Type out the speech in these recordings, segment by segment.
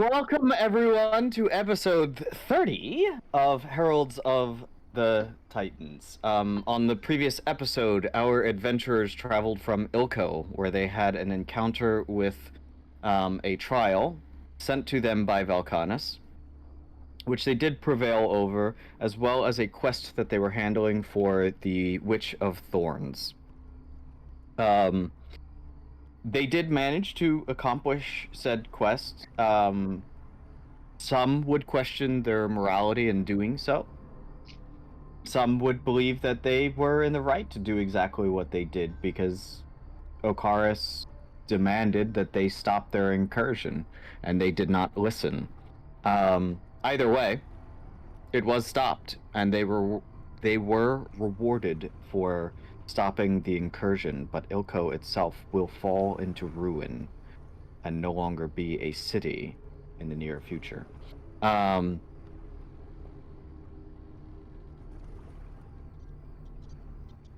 Welcome everyone to episode 30 of Heralds of the Titans. On the previous episode, our adventurers traveled from Ilko, where they had an encounter with a trial sent to them by Valkanus, which they did prevail over, as well as a quest that they were handling for the Witch of Thorns. They did manage to accomplish said quest. Some would question their morality in doing so. Some would believe that they were in the right to do exactly what they did because Okaris demanded that they stop their incursion, and they did not listen. Either way, it was stopped, and they were rewarded for stopping the incursion, but Ilko itself will fall into ruin and no longer be a city in the near future.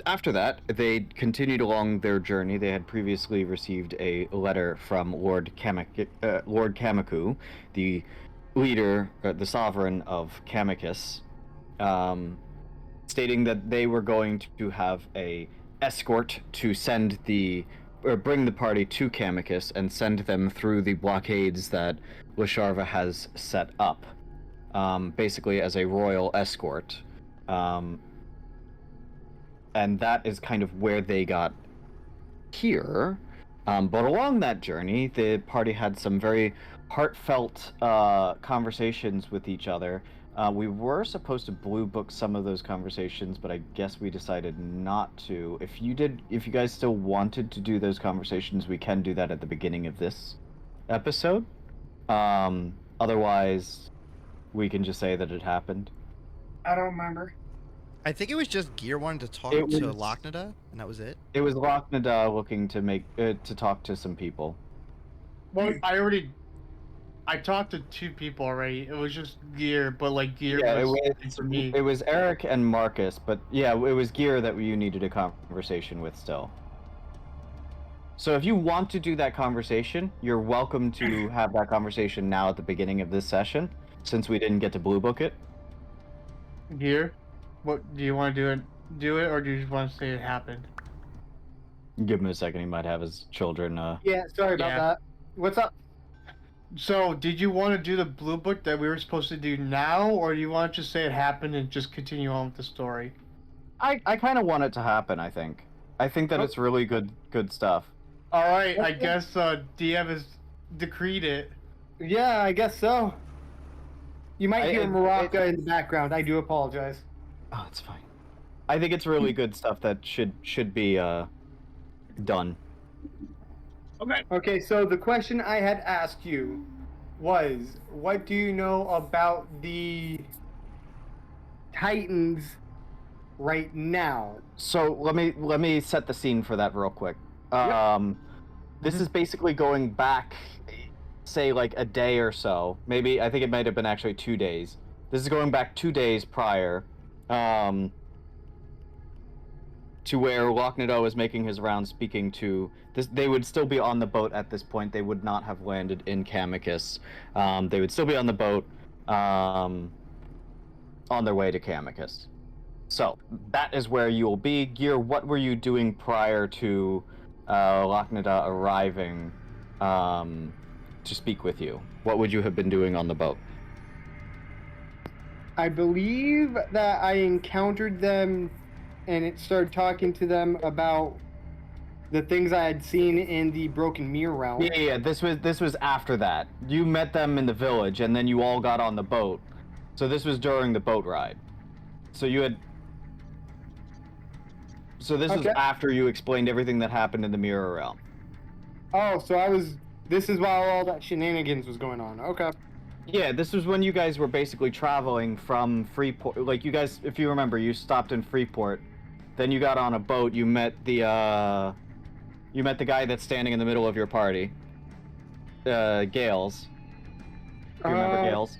After that, they continued along their journey. They had previously received a letter from Lord Camicoux, the leader, the sovereign of Camicus, stating that they were going to have a escort to bring the party to Camicus and send them through the blockades that Lasharva has set up, basically as a royal escort. And that is kind of where they got here. But along that journey, the party had some very heartfelt conversations with each other. We were supposed to blue book some of those conversations, but I guess we decided not to. If you guys still wanted to do those conversations, we can do that at the beginning of this episode. Otherwise, we can just say that it happened. I don't remember. I think it was just Gear wanted to talk to Locknada, and that was it. It was Locknada looking to talk to some people. Well, I talked to two people already. It was just Gear, but like Gear was for me. It was Eric and Marcus, but yeah, it was Gear that you needed a conversation with still. So if you want to do that conversation, you're welcome to have that conversation now at the beginning of this session, since we didn't get to blue book it. Gear, what do you want to do it, or do you just want to say it happened? Give him a second. He might have his children. Yeah, sorry about that. What's up? So, did you want to do the blue book that we were supposed to do now, or do you want to just say it happened and just continue on with the story? I kind of want it to happen. I think that it's really good stuff. All right, I guess DM has decreed it. Yeah, I guess so. You might hear Maraca in the background. I do apologize. Oh, it's fine. I think it's really good stuff that should be done. Okay. Okay, so the question I had asked you was, what do you know about the Titans right now? So let me set the scene for that real quick. This is basically going back, say like a day or so. Maybe I think it might have been actually 2 days. This is going back 2 days prior. To where Locknado is making his rounds speaking to this. They would still be on the boat at this point. They would not have landed in Camicus. They would still be on the boat on their way to Camicus. So that is where you will be. Gear, what were you doing prior to Locknado arriving to speak with you? What would you have been doing on the boat? I believe that I encountered them and it started talking to them about the things I had seen in the Broken Mirror realm. Yeah. This was after that. You met them in the village, and then you all got on the boat. So this was during the boat ride. So this was after you explained everything that happened in the Mirror realm. Oh, so this is while all that shenanigans was going on. Okay. Yeah, this was when you guys were basically traveling from Freeport. Like, you guys, if you remember, you stopped in Freeport. Then you got on a boat. You met the guy that's standing in the middle of your party. Gales. Do you remember Gales?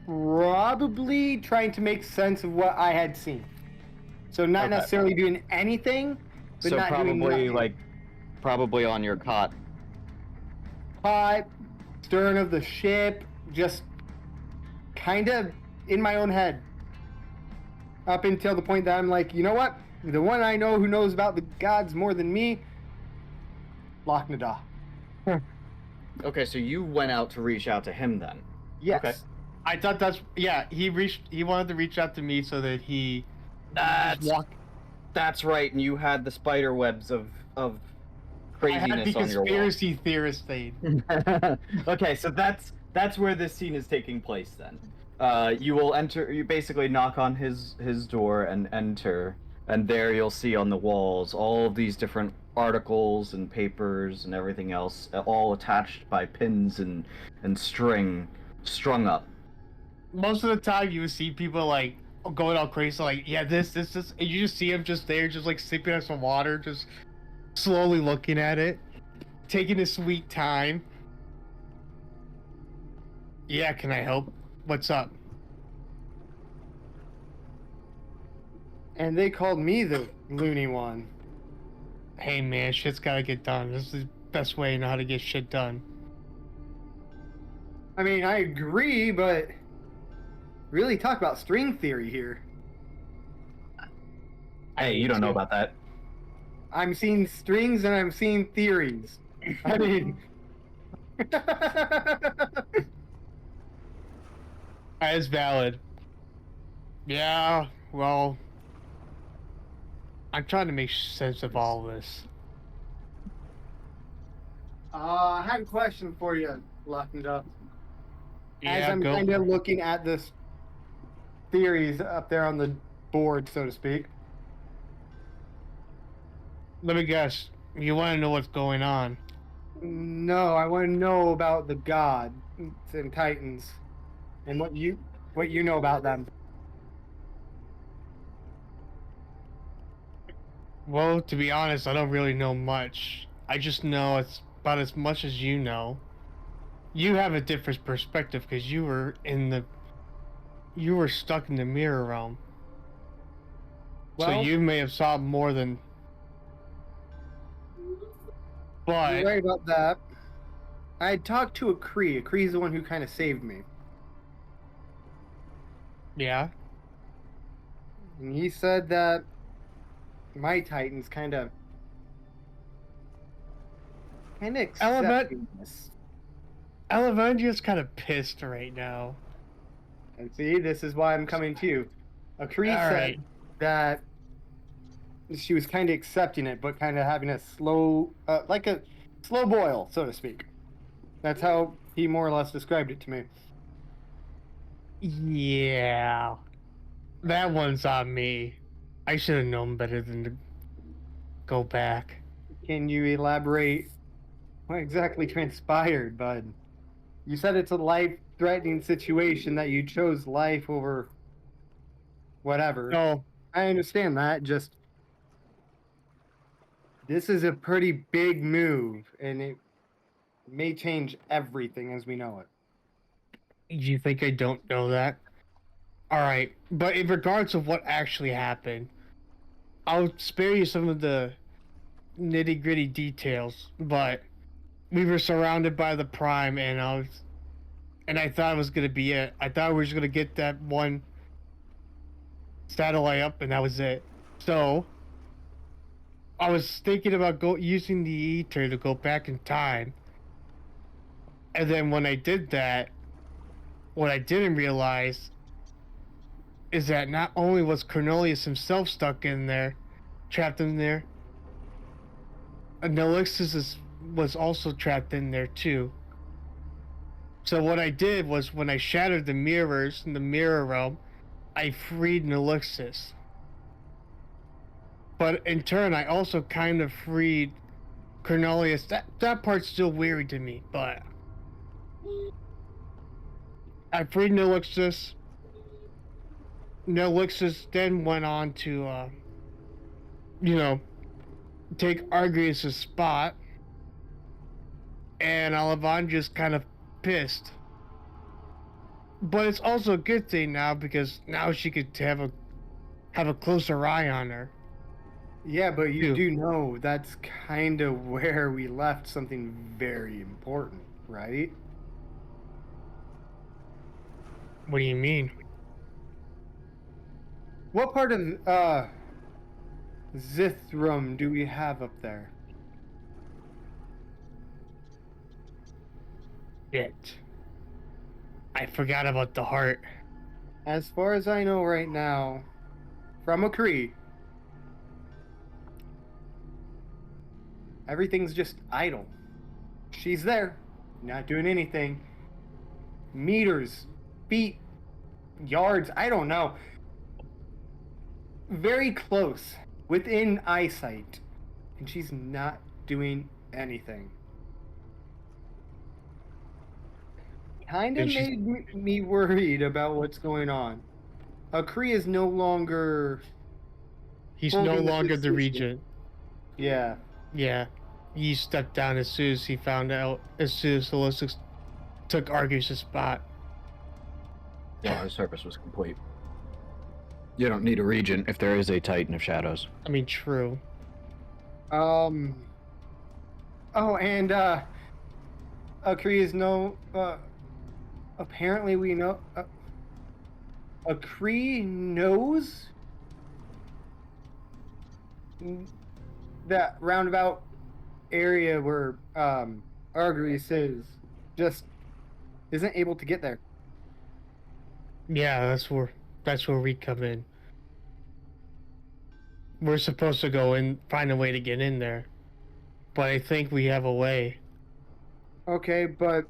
Probably trying to make sense of what I had seen. So not necessarily doing anything, but not doing nothing. Probably on your cot. Stern of the ship, just kind of in my own head. Up until the point that I'm like, you know what? The one I know who knows about the gods more than me, Lochnadah. Okay, so you went out to reach out to him then. Yes. Okay. I thought he wanted to reach out to me so that he That's right, and you had the spider webs of I craziness had the on your wall. conspiracy theorist thing. Okay, so that's where this scene is taking place then. You will enter. You basically knock on his door and enter, and there you'll see on the walls all of these different articles and papers and everything else, all attached by pins and string, strung up. Most of the time, you would see people like going all crazy, like, yeah, this, and you just see him just there, just like sipping on some water, just slowly looking at it, taking his sweet time. Yeah, can I help? What's up? And they called me the loony one. Hey man, shit's gotta get done. This is the best way to know how to get shit done. I mean, I agree, but really talk about string theory here. Hey, you don't know about that. I'm seeing strings and I'm seeing theories. I mean... That is valid. Yeah, well... I'm trying to make sense of all this. I had a question for you, Lochnadah. As Yeah, I'm go. kind of looking at this theories up there on the board, so to speak. Let me guess. You want to know what's going on? No, I want to know about the gods and titans, and what you know about them. Well, to be honest, I don't really know much. I just know it's about as much as you know. You have a different perspective because you were stuck in the mirror realm. So Well, you may have saw more than. But you're right about that. I had talked to Accree. Accree's the one who kind of saved me. yeah, And he said that my titans kind of accepting this. Elavandria's kind of pissed right now. And see, this is why I'm coming to you. Accree All said right. that she was kind of accepting it, but kind of having a slow, like a slow boil, so to speak. That's how he more or less described it to me. Yeah, that one's on me. I should have known better than to go back. Can you elaborate what exactly transpired, bud? You said it's a life-threatening situation that you chose life over whatever. No, I understand that. Just this is a pretty big move, and it may change everything as we know it. you think I don't know that? All right, but in regards of what actually happened, I'll spare you some of the nitty-gritty details. But we were surrounded by the Prime, and I thought it was gonna be it. I thought we were just gonna get that one satellite up, and that was it. So I was thinking about using the ether to go back in time, and then when I did that, what I didn't realize is that not only was Cornelius himself stuck in there, trapped in there, Nelixis was also trapped in there too. So what I did was when I shattered the mirrors in the mirror realm, I freed Nelixis. But in turn, I also kind of freed Cornelius. That part's still weird to me, but I freed Nelixis. Nelixis then went on to, take Argius' spot, and Alevandria's kind of pissed. But it's also a good thing now because now she could have a closer eye on her. Yeah, but you do know that's kind of where we left something very important, right? What do you mean? What part of Zithrum do we have up there? Shit. I forgot about the heart. As far as I know right now, from Akri, everything's just idle. She's there, not doing anything. Meters, feet, yards, I don't know. Very close, within eyesight, and she's not doing anything. Kind of made me worried about what's going on. Akri is no longer... He's no longer the regent. Yeah. Yeah. He stepped down as soon as he found out, as soon as Solissus took Argus's spot. Yeah, his service was complete. You don't need a regent if there is a Titan of Shadows. I mean, true. Oh, and Akri is no... apparently we know... Akri knows that roundabout area where Argus is, just isn't able to get there. Yeah, that's where we come in. We're supposed to go and find a way to get in there, but I think we have a way. Okay, but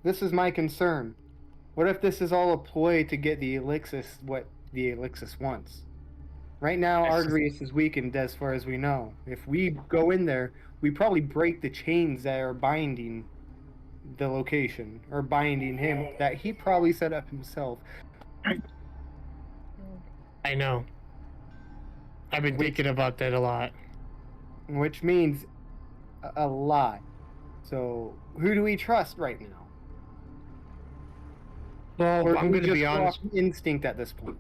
this is my concern. What if this is all a ploy to get the Elixis what the Elixis wants? Right now, Argus is weakened as far as we know. If we go in there, we probably break the chains that are binding the location, or binding him, that he probably set up himself. I know. I've been thinking about that a lot. Which means a lot. So, who do we trust right now? Well, Or I'm going to be honest. Instinct at this point.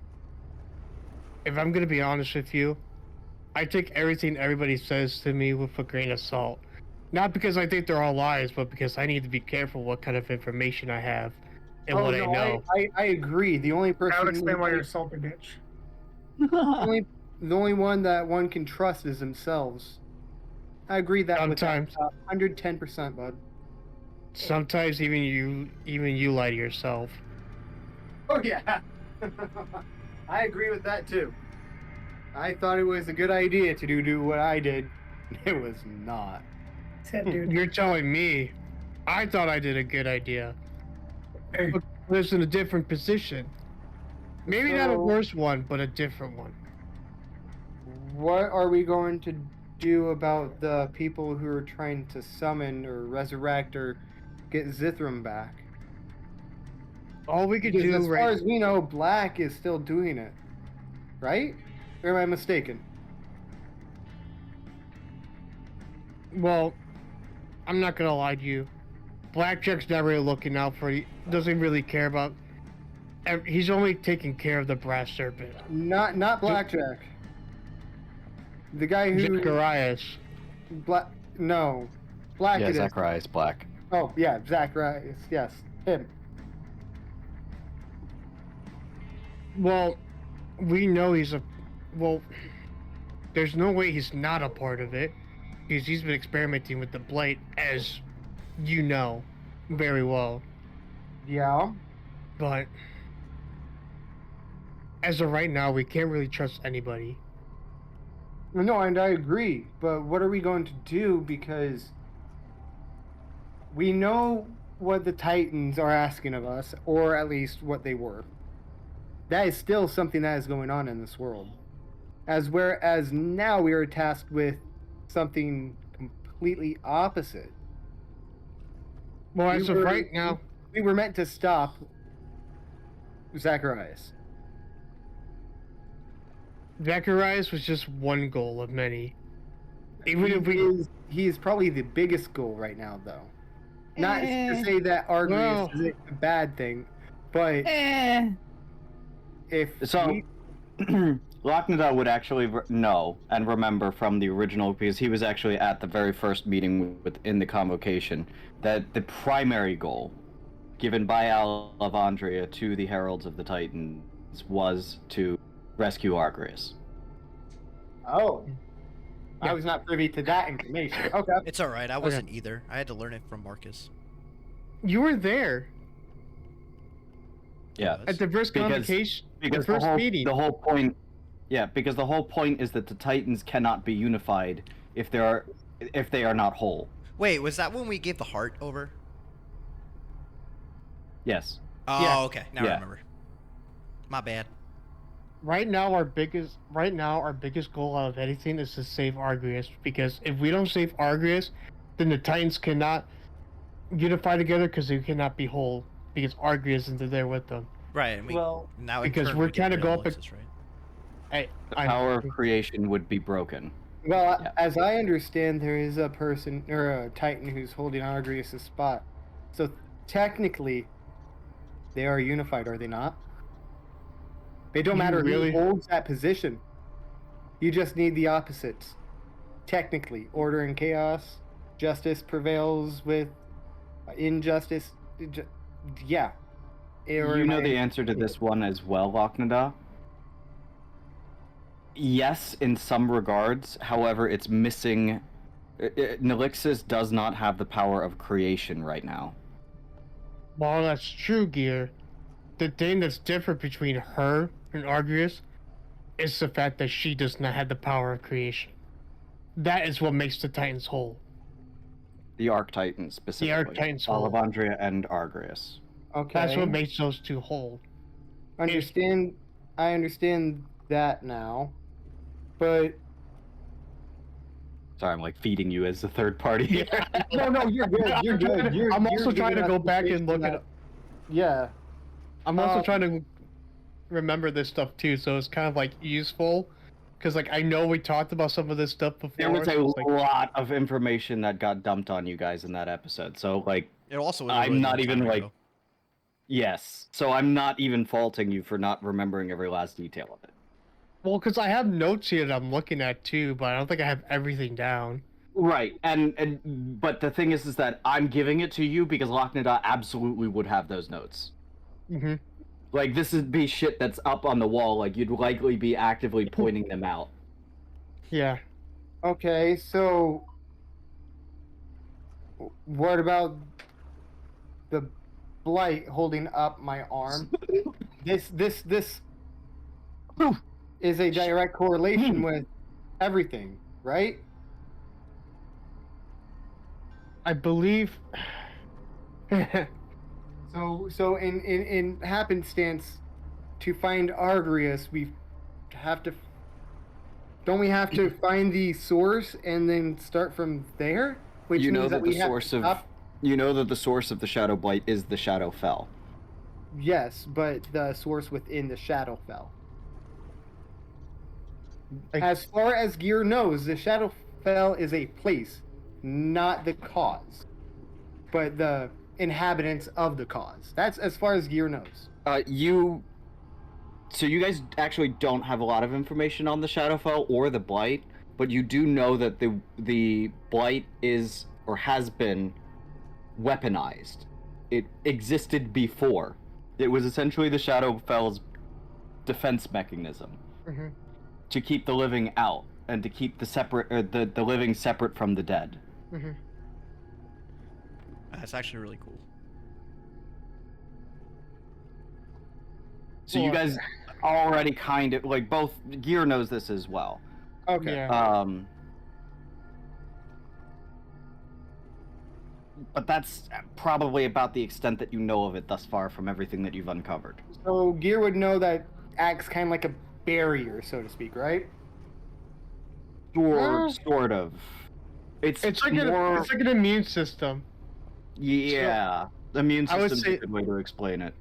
If I'm going to be honest with you, I take everything everybody says to me with a grain of salt. Not because I think they're all lies, but because I need to be careful what kind of information I have and what I know. I agree. The only person... I would explain why you're a salty bitch. the only one that one can trust is themselves. I agree that Sometimes. with that, 110%, bud. Sometimes even you lie to yourself. Oh, yeah. I agree with that, too. I thought it was a good idea to do what I did. It was not. Dude. You're telling me I thought I did a good idea. Hey. I was in a different position. Maybe not a So- worse one, but a different one. What are we going to do about the people who are trying to summon or resurrect or get Zithrum back? All we could Because do as far right as we know, Black is still doing it. Right? Or am I mistaken? Well, I'm not gonna lie to you. Blackjack's not really looking out for you. Doesn't really care about. He's only taking care of the brass serpent. Not Blackjack. The guy who... Zacharias. No. Black Yeah, it is. Zacharias Black. Oh, yeah, Zacharias. Yes, him. Well, we know he's a. Well, there's no way he's not a part of it, because he's been experimenting with the blight, as you know very well. Yeah. But as of right now, we can't really trust anybody. No, and I agree. But what are we going to do? Because we know what the Titans are asking of us, or at least what they were. That is still something that is going on in this world. Whereas now we are tasked with something completely opposite. Well, as of right now, we were meant to stop Zacharias. Zacharias was just one goal of many. Even if we, He's probably the biggest goal right now, though. Not to say that Argus is a bad thing, but if So, Locknada would actually know and remember from the original, because he was actually at the very first meeting within the convocation, that the primary goal given by Alevandria to the Heralds of the Titans was to rescue Argreus. Oh. Yeah. I was not privy to that information. Okay. It's all right. I wasn't either. I had to learn it from Marcus. You were there Yeah. at the first convocation, because the first meeting. The whole point, because the whole point is that the Titans cannot be unified if they are not whole. Wait, was that when we gave the heart over? Yes. Oh, Yeah. okay. Now I remember. My bad. Right now, our biggest goal out of anything is to save Argreus, because if we don't save Argreus, then the Titans cannot unify together because they cannot be whole, because Argreus isn't there with them. Right. And now because we're trying to go up. right? The power of creation would be broken. Well, Yeah. as I understand, there is a person or a Titan who's holding Argreus' spot. So technically, they are unified, are they not? It don't matter really- who holds that position. You just need the opposites. Technically, order and chaos, justice prevails with injustice. Yeah. You know the answer to this one as well, Lochnadah? Yes, in some regards. However, it's missing. Nelixis does not have the power of creation right now. Well, that's true, Gear. The thing that's different between her and Argreus is the fact that she does not have the power of creation. That is what makes the Titans whole. The Archtitans specifically. The Archtitans whole. Alevandria and Argreus. Okay. That's what makes those two whole. I understand that now. But Sorry, I'm like feeding you as a third party. no, you're good. You're good. I'm also you're trying to giving go us back and information look that- at. Yeah. I'm also trying to remember this stuff too, so it's kind of like useful, because like I know we talked about some of this stuff before. There was so a it's like, lot of information that got dumped on you guys in that episode. So like, It also was a I'm really not long even time like, ago. yes. So I'm not even faulting you for not remembering every last detail of it. well, because I have notes here that I'm looking at too, but I don't think I have everything down. Right, but the thing is that I'm giving it to you because Lochnadah absolutely would have those notes. Mm-hmm. Like, this would be shit that's up on the wall, like, you'd likely be actively pointing them out. Yeah. Okay, so what about the blight holding up my arm? This is a direct correlation with everything, right? I believe. So in happenstance, to find Argreus, we have to. Don't we have to find the source and then start from there? Which You know means that we the have to source of stop- you know that the source of the Shadow Blight is the Shadowfell. Yes, but the source within the Shadowfell. I- As far as Gear knows, the Shadowfell is a place, not the cause, but the inhabitants of the cause. That's as far as Gear knows. So you guys actually don't have a lot of information on the Shadowfell or the Blight, but you do know that the Blight is or has been weaponized. It existed before. It was essentially the Shadowfell's defense mechanism Mhm. to keep the living out and to keep the living separate from the dead. Mm-hmm. That's actually really cool. So you guys already kind of like both Gear knows this as well. Okay. Yeah. But that's probably about the extent that you know of it thus far from everything that you've uncovered. So Gear would know that acts kind of like a barrier, so to speak, right? Sort of. It's It's like more, it's like an immune system. yeah. The immune I would system's say- a good way to explain it.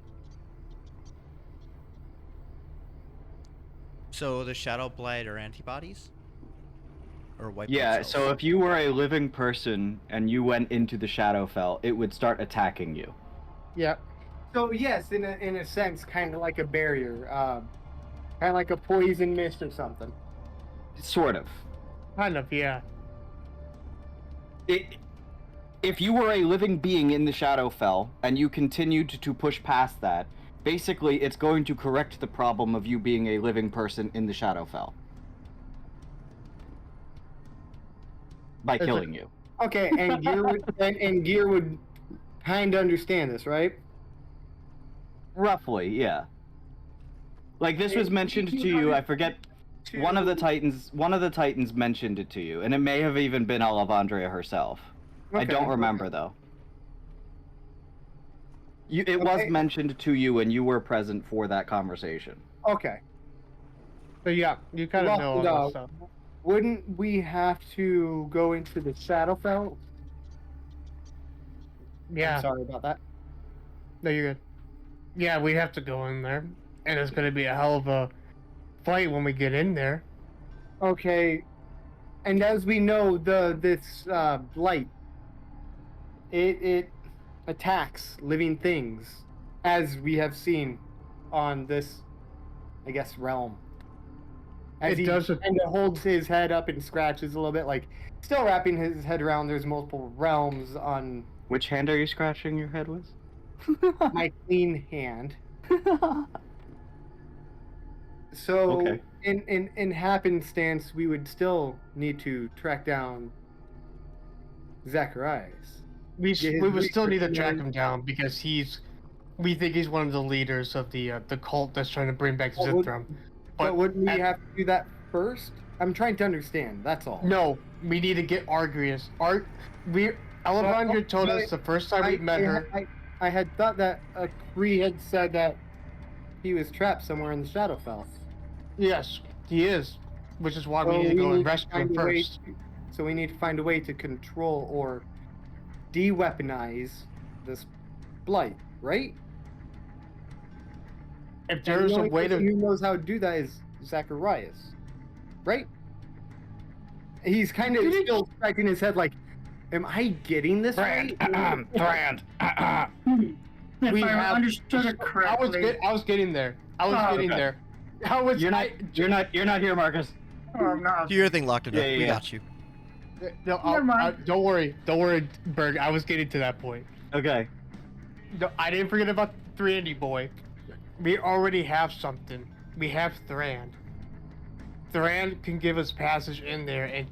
So the Shadow Blight are antibodies? Or white blood Yeah, cells? so if you were a living person and you went into the Shadowfell, it would start attacking you. Yeah. So yes, in a sense, kind of like a barrier, kind of like a poison mist or something. Sort of. Kind of. Yeah. It if you were a living being in the Shadowfell and you continued to push past that, basically it's going to correct the problem of you being a living person in the Shadowfell by killing you. Okay, and Gear would kind of understand this, right? Roughly, yeah. Like this was mentioned to you. I forget. One of the Titans mentioned it to you, and it may have even been Olivandria herself. I don't remember though. It was mentioned to you, and you were present for that conversation. Okay. So yeah, you kind of know all this stuff. Wouldn't we have to go into the Shadowfell? Yeah. I'm sorry about that. No, you're good. Yeah, we have to go in there, and it's gonna be a hell of a fight when we get in there. Okay, and as we know, this blight, it attacks living things, as we have seen on this, I guess, realm. As he kind of holds his head up and scratches a little bit, like still wrapping his head around. There's multiple realms on. Which hand are you scratching your head with? My clean hand. So, okay. in happenstance, we would still need to track down Zacharias. We would still need to track him down because we think he's one of the leaders of the cult that's trying to bring back Zithram. But wouldn't we have to do that first? I'm trying to understand. That's all. No, we need to get Argrius. Elevandra told us the first time we met her. I had thought that Kree had said that he was trapped somewhere in the Shadowfell. Yes, he is, which is why we need to go and rescue him first. So we need to find a way to control or de-weaponize this blight, right? If there's a way to... who knows how to do that is Zacharias, right? He's kind of still scratching his head like, am I getting this right? Brand. If I understood it correctly. I was getting there. There. You're not here, Marcus. Oh, no. Do your thing, locked it up. We got you. No, don't worry, Berg. I was getting to that point. Okay. No, I didn't forget about Thrandy boy. We already have something. We have Thran. Thran can give us passage in there and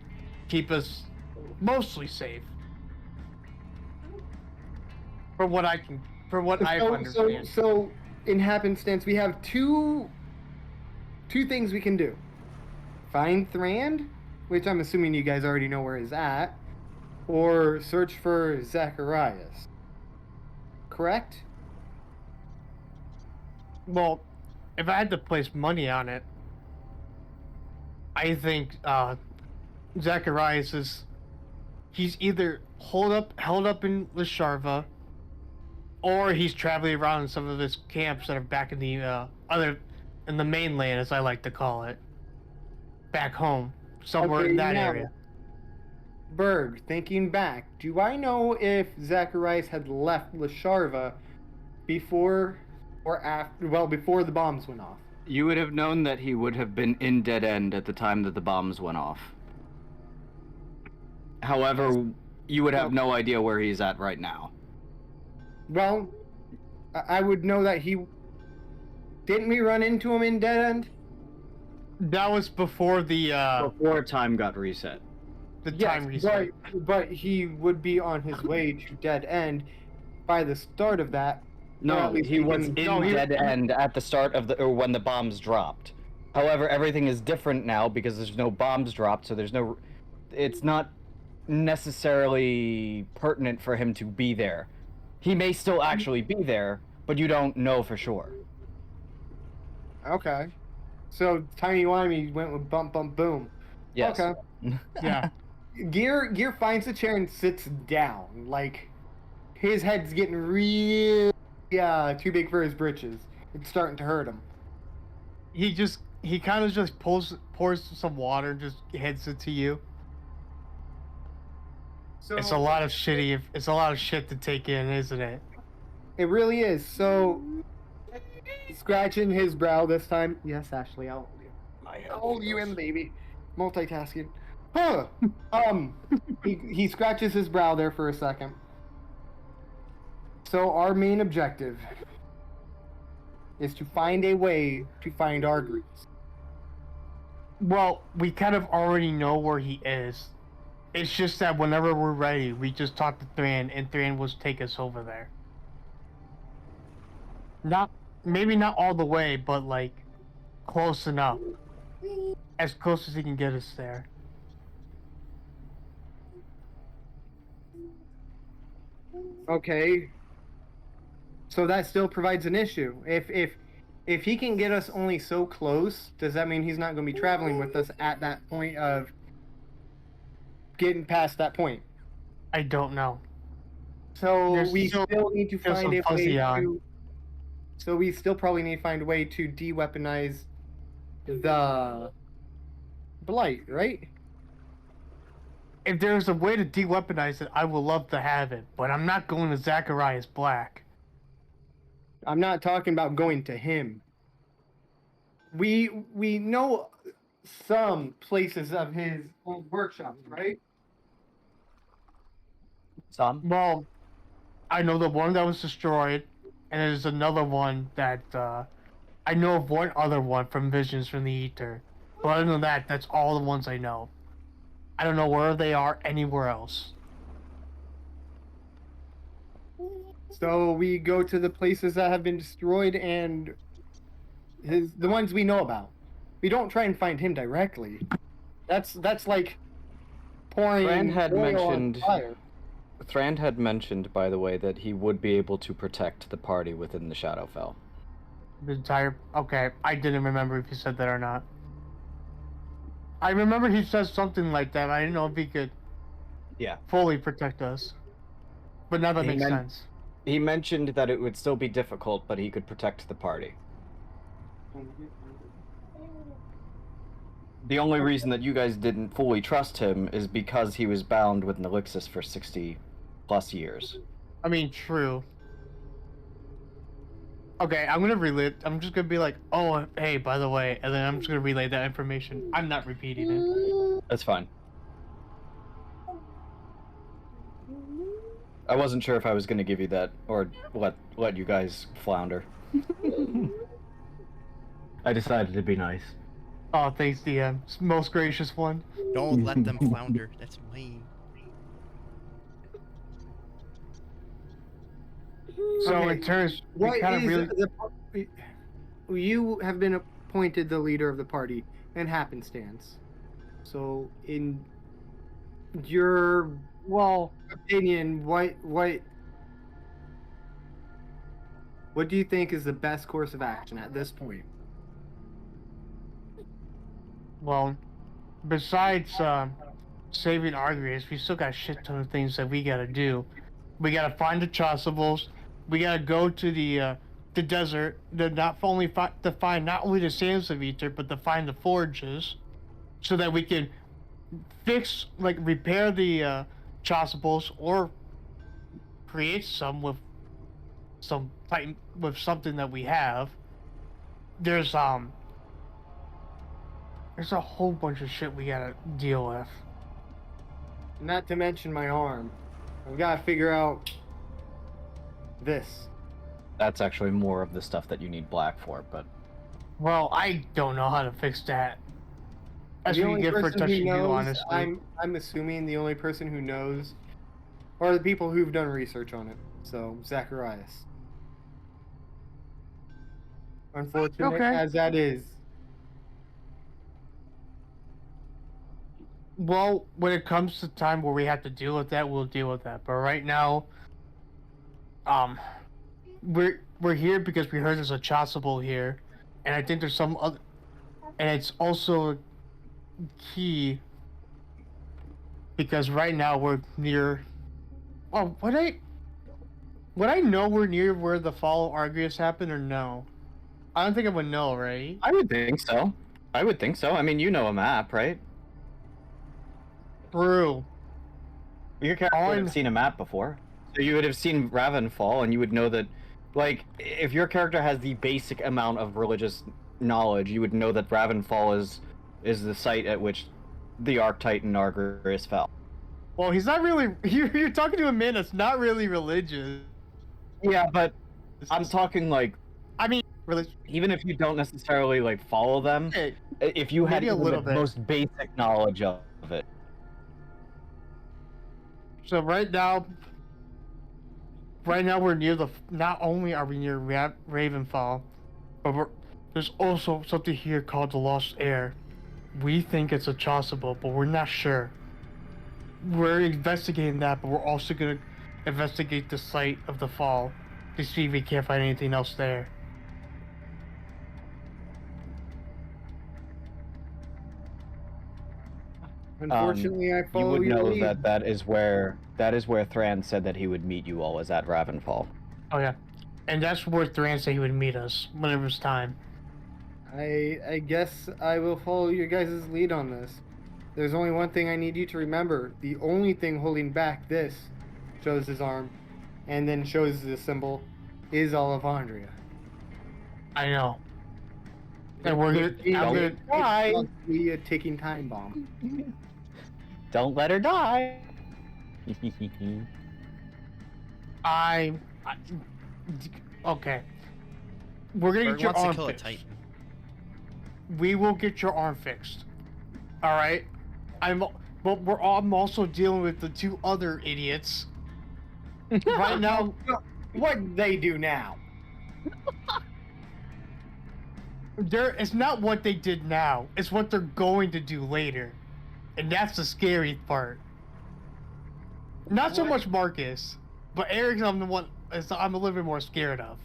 keep us mostly safe. From what I understand. So in happenstance, we have two things we can do. Find Thran, which I'm assuming you guys already know where he's at, or search for Zacharias. Correct? Well, if I had to place money on it, I think Zacharias he's either held up in Lisharva, or he's traveling around in some of his camps that are back in the in the mainland, as I like to call it, back home, somewhere in that area. Berg, thinking back, do I know if Zacharias had left Lisharva before or after? Well, before the bombs went off. You would have known that he would have been in Dead End at the time that the bombs went off. However, you would have no idea where he's at right now. Well, I would know that he... Didn't we run into him in Dead End? That was before the... Before time got reset. Time reset. But he would be on his way to Dead End by the start of that. No, he was in Dead End at the start of or when the bombs dropped. However, everything is different now because there's no bombs dropped, so there's no... It's not necessarily pertinent for him to be there. He may still actually be there, but you don't know for sure. Okay. So, Timey-wimey went with bump, bump, boom. Yes. Okay. Yeah. Gear finds a chair and sits down. Like, his head's getting real... too big for his britches. It's starting to hurt him. He kind of just pours some water and just heads it to you. So, it's a lot of shit to take in, isn't it? It really is. So, scratching his brow this time. Yes, Ashley, I'll hold you in, baby. Multitasking. Huh. He scratches his brow there for a second. So our main objective is to find a way to find Argreaves. Well, we kind of already know where he is. It's just that whenever we're ready, we just talk to Thran, and Thran will take us over there. Maybe not all the way, but like close enough. As close as he can get us there. Okay. So that still provides an issue. If he can get us only so close, does that mean he's not going to be traveling with us at that point of getting past that point? I don't know. So we still need to find a way to. So we still probably need to find a way to de-weaponize the blight, right? If there's a way to de-weaponize it, I would love to have it, but I'm not going to Zacharias Black. I'm not talking about going to him. We know some places of his old workshops, right? Some? Well, I know the one that was destroyed, and there's another one that, I know of one other one from Visions from the Ether. But other than that, that's all the ones I know. I don't know where they are anywhere else. So we go to the places that have been destroyed and the ones we know about. We don't try and find him directly. That's like pouring oil on fire. Thran had mentioned, by the way, that he would be able to protect the party within the Shadowfell. The entire... Okay, I didn't remember if he said that or not. I remember he said something like that. I didn't know if he could fully protect us. But now that makes sense. He mentioned that it would still be difficult, but he could protect the party. The only reason that you guys didn't fully trust him is because he was bound with Nelixis for 60 plus years. I mean, true. Okay, I'm gonna relay. I'm just gonna be like, oh, hey, by the way, and then I'm just gonna relay that information. I'm not repeating it. That's fine. I wasn't sure if I was gonna give you that, or let you guys flounder. I decided to be nice. Oh, thanks, DM. Most gracious one. Don't let them flounder. That's mean. So Okay. in terms, What kind of is you have been appointed the leader of the party in happenstance. So in your opinion, what do you think is the best course of action at this point? Well, besides saving Argreaves, we still got a shit ton of things that we gotta do. We gotta find the Chasubles. We gotta go to the desert to not only to find not only the sands of Ether, but to find the forges, so that we can repair the Chasubles or create some with something that we have. There's a whole bunch of shit we gotta deal with. Not to mention my arm. I've got to figure out this. That's actually more of the stuff that you need black for, but... Well, I don't know how to fix that. That's The what you only get for person who touching you, knows, honestly. I'm assuming the only person who knows are the people who've done research on it. So, Zacharias. Unfortunate as that is. Well, when it comes to time where we have to deal with that, we'll deal with that. But right now, we're here because we heard there's a Chasuble here, and I think there's some other, and it's also key because right now we're near. Oh, would I know we're near where the fall of Argreaves happened or no? I don't think I would know, right? I would think so. I mean, you know a map, right? True. Your character would have seen a map before. So you would have seen Ravenfall, and you would know that, like, if your character has the basic amount of religious knowledge, you would know that Ravenfall is the site at which the Arctitan Argreaves fell. Well, he's not really... You're talking to a man that's not really religious. Yeah, but I'm talking like, I mean, really, even if you don't necessarily like follow them, okay, if you had maybe a even little the bit. most basic knowledge of it. So right now we're near the. Not only are we near Ravenfall, but there's also something here called the Lost Air. We think it's a Chasuble, but we're not sure. We're investigating that, but we're also gonna investigate the site of the fall to see if we can't find anything else there. Unfortunately, I You follow would your know lead. that is where Thran said that he would meet you all, was at Ravenfall. Oh yeah, and that's where Thran said he would meet us whenever it's time. I guess I will follow your guys' lead on this. There's only one thing I need you to remember. The only thing holding back this, shows his arm, and then shows the symbol, is Olivandria. I know. And we're gonna. I'm gonna. Don't die. Possibly a ticking time bomb. Don't let her die. I okay. We're gonna Berg get your wants to arm kill a fixed. Titan. We will get your arm fixed. All right. But I'm also dealing with the two other idiots. Right now, What they do now? it's not what they did now. It's what they're going to do later, and that's the scary part. Not so What? much Marcus, but Eric's I'm the one. I'm a little bit more scared of.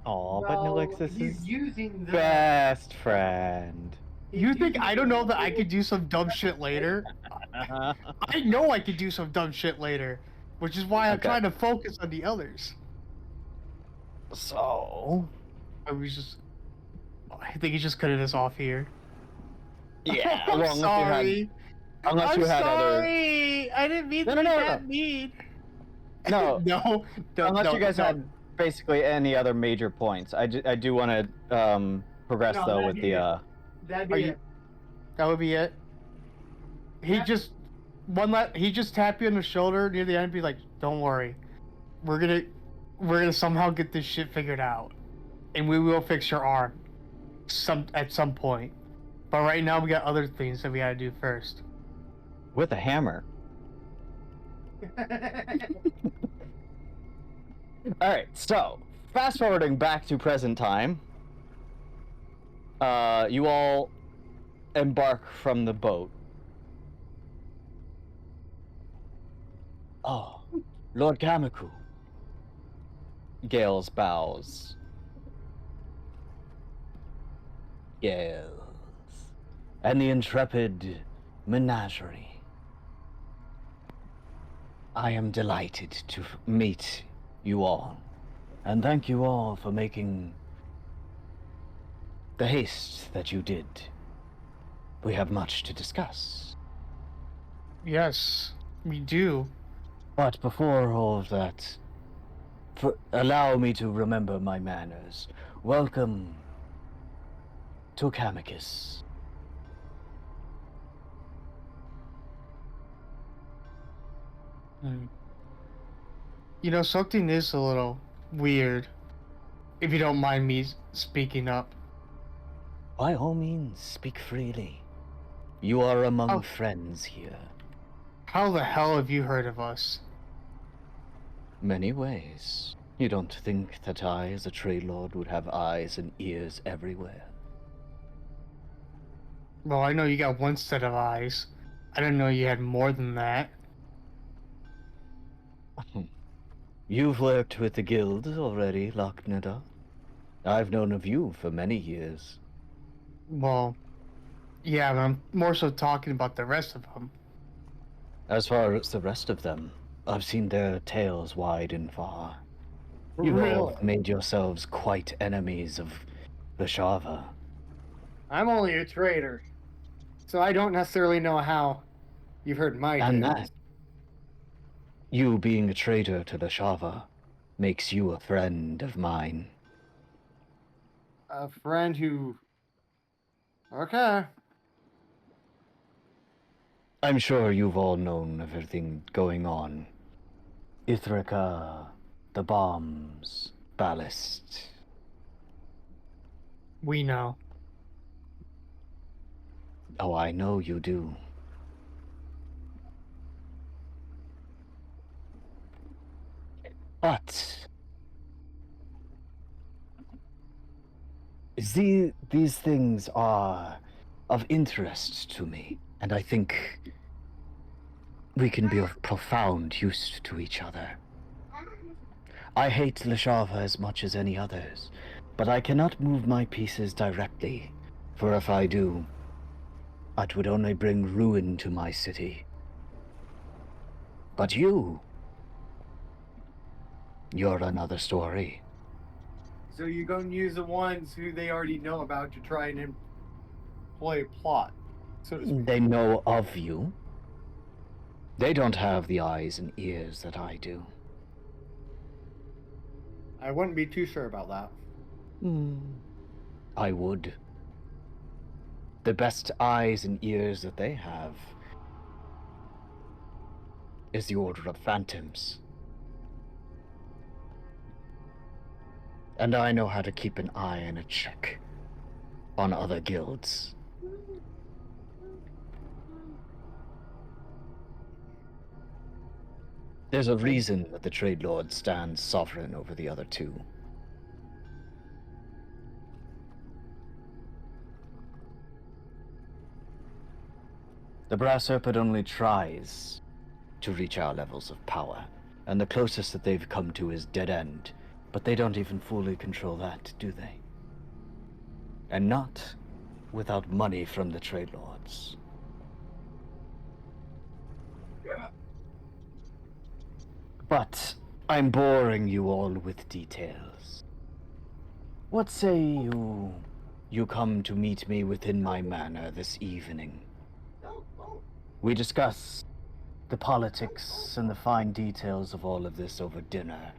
Aw, but Nilixis is using the best friend. You think I don't know that I could do some dumb shit later? I know I could do some dumb shit later, which is why I'm Okay. trying to focus on the others. So, I think he's just cutting us off here. yeah. I'm well, sorry. Unless you had sorry. I didn't mean No, to no, be no, that no. mean. No. No. Unless you guys had basically any other major points, I do want to progress No, though that'd with be the it. That'd Are be you- it. That would be it. He Yeah. just he just tap you on the shoulder near the end and be like, "Don't worry, we're gonna somehow get this shit figured out, and we will fix your arm, at some point. But right now we got other things that we gotta do first." with a hammer. All right. So, fast forwarding back to present time. You all embark from the boat. Oh, Lord Camicoux. Gales bows. Gales. And the intrepid Menagerie. I am delighted to meet you all. And thank you all for making the haste that you did. We have much to discuss. Yes, we do. But before all of that, allow me to remember my manners. Welcome to Camicus. You know, something is a little weird. If you don't mind me speaking up. By all means, speak freely. You are among Oh. friends here. How the hell have you heard of us? Many ways. You don't think that I, as a trade lord, would have eyes and ears everywhere? Well, I know you got one set of eyes. I didn't know you had more than that. You've worked with the guild already, Lockneda. I've known of you for many years. Well, yeah, but I'm more so talking about the rest of them. As far as the rest of them, I've seen their tails wide and far. You all have made yourselves quite enemies of the Shava. I'm only a trader, so I don't necessarily know how you've heard my And tales. that, you being a traitor to the Shava, makes you a friend of mine. A friend who. Okay. I'm sure you've all known of everything going on Ithrica, the bombs, ballast. We know. Oh, I know you do. But these things are of interest to me, and I think we can be of profound use to each other. I hate Leshava as much as any others, but I cannot move my pieces directly, for if I do, it would only bring ruin to my city. But you're another story. So you're going to use the ones who they already know about to try and employ a plot, so to speak. They know of you. They don't have the eyes and ears that I do. I wouldn't be too sure about that. I would. The best eyes and ears that they have is the Order of Phantoms. And I know how to keep an eye and a check on other guilds. There's a reason that the Trade Lord stands sovereign over the other two. The Brass Serpent only tries to reach our levels of power, and the closest that they've come to is Dead End, but they don't even fully control that, do they? And not without money from the Trade Lords. But I'm boring you all with details. What say you come to meet me within my manor this evening? We discuss the politics and the fine details of all of this over dinner.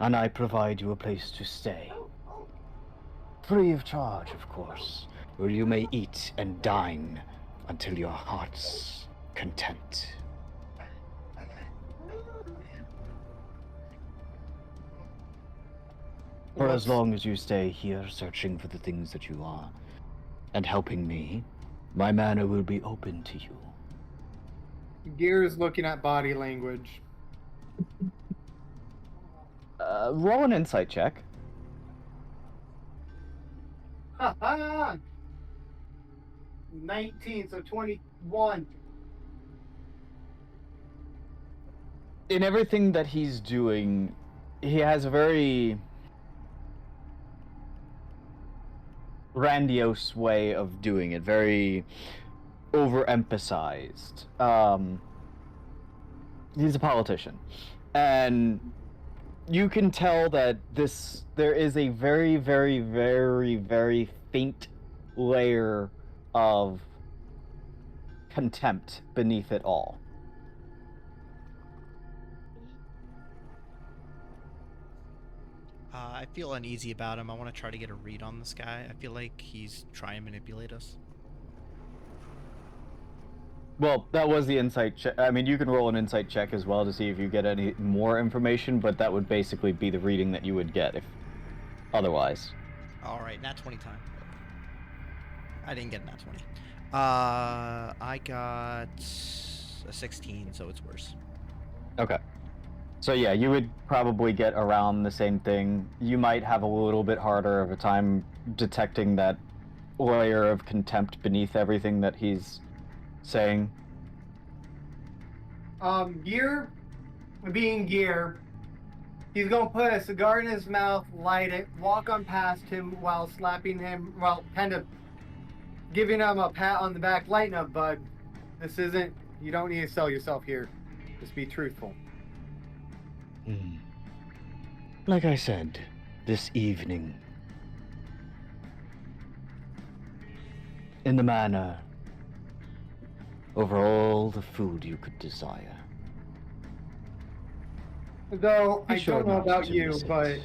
And I provide you a place to stay. Free of charge, of course, where you may eat and dine until your heart's content. For as long as you stay here searching for the things that you are, and helping me, my manor will be open to you. Gear's looking at body language. Roll an insight check. Ha 19, so 21. In everything that he's doing, he has a very grandiose way of doing it, very overemphasized. He's a politician, and you can tell that there is a very, very, very, very faint layer of contempt beneath it all. I feel uneasy about him. I want to try to get a read on this guy. I feel like he's trying to manipulate us. Well, that was the insight check. I mean, you can roll an insight check as well to see if you get any more information, but that would basically be the reading that you would get if otherwise. All right, nat 20 time. I didn't get nat 20. I got a 16, so it's worse. Okay. So yeah, you would probably get around the same thing. You might have a little bit harder of a time detecting that layer of contempt beneath everything that he's saying. Gear, being Gear, he's gonna put a cigar in his mouth, light it, walk on past him while slapping him, well, kind of giving him a pat on the back. Lighten up, bud. This isn't, you don't need to sell yourself here. Just be truthful. Like I said, this evening, in the manor, over all the food you could desire. Though, Be I sure don't know not about to you, miss it. but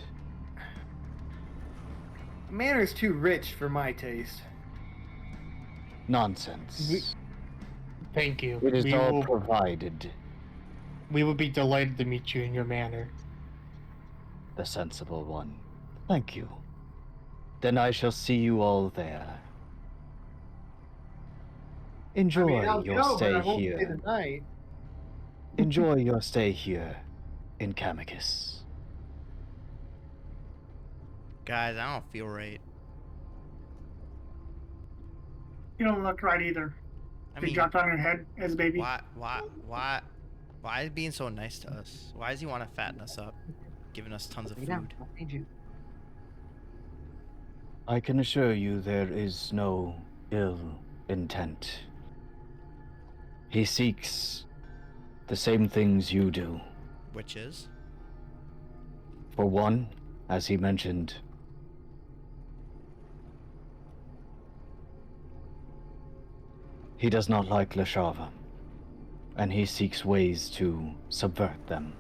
manor's too rich for my taste. Nonsense. Thank you. It is We all will- provided. We would be delighted to meet you in your manor. The sensible one. Thank you. Then I shall see you all there. Enjoy I'll your go, but stay I won't stay here. the night. Enjoy your stay here in Camicus. Guys, I don't feel right. You don't look right either. I They mean, dropped on your head as a baby. why is he being so nice to us? Why does he want to fatten us up, giving us tons of Lay down. food? I'll feed you. I can assure you there is no ill intent. He seeks the same things you do. Which is? For one, as he mentioned, he does not like Lashava, and he seeks ways to subvert them.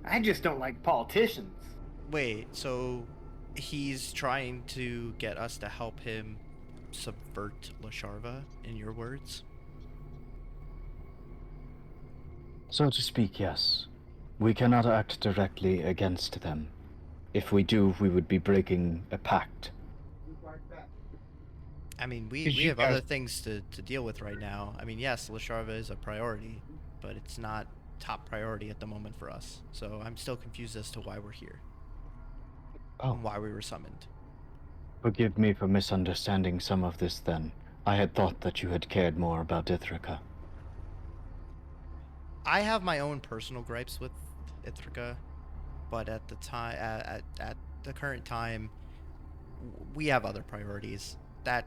I just don't like politicians. Wait, so he's trying to get us to help him subvert Lasharva, in your words? So to speak, yes. We cannot act directly against them. If we do, we would be breaking a pact. I mean, we Did you have other guys- things to deal with right now. I mean, yes, Lasharva is a priority, but it's not top priority at the moment for us. So I'm still confused as to why we're here. Oh. And why we were summoned. Forgive me for misunderstanding some of this then. I had thought that you had cared more about Ithaca. I have my own personal gripes with Ithaca, but at the time, at the current time, we have other priorities. That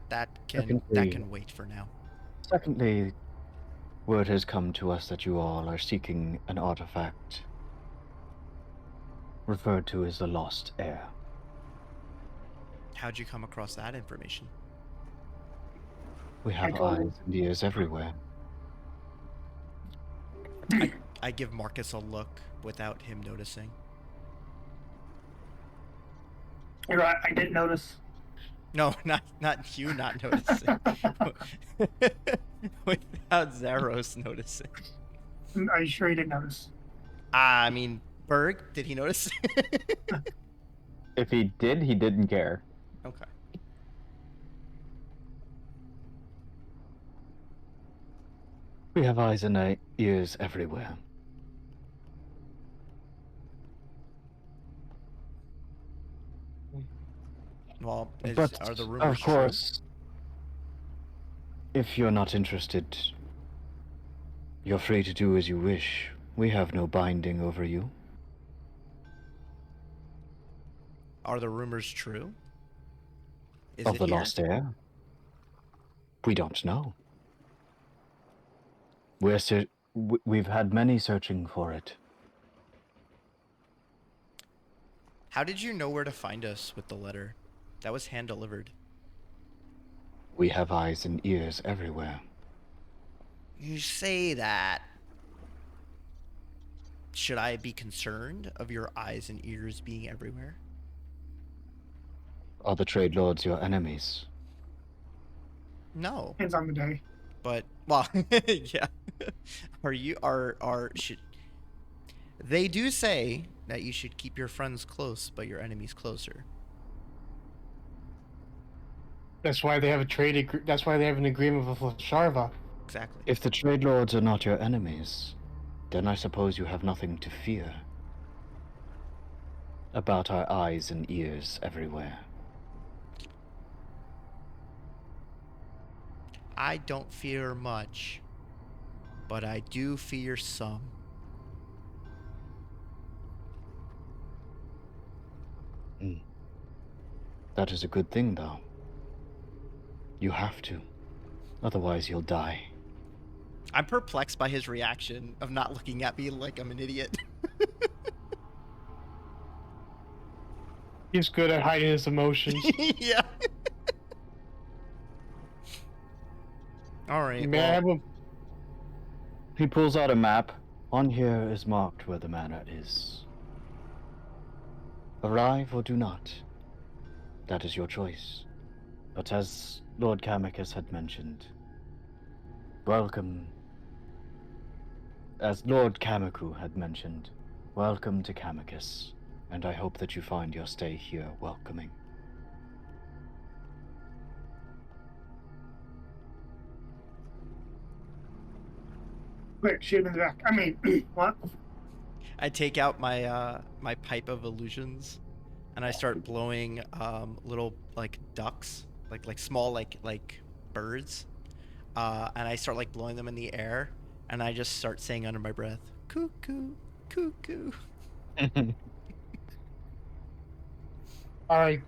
can wait for now. Secondly, word has come to us that you all are seeking an artifact referred to as the Lost Heir. How'd you come across that information? We have told you. eyes and ears everywhere. I give Marcus a look without him noticing. You're right, I didn't notice. No, not you not noticing. Without Zaros noticing. Are you sure you didn't notice? I mean, Berg, did he notice? If he did, he didn't care. Okay. We have eyes and ears everywhere. Well, But, are the rumors of course, if you're not interested, you're free to do as you wish. We have no binding over you. true? Are the rumors true? Is Of it the here? Lost Heir? We don't know. We've had many searching for it. How did you know where to find us with the letter? That was hand delivered. We have eyes and ears everywhere. You say that. Should I be concerned of your eyes and ears being everywhere? Are the trade lords your enemies? No. Depends on the day. But well, yeah. Should they do say that you should keep your friends close but your enemies closer? That's why they have that's why they have an agreement with Sharva. Exactly. If the trade lords are not your enemies, then I suppose you have nothing to fear about our eyes and ears everywhere. I don't fear much, but I do fear some. That is a good thing, though. You have to. Otherwise, you'll die. I'm perplexed by his reaction of not looking at me like I'm an idiot. He's good at hiding his emotions. Yeah. All right. May I have a He pulls out a map. On here is marked where the manor is. Arrive or do not. That is your choice. But as Lord Camicus had mentioned, welcome as Lord Camicoux had mentioned, welcome to Camicus, and I hope that you find your stay here welcoming. Quick, shoot him in the back. I mean, what? I take out my my pipe of illusions, and I start blowing little like ducks, like small like birds, and I start like blowing them in the air, and I just start saying under my breath, "Cuckoo, cuckoo." All right,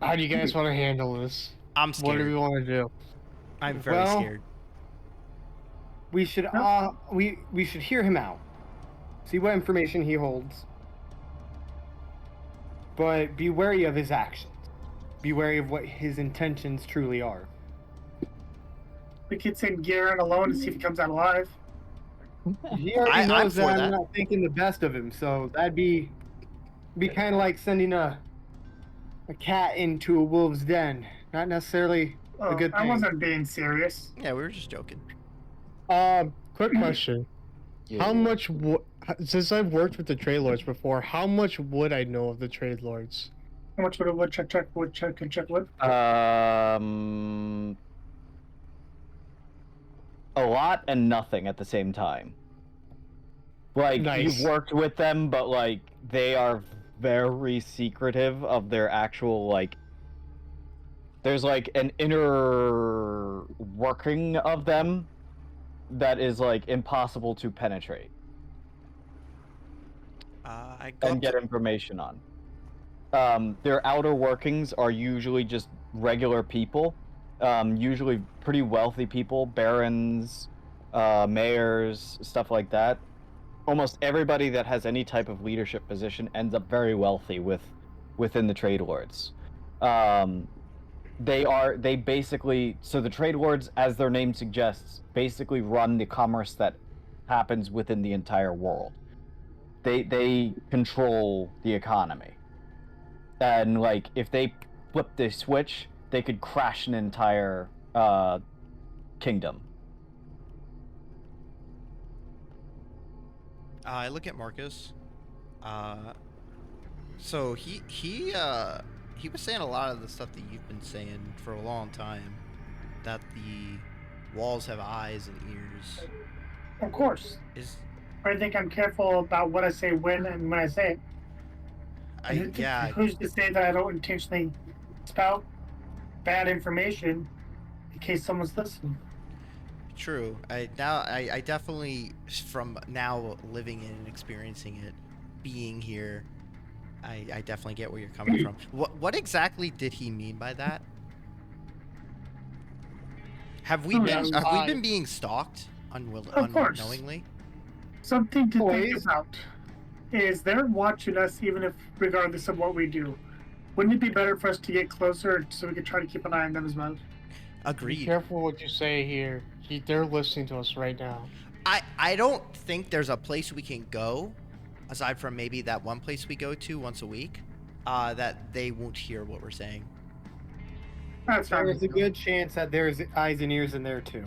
how do you guys want to handle this? I'm What do we scared. want to do? I'm very Well, scared. We should we should hear him out. See what information he holds. But be wary of his actions. Be wary of what his intentions truly are. We could send Garen alone to see if he comes out alive. He already I'm knows for that that. I'm not thinking the best of him, so that'd be kind of like sending a cat into a wolf's den. Not necessarily a Oh, good I thing. wasn't being serious. Yeah, we were just joking. Quick question. How much since I've worked with the trade lords before, how much would I know of the trade lords? How much would a woodchuck check and check wood? A lot and nothing at the same time. Like, Nice. you've worked with them, but, like, they are very secretive of their actual, like... There's, like, an inner working of them that is, like, impossible to penetrate I go and up get to, information on. Their outer workings are usually just regular people, usually pretty wealthy people, barons, mayors, stuff like that. Almost everybody that has any type of leadership position ends up very wealthy within the trade lords. They basically, so the trade lords, as their name suggests, basically run the commerce that happens within the entire world. They control the economy. And, like, if they flip the switch, they could crash an entire kingdom. I look at Marcus. So he was saying a lot of the stuff that you've been saying for a long time, that the walls have eyes and ears. Of course. Is I think I'm careful about what I say when and when I say it. yeah, Who's to say that I don't intentionally spout bad information in case someone's listening? true. I definitely, from now living it and experiencing it, being here, I definitely get where you're coming from. What exactly did he mean by that? Have we been being stalked Of course. unknowingly? Something to think Always. about is they're watching us even if regardless of what we do. Wouldn't it be better for us to get closer so we could try to keep an eye on them as well? Be Agreed. careful what you say here. They're listening to us right now. I don't think there's a place we can go, aside from maybe that one place we go to once a week, that they won't hear what we're saying. That's not There's a good chance that there's eyes and ears in there too.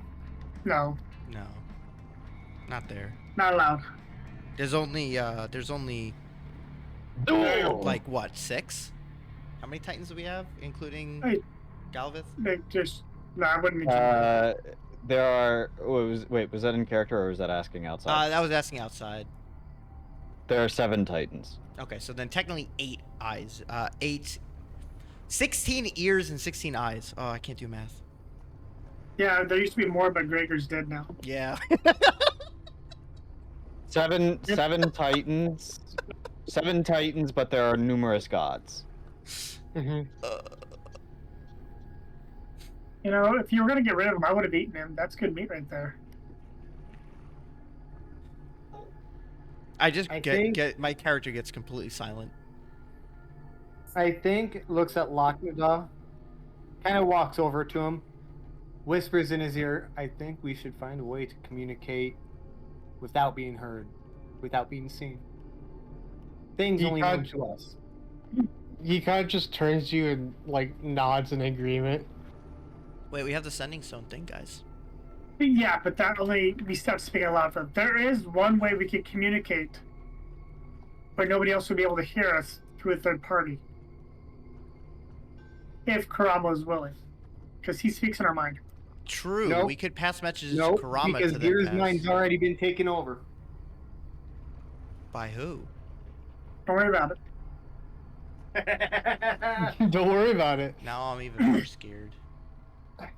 No, No, not there. not allowed. There's only like what, 6? How many Titans do we have, including Hey. Galvith? They just no, I wouldn't mention that. There are... Wait, was that in character or was that asking outside? That was asking outside. There are 7 Titans. Okay, so then technically 8 eyes. 16 ears and 16 eyes. Oh, I can't do math. Yeah, there used to be more, but Gregor's dead now. Yeah. 7 Titans. 7 Titans, but there are numerous gods. Mm-hmm. You know, if you were gonna get rid of him, I would have eaten him. That's good meat right there. I just I get think- my character gets completely silent. I think looks at Locknadaw, kind of walks over to him, whispers in his ear, I think we should find a way to communicate without being heard, without being seen. Things You only can't- known to us. He kind of just turns to you and like nods in agreement. Wait, we have the sending stone thing, guys. Yeah, but that only we still have to speak out loud for. There is one way we can communicate, but nobody else would be able to hear us through a third party. If Karama is willing, because he speaks in our mind. True. Nope. We could pass messages Nope, to Karama because to then Gear's pass. mind's already been taken over. By who? Don't worry about it. Don't worry about it. Now I'm even more scared.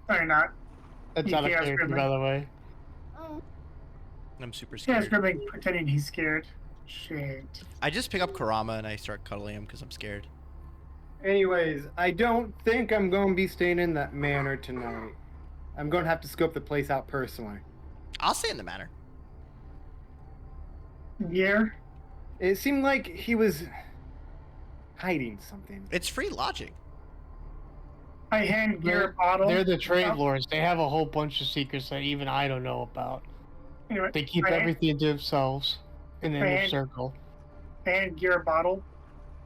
No, you're not. That's You not a can't character, scream by the way. I'm super Yeah, scared. Scribbling pretending he's scared. Shit. I just pick up Karama and I start cuddling him because I'm scared. Anyways, I don't think I'm going to be staying in that manor tonight. I'm going to have to scope the place out personally. I'll stay in the manor. Gear. It seemed like he was hiding something. It's free lodging. I hand Gear a bottle. They're the trade Oh, lords. They have a whole bunch of secrets that even I don't know about. Anyway, They keep I hand- everything to themselves in the inner And- circle. hand Gear a bottle.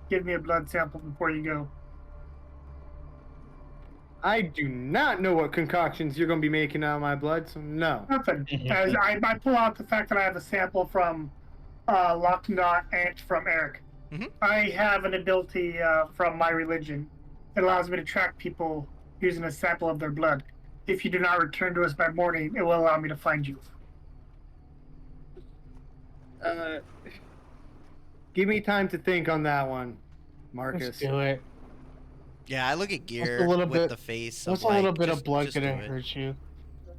Give me a blood sample before you go. I do not know what concoctions you're going to be making out of my blood, so no. Nothing. As I pull out the fact that I have a sample from Locknot and from Eric. Mhm. I have an ability from my religion. It allows me to track people using a sample of their blood. If you do not return to us by morning, it will allow me to find you. Give me time to think on that one, Let's Marcus. do it. Yeah, I look at Gear a little with bit- the face What's of a little like, bit of just- blood just gonna do it. hurt you?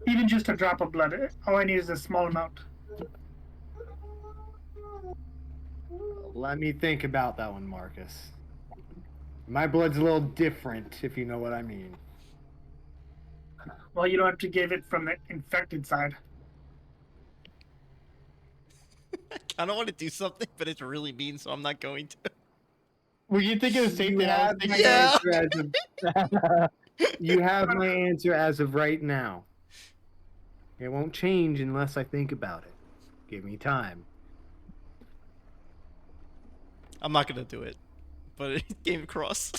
Even just a drop of blood. All I need is a small amount. Let me think about that one, Marcus. My blood's a little different, if you know what I mean. Well, you don't have to give it from the infected side. I don't want to do something, but it's really mean, so I'm not going to. Were you thinking the same You thing I was have my thinking? Yeah. answer you have my answer as of right now. It won't change unless I think about it. Give me time. I'm not gonna do it, but it came across.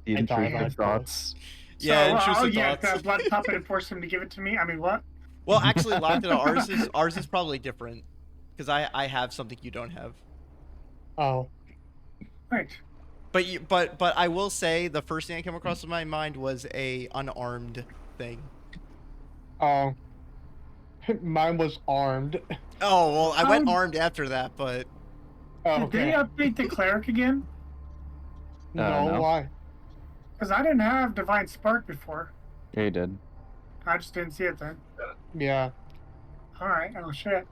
The I thought intrusive about thoughts. Yeah, intrusive yeah, thoughts. the blood puppet and force him to give it to me. I mean, what? Well, actually, Locked ours is probably different because I have something you don't have. Oh, Right. But I will say the first thing that came across my mind was a unarmed thing. oh. Mine was armed. Oh well, I went Oh. armed after that, but Oh, Did they okay. update the cleric again? No, no. why? Because I didn't have Divine Spark before. They did. I just didn't see it then. Yeah. Alright, oh shit.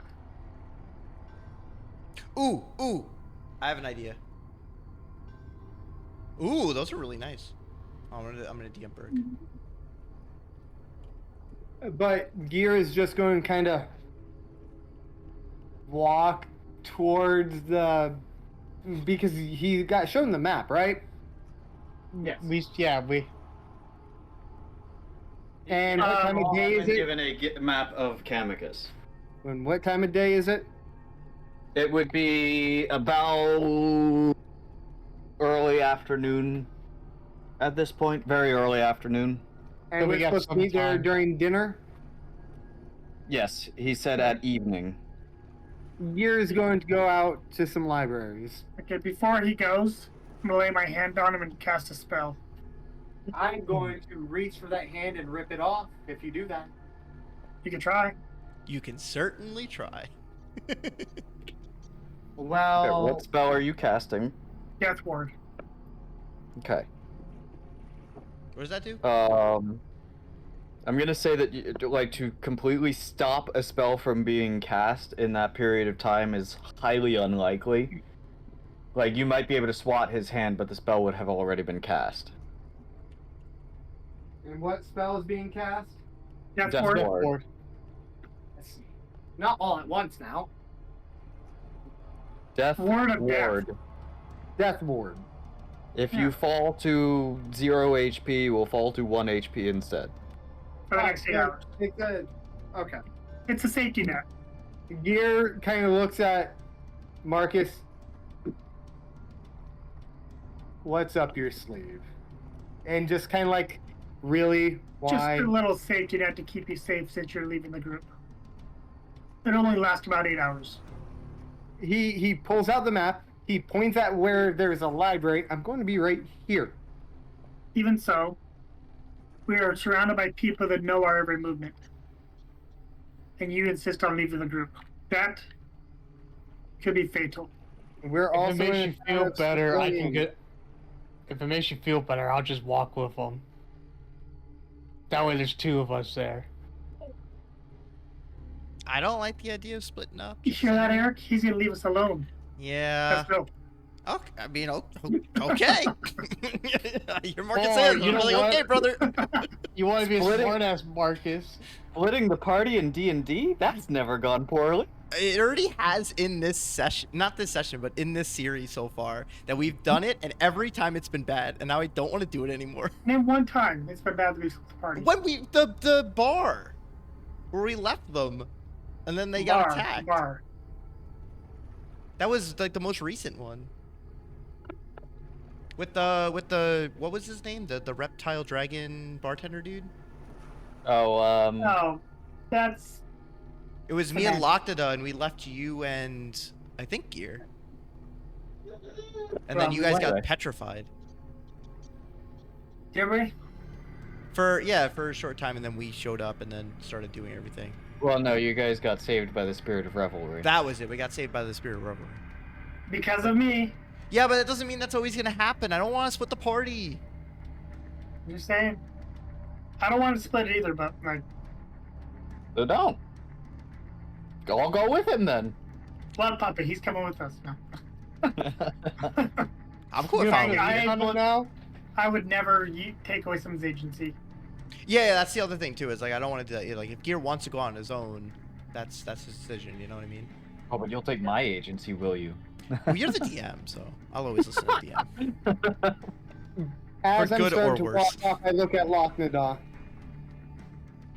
ooh, I have an idea. Ooh, those are really nice. Oh, I'm gonna DM Berg. But Gear is just going to kind of walk towards the... Because he got shown the map, right? Yes. We. And what time of day is it? Given a map of Camicus. And what time of day is it? It would be about early afternoon at this point. Very early afternoon. And So we we're got supposed to some meet there time. during dinner? Yes, he said at evening. Gear is going to go out to some libraries. Okay, before he goes, I'm gonna lay my hand on him and cast a spell. I'm going to reach for that hand and rip it off if you do that. You can try. You can certainly try. Okay, Well, what spell are you casting? Death Ward. Okay. What does that do? I'm gonna say that like to completely stop a spell from being cast in that period of time is highly unlikely. Like you might be able to swat his hand, but the spell would have already been cast. and what spell is being cast? Death Death Ward. Ward. Or Not all at once now. Death Ward of death. Ward. Death Ward. If Yeah. you fall to 0 HP, you will fall to 1 HP instead. For the next 8 hours. It's a, okay. It's a safety net. Gear kind of looks at Marcus. What's up your sleeve? And just kind of like Really? Just Why? a little safety net to keep you safe since you're leaving the group. It only lasts about 8 hours. He pulls out the map. He points at where there's a library. I'm going to be right here. Even so, we are surrounded by people that know our every movement. And you insist on leaving the group. That could be fatal. We're If also it makes in you a feel town of better, I can civilians. get. If it makes you feel better, I'll just walk with them. That way, there's 2 of us there. I don't like the idea of splitting up. You hear that, Eric? He's gonna leave us alone. Yeah. Let's go. Okay. I mean, okay. You're Marcus Oh, Hayes. you I'm know really what? okay, brother. You want to be a Split it. smartass, Marcus? Splitting the party in D&D? That's never gone poorly. It already has in this session, not this session, but in this series so far, that we've done it, and every time it's been bad, and now I don't want to do it anymore. Name one time it's been bad to be split the party. When we the bar where we left them, and then they got attacked. Bar. That was like the most recent one. With the what was his name? The reptile dragon bartender dude. Oh, that's It was me and Lockdada, and we left you and I think Gear. And then you guys got petrified. did we? For a short time, and then we showed up and then started doing everything. Well, no, you guys got saved by the spirit of revelry. That was it. We got saved by the spirit of revelry. Because of me. Yeah, but that doesn't mean that's always gonna happen. I don't want to split the party. I'm just saying. I don't want to split it either, but like, So don't. I'll go with him then. Blood Puppet, he's coming with us now. I'm cool You with have following a you. handle now? I would never take away someone's agency. Yeah, that's the other thing too. Is like I don't want to do that. Like if Gear wants to go on his own, that's his decision. You know what I mean? Oh, but you'll take my agency, will you? Well, you're the DM, so I'll always listen to the DM. As For I'm good or starting to worse. walk off, I look at Locknada.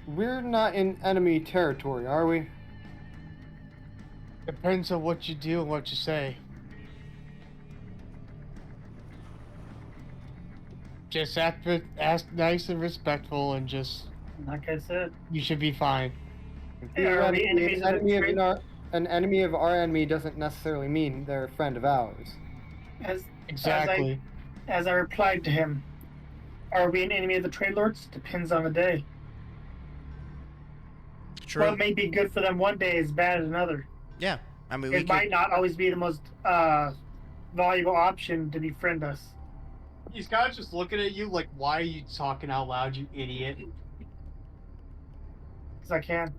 We're not in enemy territory, are we? Depends on what you do and what you say. Just ask nice and respectful, and just Like I said. you should be fine. Are we enemies of the trade? An enemy of our enemy doesn't necessarily mean they're a friend of ours. Exactly. As I replied to him, are we an enemy of the trade lords? Depends on the day. True. What may be good for them one day is bad another. Yeah. I mean, we It might not always be the most valuable option to befriend us. He's kind of just looking at you like, why are you talking out loud, you idiot? Because I can.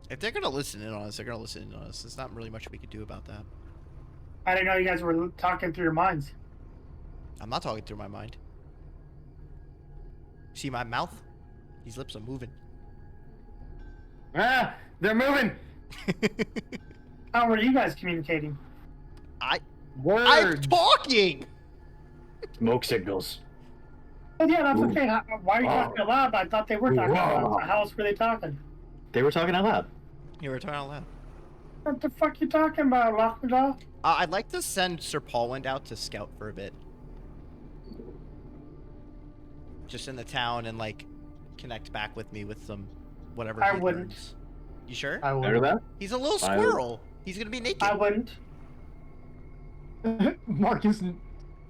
If they're gonna listen in on us, they're gonna listen in on us. There's not really much we could do about that. I didn't know you guys were talking through your minds. I'm not talking through my mind. See my mouth? These lips are moving. Ah! They're moving! How are you guys communicating? I'm Words! talking. Smoke signals. Oh yeah, that's Ooh. okay. Why are you talking out loud? I thought they were talking out loud. How else were they talking? They were talking out loud. You were talking out loud. What the fuck you talking about, Locknada? I'd like to send Sir Paulwind out to scout for a bit. Just in the town and like connect back with me with some whatever I he wouldn't. learns. You sure? I Remember would. that? He's a little I would. squirrel. He's gonna be naked. I wouldn't. Marcus.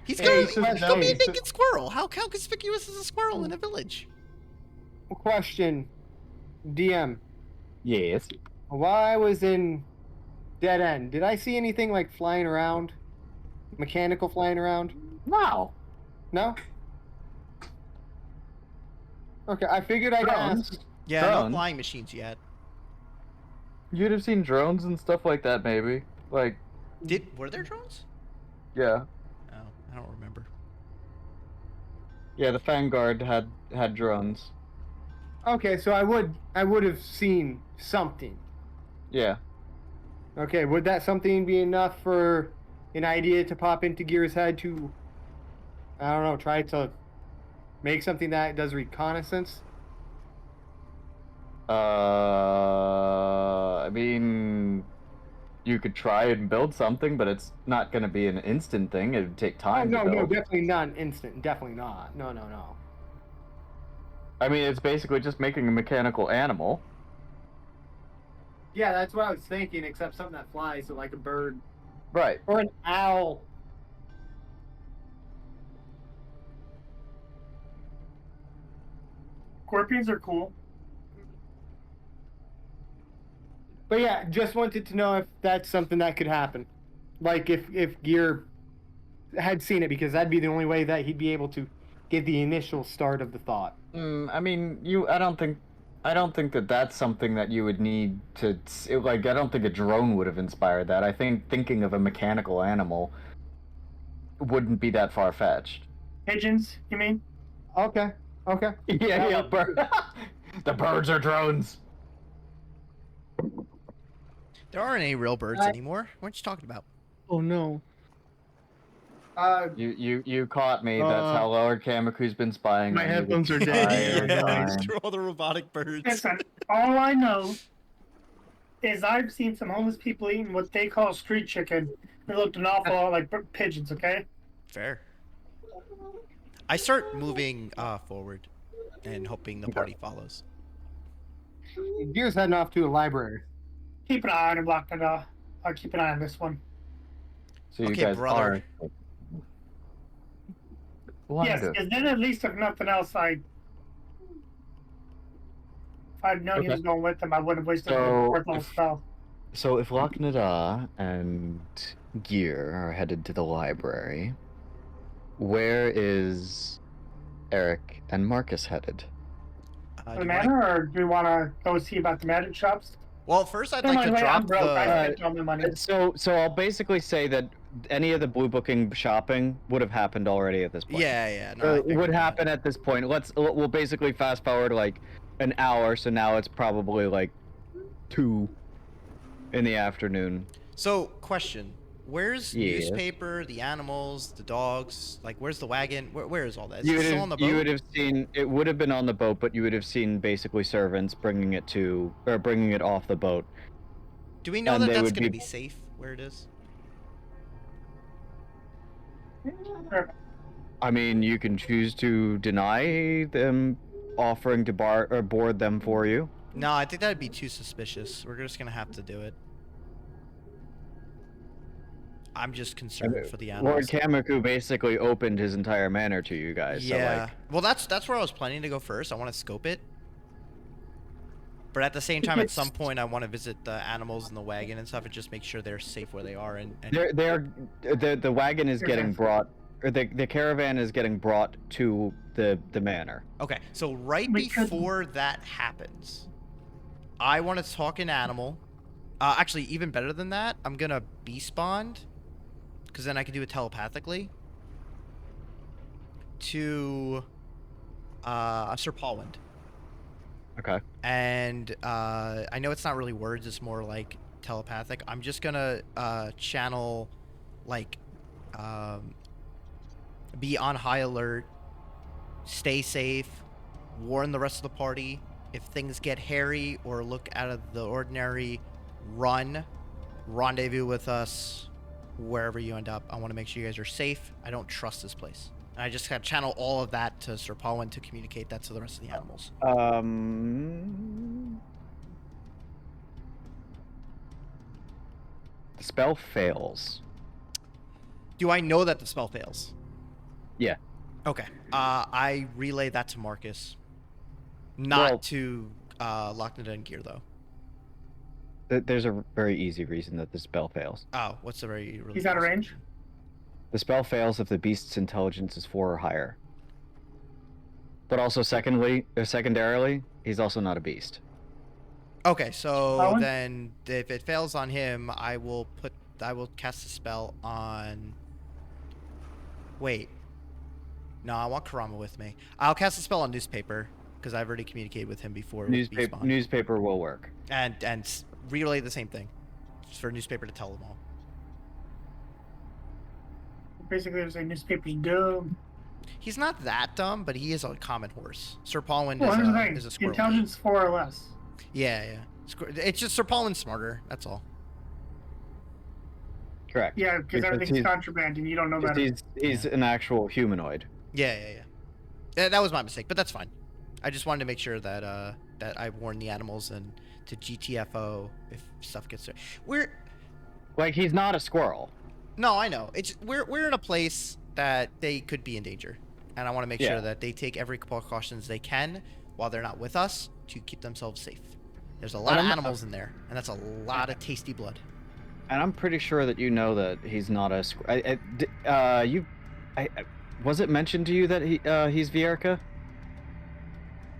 He's Hey, gonna, he says he's gonna be a no. naked squirrel. How conspicuous is a squirrel in a village? Question. DM. Yes. While I was in Dead End, did I see anything like flying around? Mechanical flying around? No. No? Okay, I figured I'd Drones. ask. Yeah, no Drones. flying machines yet. You'd have seen drones and stuff like that, maybe. Like, Were there drones? yeah. Oh, I don't remember. Yeah, the Vanguard had drones. Okay, so I would have seen something. Yeah. Okay, would that something be enough for an idea to pop into Gear's head to, I don't know, try to make something that does reconnaissance? I mean, you could try and build something, but it's not going to be an instant thing. It would take Oh, time no, to no, build. definitely not an instant. Definitely not. No. I mean, it's basically just making a mechanical animal. Yeah, that's what I was thinking, except something that flies, so like a bird. Right. Or an owl. Scorpions are cool. But yeah, just wanted to know if that's something that could happen. Like if Gear had seen it, because that'd be the only way that he'd be able to get the initial start of the thought. I mean, I don't think that that's something that you would need to like. I don't think a drone would have inspired that. I think thinking of a mechanical animal wouldn't be that far fetched. Pigeons, you mean? Okay. Yeah. The birds are drones. There aren't any real birds anymore. What are you talking about? Oh no. You caught me. That's how Lord Camicoux's been spying. My on you headphones the are dead. entire time. Through all the robotic birds. Listen, all I know is I've seen some homeless people eating what they call street chicken. They looked an awful lot like pigeons, okay? Fair. I start moving forward and hoping the party follows. Gear's heading off to a library. Keep an eye on him, Locknada. I'll keep an eye on this one. So you Okay, guys brother. are. Yes, Wonderful. because then at least if nothing else, if I'd known he was going with them, I wouldn't have wasted So, a worthless spell. So if Locknada and Gear are headed to the library, where is Eric and Marcus headed? The manor, or do we want to go see about the magic shops? Well, first I'd Never like mind, to wait, I'm drop broke. I the. spent all my money. So I'll basically say that any of the blue booking shopping would have happened already at this point. Yeah. No, I It figured would that. happen at this point. We'll basically fast forward like an hour, so now it's probably like 2 in the afternoon. So, question: where's Yes. newspaper, the animals, the dogs? Like, where's the wagon? Where is all that? Is You it still on the boat? would have seen it would have been on the boat, but you would have seen basically servants bringing it off the boat. Do we know and that they that's would going to be- be safe where it is? Sure. I mean, you can choose to deny them offering to board them for you. No, I think that'd be too suspicious. We're just gonna have to do it. I'm just concerned for the Lord animals. Camicoux basically opened his entire manor to you guys. Yeah. So Well, that's where I was planning to go first. I want to scope it. But at the same time, at some point, I want to visit the animals in the wagon and stuff, and just make sure they're safe where they are. And the wagon is getting brought, or the caravan is getting brought to the manor. okay, so right before that happens, I want to talk an animal. Actually, even better than that, I'm gonna beast bond, because then I can do it telepathically. To Sir Paulwind. Okay. And I know it's not really words, it's more like telepathic. I'm just gonna channel, like, be on high alert, stay safe, warn the rest of the party. If things get hairy or look out of the ordinary, run, rendezvous with us wherever you end up. I want to make sure you guys are safe. I don't trust this place. And I just gotta channel all of that to Sir Paulwind to communicate that to the rest of the animals. The spell fails. Do I know that the spell fails? Yeah. Okay. I relay that to Marcus. Not Well- to Locknada and Gear, though. There's a very easy reason that the spell fails. Oh, what's the very... He's out of range. The spell fails if the beast's intelligence is 4 or higher. But also, secondarily, he's also not a beast. Okay, so Paulwind? then if it fails on him, I will cast a spell on... Wait. No, I want Karama with me. I'll cast a spell on Newspaper, because I've already communicated with him before with Beast Bond. Newspaper will work. And relay the same thing. Just for Newspaper to tell them all. Basically, there's a newspaper's dumb. He's not that dumb, but he is a common horse. Sir Paulwind Well, here's the thing. is a squirrel. Intelligence 4 or less. Yeah. It's just Sir Paulwind's smarter, that's all. Correct. Yeah, because everything's he's- contraband and you don't know about it. He's an actual humanoid. Yeah. That was my mistake, but that's fine. I just wanted to make sure that that I warn the animals and to GTFO if stuff gets there. Like, he's not a squirrel. No, I know. It's we're in a place that they could be in danger, and I want to make sure that they take every precautions they can while they're not with us to keep themselves safe. There's a lot of animals in there, and that's a lot of tasty blood. And I'm pretty sure that you know that he's not a was it mentioned to you that he's Vierka?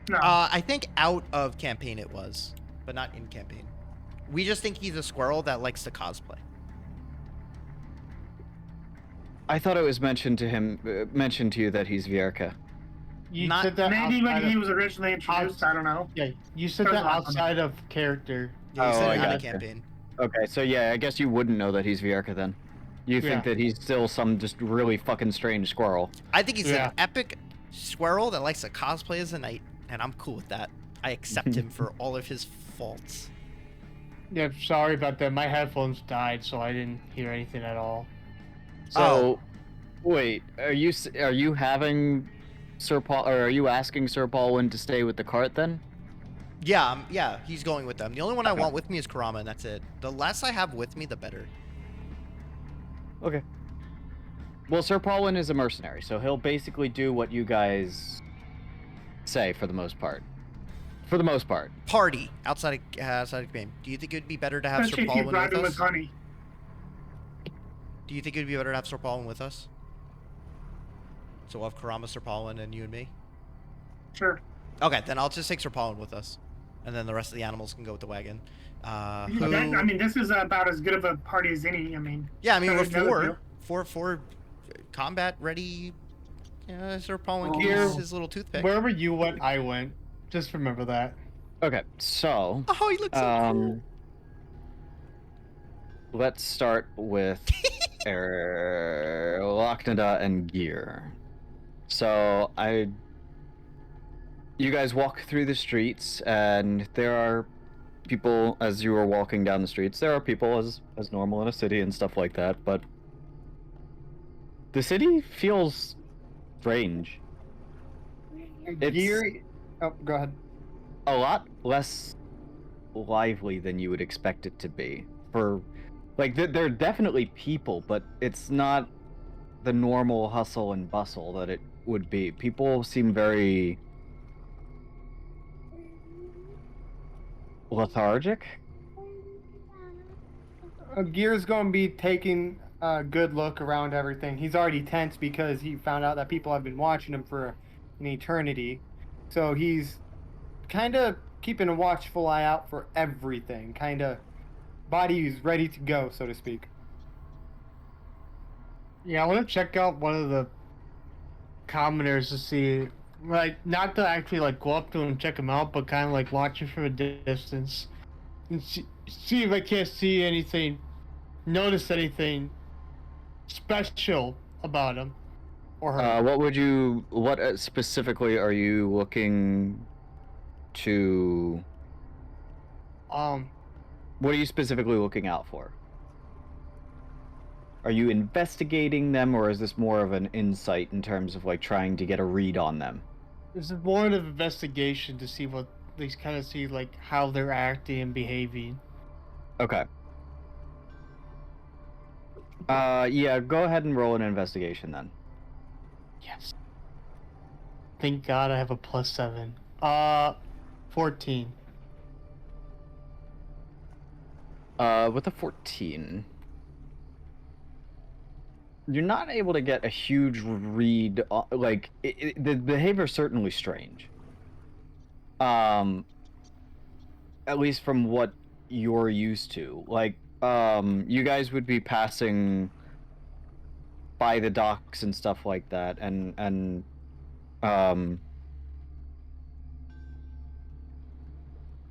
No. I think out of campaign it was, but not in campaign. We just think he's a squirrel that likes to cosplay. I thought it was mentioned to you that he's Vierka. You Not- said that Maybe when outside he of- was originally introduced, I don't know. Yeah, you said There's that a lot of outside of character. Yeah, he Oh, said I it out of gotcha. campaign. Okay, so yeah, I guess you wouldn't know that he's Vierka then. You think Yeah. that he's still some just really fucking strange squirrel. I think he's Yeah. an epic squirrel that likes to cosplay as a knight, and I'm cool with that. I accept him for all of his faults. Yeah, sorry about that. My headphones died, so I didn't hear anything at all. So, wait, are you having Sir Paul, or are you asking Sir Paulwyn to stay with the cart then? Yeah, yeah, he's going with them. The only one I Okay. want with me is Kurama, and that's it. The less I have with me, the better. Okay. Well, Sir Paulwyn is a mercenary, so he'll basically do what you guys say for the most part. For the most part. Party outside of game. Do you think it would be better to have Sir Especially if you Paulwyn bribe with him with us? honey. Do you think it would be better to have Sir Paulwyn with us? So we'll have Kurama, Sir Paulwyn, and you and me? Sure. Okay, then I'll just take Sir Paulwyn with us. And then the rest of the animals can go with the wagon. I mean, this is about as good of a party as any. I mean, Yeah, I mean, we're Another four combat ready. Sir Paulwyn can Here- use his little toothpick. Wherever you went, I went. Just remember that. Okay, so Oh, he looks so cool. let's start with Locknada and Gear. So you guys walk through the streets, and there are people as you are walking down the streets. There are people as normal in a city and stuff like that, but the city feels strange. Gear. Oh, go ahead. A lot less lively than you would expect it to be. There are definitely people, but it's not the normal hustle and bustle that it would be. People seem very lethargic. Gear's going to be taking a good look around everything. He's already tense because he found out that people have been watching him for an eternity. So he's kind of keeping a watchful eye out for everything. Kind of body is ready to go, so to speak. Yeah, I want to check out one of the commoners to see, like, not to actually like go up to him and check him out, but kind of like watch him from a distance and see if I can't see anything, notice anything special about him or her. What specifically are you looking to? What are you specifically looking out for? Are you investigating them, or is this more of an insight in terms of like trying to get a read on them? This is more of an investigation to see what they kind of see, like how they're acting and behaving. Okay. Yeah, go ahead and roll an investigation then. Yes. Thank God I have a +7. 14. With a 14, you're not able to get a huge read. The behavior is certainly strange. At least from what you're used to. You guys would be passing by the docks and stuff like that, and from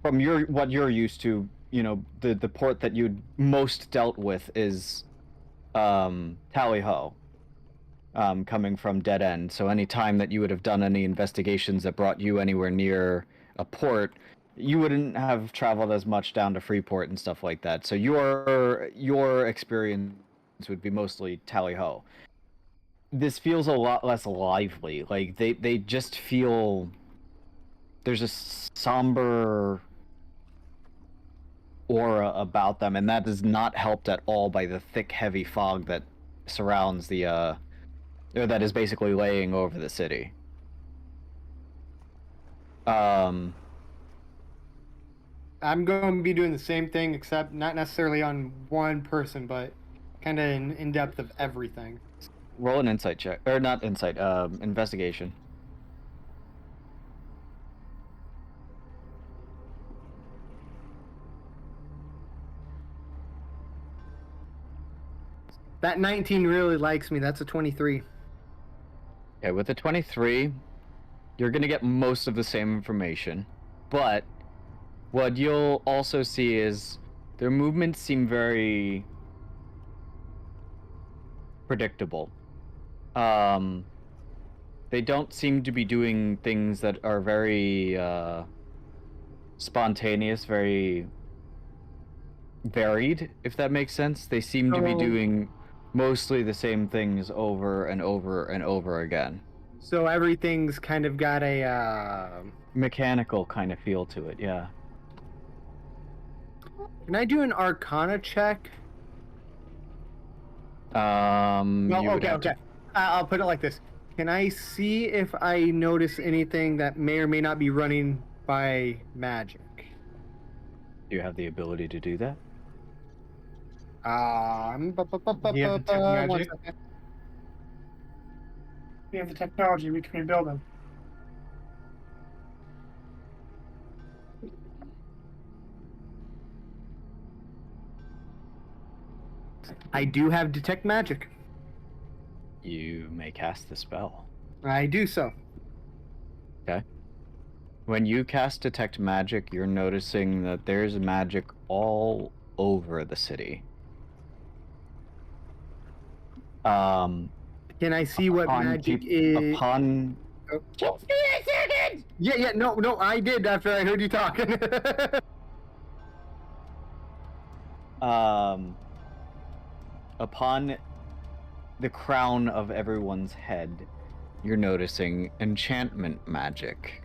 what you're used to, the port that you'd most dealt with is Tally-Ho, coming from Dead End. So any time that you would have done any investigations that brought you anywhere near a port, you wouldn't have traveled as much down to Freeport and stuff like that. So your experience would be mostly Tally-Ho. This feels a lot less lively. Like they just feel there's a somber aura about them, and that is not helped at all by the thick, heavy fog that surrounds the or that is basically laying over the city. I'm going to be doing the same thing, except not necessarily on one person, but kind of in depth of everything. Roll an insight check, or not insight, investigation. That 19 really likes me. That's a 23. Okay, with the 23, you're gonna get most of the same information, but what you'll also see is their movements seem very predictable. They don't seem to be doing things that are very spontaneous, very varied, if that makes sense. They seem to be doing mostly the same things over and over and over again. So everything's kind of got a Mechanical kind of feel to it, yeah. Can I do an Arcana check? You would have to- I'll put it like this. Can I see if I notice anything that may or may not be running by magic? Do you have the ability to do that? Do you have detect one magic? second. We have the technology. We can rebuild them. I do have detect magic. You may cast the spell. I do so. Okay. When you cast Detect Magic, you're noticing that there's magic all over the city. Can I see what upon magic peop- is? Upon Oh. Just give me a second! Yeah, no, I did after I heard you talking. upon the crown of everyone's head, you're noticing enchantment magic.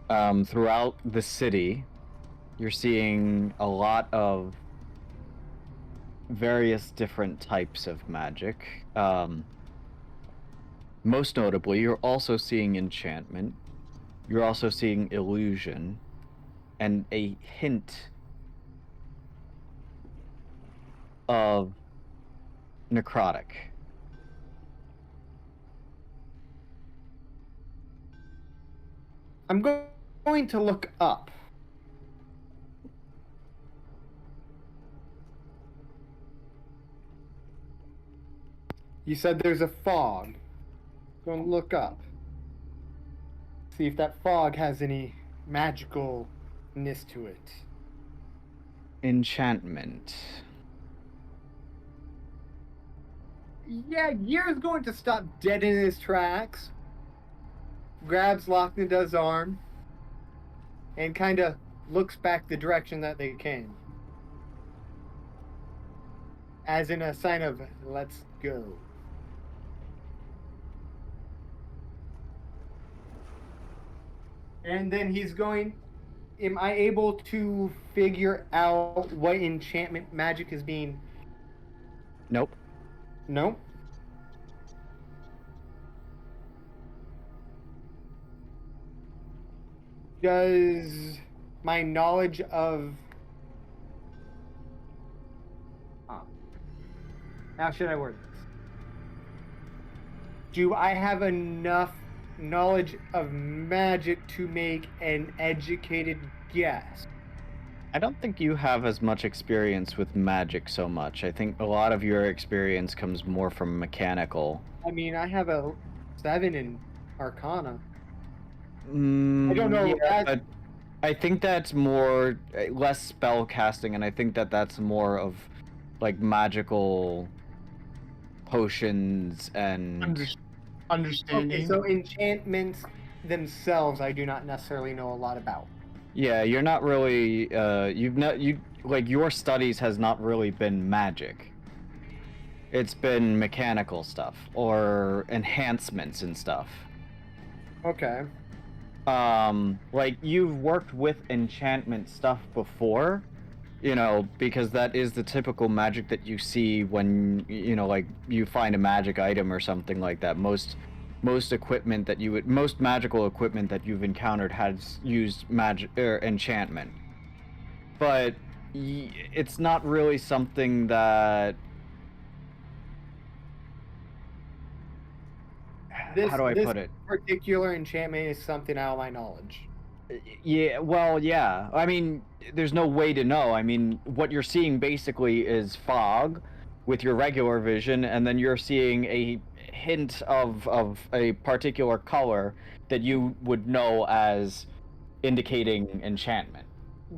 Throughout the city, you're seeing a lot of various different types of magic. Most notably, you're also seeing enchantment. You're also seeing illusion, and a hint of necrotic. I'm going to look up. You said there's a fog. Going to look up. See if that fog has any magicalness to it. Enchantment. Yeah, Gear's going to stop dead in his tracks. Grabs Lochnado's arm. And kind of looks back the direction that they came. As in a sign of, let's go. And then he's going, am I able to figure out what enchantment magic is being... Nope. No? Does my knowledge of... How should I word this? Do I have enough knowledge of magic to make an educated guess? I don't think you have as much experience with magic so much. I think a lot of your experience comes more from mechanical. I mean, I have a 7 in Arcana. I don't know, but I think that's more less spell casting, and I think that's more of like magical potions and Understanding. Okay, so enchantments themselves, I do not necessarily know a lot about. yeah, you're not really your studies has not really been magic. It's been mechanical stuff or enhancements and stuff. Okay. Like you've worked with enchantment stuff before, you know, because that is the typical magic that you see when, you know, like you find a magic item or something like that. Most equipment that you would, most magical equipment that you've encountered has used magic or enchantment. But it's not really something that, how do I This put it? particular enchantment is something out of my knowledge. Yeah, well, yeah. I mean, there's no way to know. I mean, what you're seeing basically is fog with your regular vision, and then you're seeing a hint of a particular color that you would know as indicating enchantment.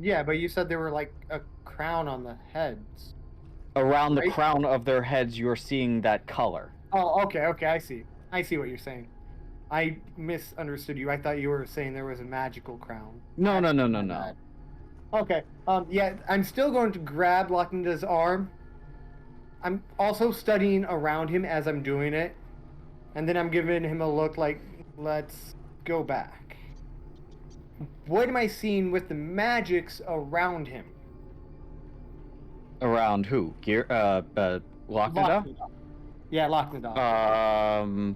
Yeah, but you said there were like a crown on the heads. Around the Right. crown of their heads, you're seeing that color. Oh, okay, okay, I see. I see what you're saying. I misunderstood you. I thought you were saying there was a magical crown. No, no, That's no, no, my no. bad. Okay. Yeah, I'm still going to grab Lockinda's arm. I'm also studying around him as I'm doing it. And then I'm giving him a look like, let's go back. What am I seeing with the magics around him? Around who? Lockneda? Lockinda. Yeah, Lockinda.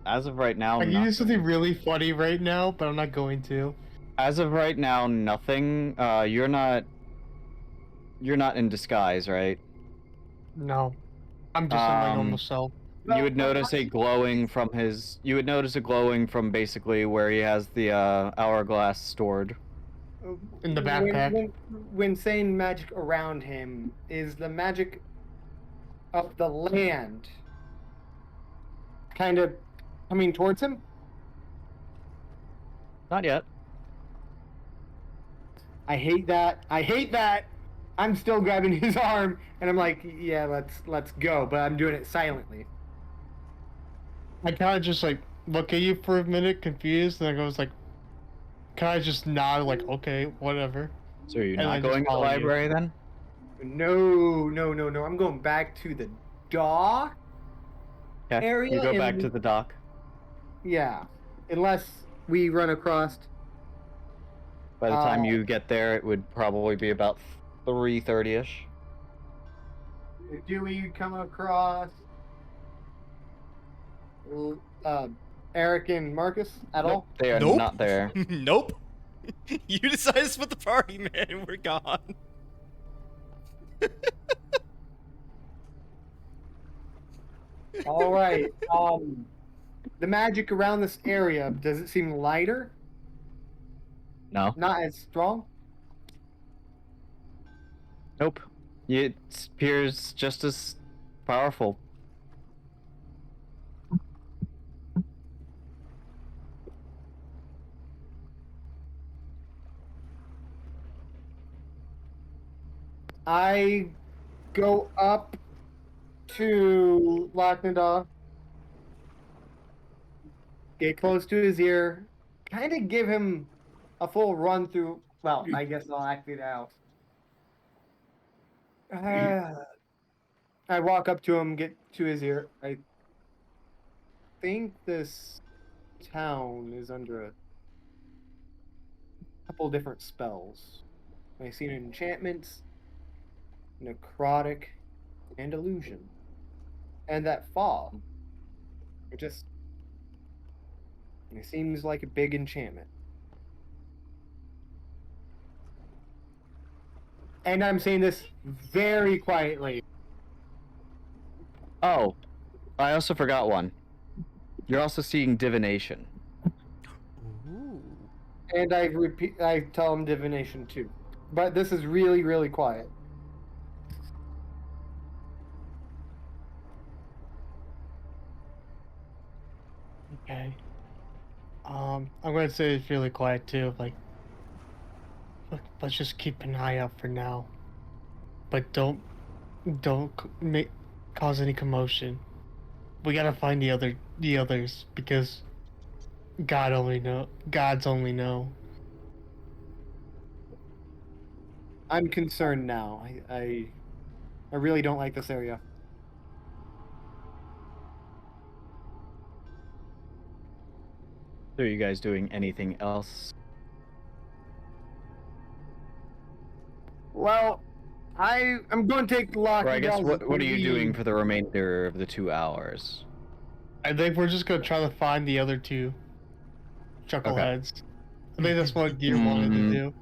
As of right now, I can do nothing. something really funny right now, but I'm not going to. As of right now, nothing. You're not in disguise, right? No. I'm just on my normal Um, self. You would notice a glowing from his. You would notice a glowing from basically where he has the hourglass stored. In the backpack. When saying magic around him, is the magic of the land kind of coming towards him? Not yet. I hate that. I hate that. I'm still grabbing his arm, and I'm like, yeah, let's go. But I'm doing it silently. I kind of just like look at you for a minute, confused, and I was like, kind of just nod, like, okay, whatever. So you're And I not just going to the follow you. library then? No, no, no, no. I'm going back to the dock Okay. area. You go back and- to the dock. Yeah, unless we run across. By the time you get there, it would probably be about 3:30ish. Do we come across Eric and Marcus at all? They are Nope. not there. Nope. You decided to split the party, man. We're gone. All right. The magic around this area, does it seem lighter? No. Not as strong? Nope. It appears just as powerful. I go up to Lochnadaw, get close to his ear, kind of give him a full run through. Well, I guess I'll act it out. I walk up to him, get to his ear. I think this town is under a couple different spells. I've seen enchantments, necrotic, and illusion. And that fog. It seems like a big enchantment. And I'm saying this very quietly. Oh, I also forgot one. You're also seeing divination. Ooh. And I tell him divination too. But this is really, really quiet. Okay. I'm gonna say it's really quiet too. Like, look, let's just keep an eye out for now. But don't cause any commotion. We gotta find the others because gods only know. I'm concerned now. I really don't like this area. So are you guys doing anything else? Well, I'm going to take the lock. Or I guess what are you doing for the remainder of the 2 hours? I think we're just gonna try to find the other two chuckleheads. I think that's what Gear wanted to do.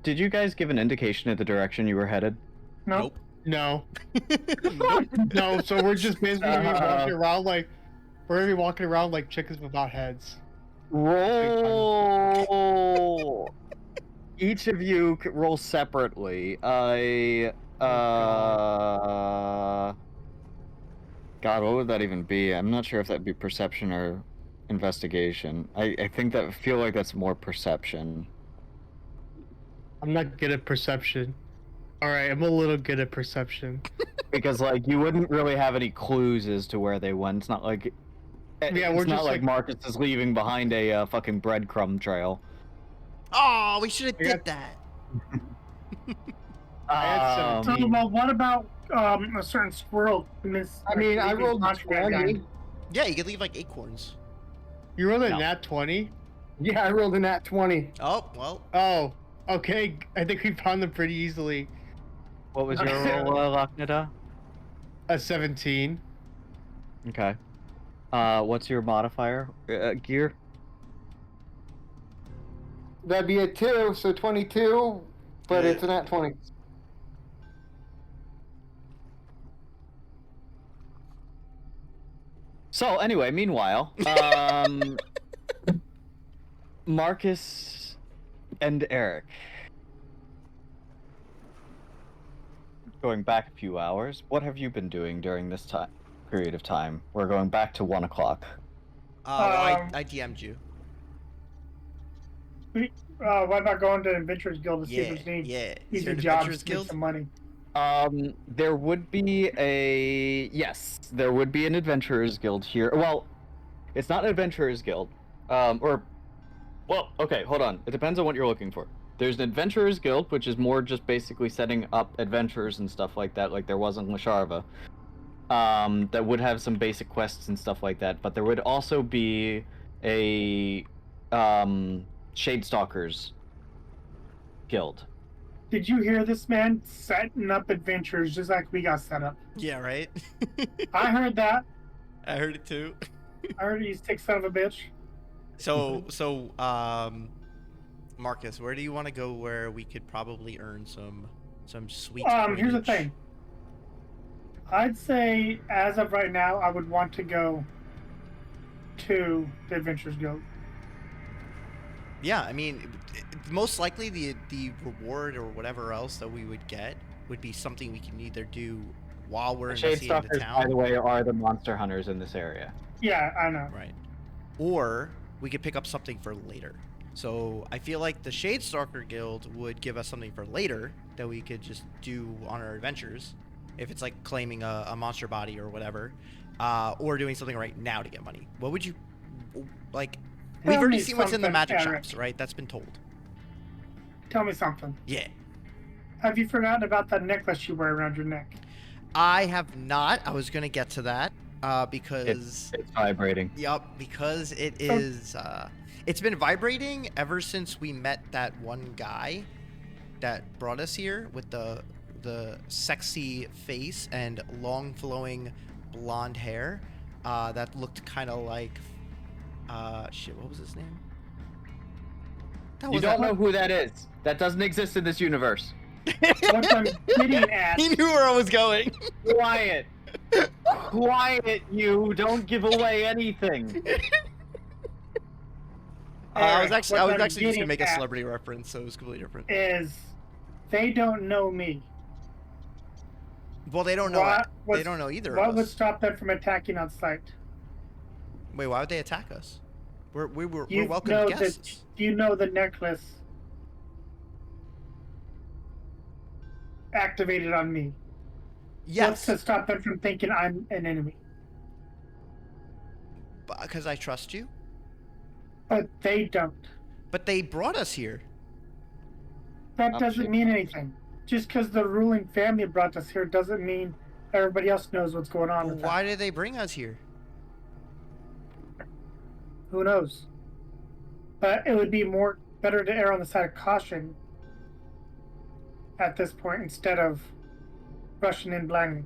Did you guys give an indication of the direction you were headed? Nope. No, Nope. no. So we're just basically gonna be walking around like chickens without heads. Roll. Each of you roll separately. God, what would that even be? I'm not sure if that'd be perception or investigation. I think that feel like that's more perception. I'm not good at perception. All right, I'm a little good at perception. Because like you wouldn't really have any clues as to where they went. It's not like Yeah, it's we're not just like Marcus is leaving behind a fucking breadcrumb trail. Oh, we should have did that. So, well, what about a certain squirrel? I mean, I rolled a 20. Yeah, you could leave like acorns. You rolled a No. nat 20. Yeah, I rolled a nat 20. Oh, well. Oh, okay. I think we found them pretty easily. What was your roll, Laknada? A 17. Okay. What's your modifier? Gear? That'd be a 2, so 22, but it's a nat 20. So anyway, meanwhile, Marcus and Eric. Going back a few hours, what have you been doing during this period of time? We're going back to 1 o'clock. I DM'd you. What about going to Adventurers Guild to see if there's any Yeah. easy Is there jobs Adventurers to make Guild? some money? There would be there would be an adventurers guild here. Well, it's not an adventurers guild. Okay, hold on. It depends on what you're looking for. There's an adventurers guild, which is more just basically setting up adventures and stuff like that, like there was in Lasharva. That would have some basic quests and stuff like that, but there would also be a Shadestalkers guild. Did you hear this man setting up adventures just like we got set up? Yeah, right? I heard that. I heard it too. I heard he's sick son of a bitch. So, Marcus, where do you want to go where we could probably earn some sweet Here's the coinage? thing. I'd say as of right now, I would want to go to the Adventurers Guild. Yeah, I mean, most likely the reward or whatever else that we would get would be something we can either do while we're investigating the Shadestalkers, town. by the way, are the monster hunters in this area. Yeah, I know. Right. Or we could pick up something for later. So I feel like the Shadestalker Guild would give us something for later that we could just do on our adventures. If it's like claiming a monster body or whatever. Or doing something right now to get money. What would you... Like... We've Tell already me seen what's in the something, magic Eric. shops, right? That's been told. Tell me something. Yeah. Have you forgotten about that necklace you wear around your neck? I have not. I was going to get to that because... It's vibrating. Yup, because it is... it's been vibrating ever since we met that one guy that brought us here with the sexy face and long flowing blonde hair that looked kind of like... shit, what was his name? You don't know who that is. That doesn't exist in this universe. What I'm getting at... He knew where I was going. Quiet. Quiet, you. Don't give away anything. I was Eric, actually what I'm just gonna getting make a at celebrity reference, so it was completely different. is they don't know me. Well, they don't know. What They was- don't know either What of would us. stop them from attacking on sight? Wait, why would they attack us? We're You welcome know guests. you know the necklace activated on me. Yes, What's to stop them from thinking I'm an enemy? because I trust you. But they don't. But they brought us here. That Oh, doesn't shit. mean anything. Just because the ruling family brought us here doesn't mean everybody else knows what's going on with Why did they bring us here? Who knows? But it would be better to err on the side of caution at this point instead of rushing in blindly.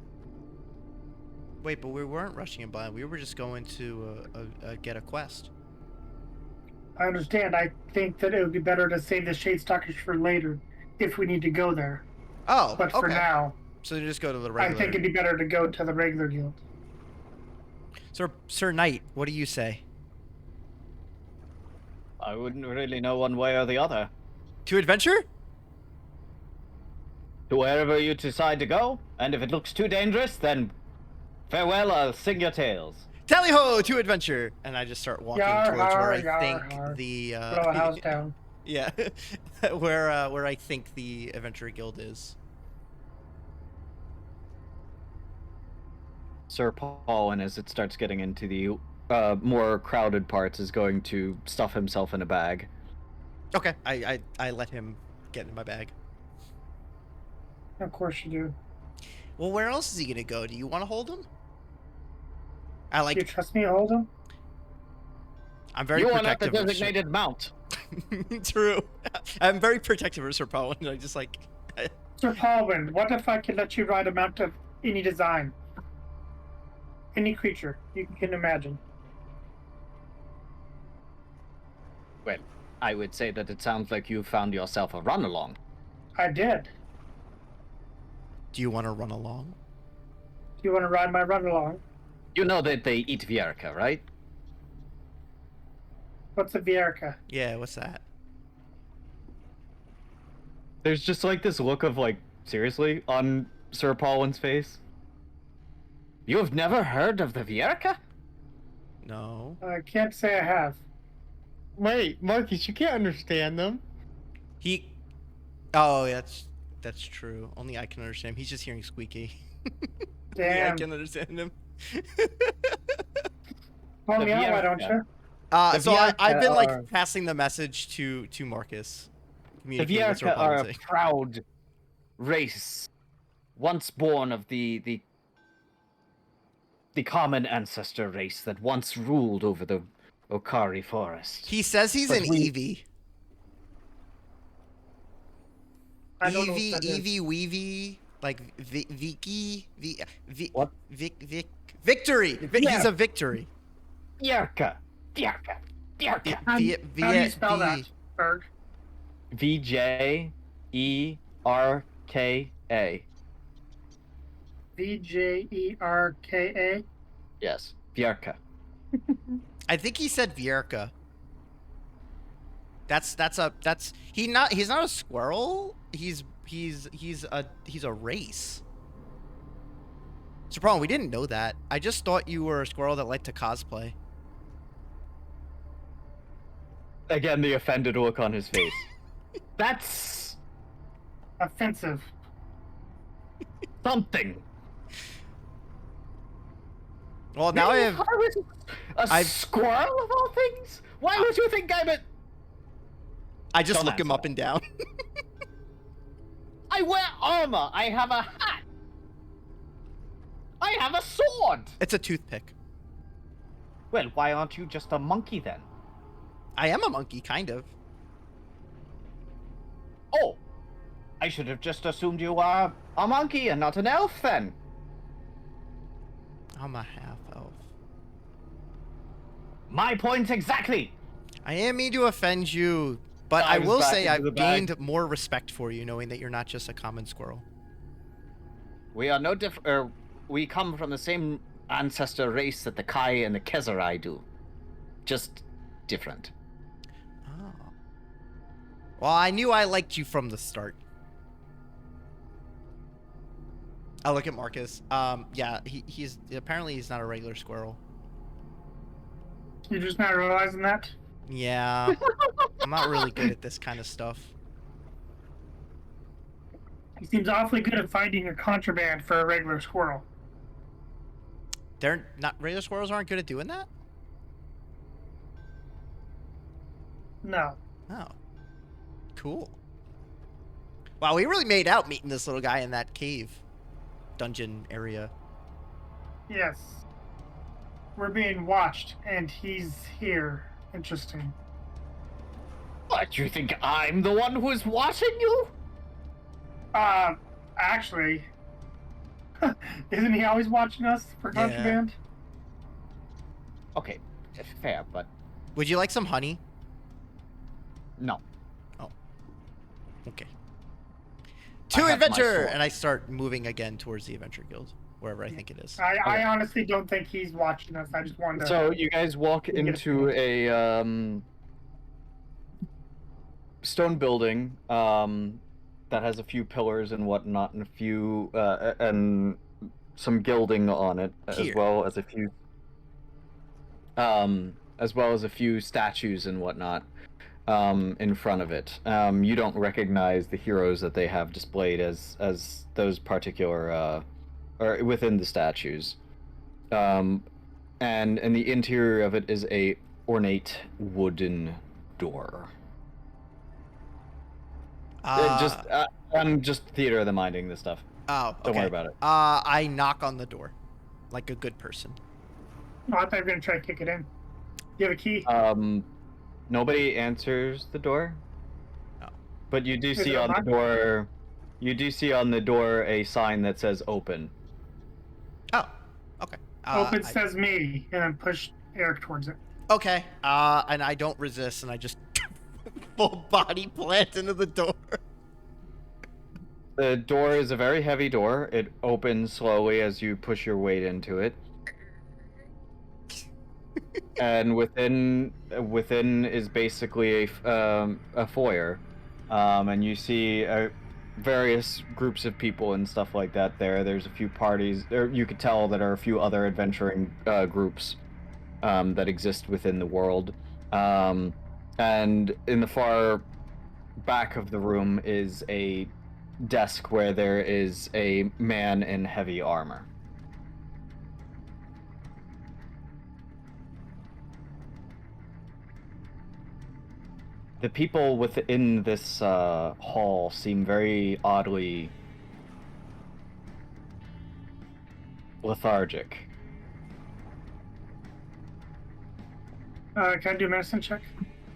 Wait, but we weren't rushing in blind. We were just going to get a quest. I understand. I think that it would be better to save the Shade Stalkers for later if we need to go there. Oh, But for okay. now, So you just go to the I regular. think it'd be better to go to the regular guild. Sir Knight, what do you say? I wouldn't really know one way or the other. To adventure? To wherever you decide to go, and if it looks too dangerous, then farewell, I'll sing your tales. Tally ho to adventure! And I just start walking Yar, towards har, where I yar, think har. the Blow a house down. yeah, where I think the adventure guild is. Sir Paul, and as it starts getting into the more crowded parts, is going to stuff himself in a bag. Okay, I let him get in my bag. Of course you do. Well, where else is he gonna go? Do you want to hold him? Do you trust me to hold him? I'm very You are not the protective. designated mount. True. I'm very protective of Sir Paul, and I just like. Sir Paulwyn, what if I could let you ride a mount of any design? Any creature you can imagine. Well, I would say that it sounds like you found yourself a run-along. I did. Do you want to run along? Do you want to ride my run along? You know that they eat Vierka, right? What's a Vierka? Yeah, what's that? There's just like this look of like, seriously, on Sir Paulwyn's face. You have never heard of the Vierka? No. I can't say I have. Wait, Marcus, you can't understand them. He. Oh, that's true. Only I can understand him. He's just hearing squeaky. Only I Damn. can understand him. Call The me out, why Vierka. don't you? The So I've been Vierka like are- passing the message to Marcus. The Communicating with Sir Vierka Paul are and a saying- proud race, once born of the common ancestor race that once ruled over the Okari forest. He says he's But an we- Eevee. I don't know Eevee, what that is. Eevee, Weevee, like Vicky, What? Victory. He's Yeah. a victory. Vierka. Vierka. Vierka. How do you spell that, Berg? Vjerka. Vjerka? Yes, Vierka. I think he said Vierka. He's not a squirrel. He's a race. Sir Paul, we didn't know that. I just thought you were a squirrel that liked to cosplay. Again, the offended look on his face. That's Offensive. something. Well, now I have. was a I've- squirrel of all things. Why would you think I'm a? I just Don't look him answer up and down. I wear armor. I have a hat. I have a sword. It's a toothpick. Well, why aren't you just a monkey then? I am a monkey, kind of. Oh, I should have just assumed you were a monkey and not an elf then. I'm a half elf. My point exactly. I am mean to offend you, but I Dives will back say into the I've bag. gained more respect for you, knowing that you're not just a common squirrel. We are no different. We come from the same ancestor race that the Kai and the Kezerai do. Just different. Oh. Well, I knew I liked you from the start. I look at Marcus. Yeah, he's apparently he's not a regular squirrel. You're just not realizing that? Yeah, I'm not really good at this kind of stuff. He seems awfully good at finding a contraband for a regular squirrel. They're not regular squirrels aren't good at doing that. No. Oh, cool. Wow, we really made out meeting this little guy in that cave dungeon area. Yes. We're being watched, and he's here. Interesting. What, you think I'm the one who's watching you? Actually, isn't he always watching us for Yeah. contraband? Okay, fair, but Would you like some honey? no. Okay. I To have my adventure! sword. And I start moving again towards the adventure guild, wherever I think it is. I honestly don't think he's watching us. I just wanted to. So you guys walk get a into a stone building that has a few pillars and whatnot, and a few and some gilding on it, Here. as well as a few statues and whatnot in front of it. You don't recognize the heroes that they have displayed as those particular or within the statues. And in the interior of it is a ornate wooden door. I'm just theater of the minding this stuff. Oh, okay. Don't worry about it. I knock on the door, like a good person. Oh, I thought you were gonna try to kick it in. You have a key. Nobody answers the door. Oh. But you do Is see it on the locked? door. You do see on the door a sign that says "Open." Oh, okay. Hope it says me, and then push Eric towards it. Okay. And I don't resist, and I just full body plant into the door. The door is a very heavy door. It opens slowly as you push your weight into it. And within is basically a foyer, and you see various groups of people and stuff like that. There's a few parties there. You could tell that are a few other adventuring groups that exist within the world. And in the far back of the room is a desk where there is a man in heavy armor. The people within this hall seem very oddly lethargic. Can I do a medicine check?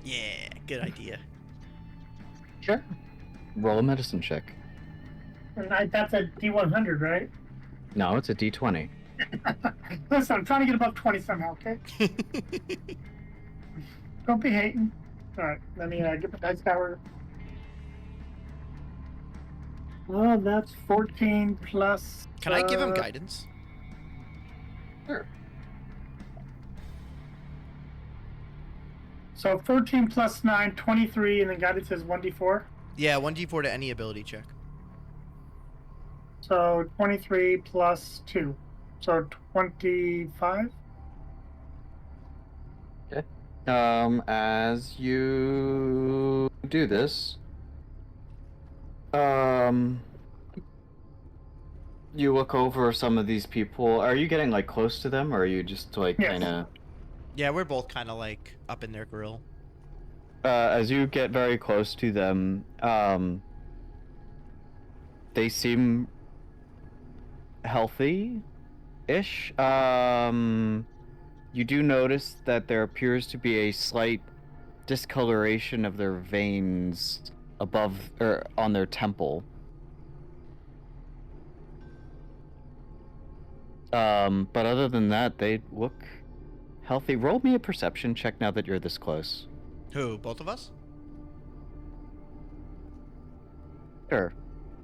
Yeah, good idea. Sure. Roll a medicine check. And that's a D100, right? No, it's a D20. Listen, I'm trying to get above 20 somehow, okay? Don't be hating. Alright, let me get the dice tower. Well, that's 14 plus... Can I give him guidance? Sure. So 14 plus 9, 23, and then guidance is 1d4. Yeah, 1d4 to any ability check. So 23 plus 2. So 25? Okay. As you do this, you look over some of these people. Are you getting like close to them, or are you just like Yes. kind of? Yeah, we're both kind of like up in their grill. As you get very close to them, they seem healthy-ish. You do notice that there appears to be a slight discoloration of their veins above or on their temple. But other than that, they look healthy. Roll me a perception check now that you're this close. Who? Both of us? Sure.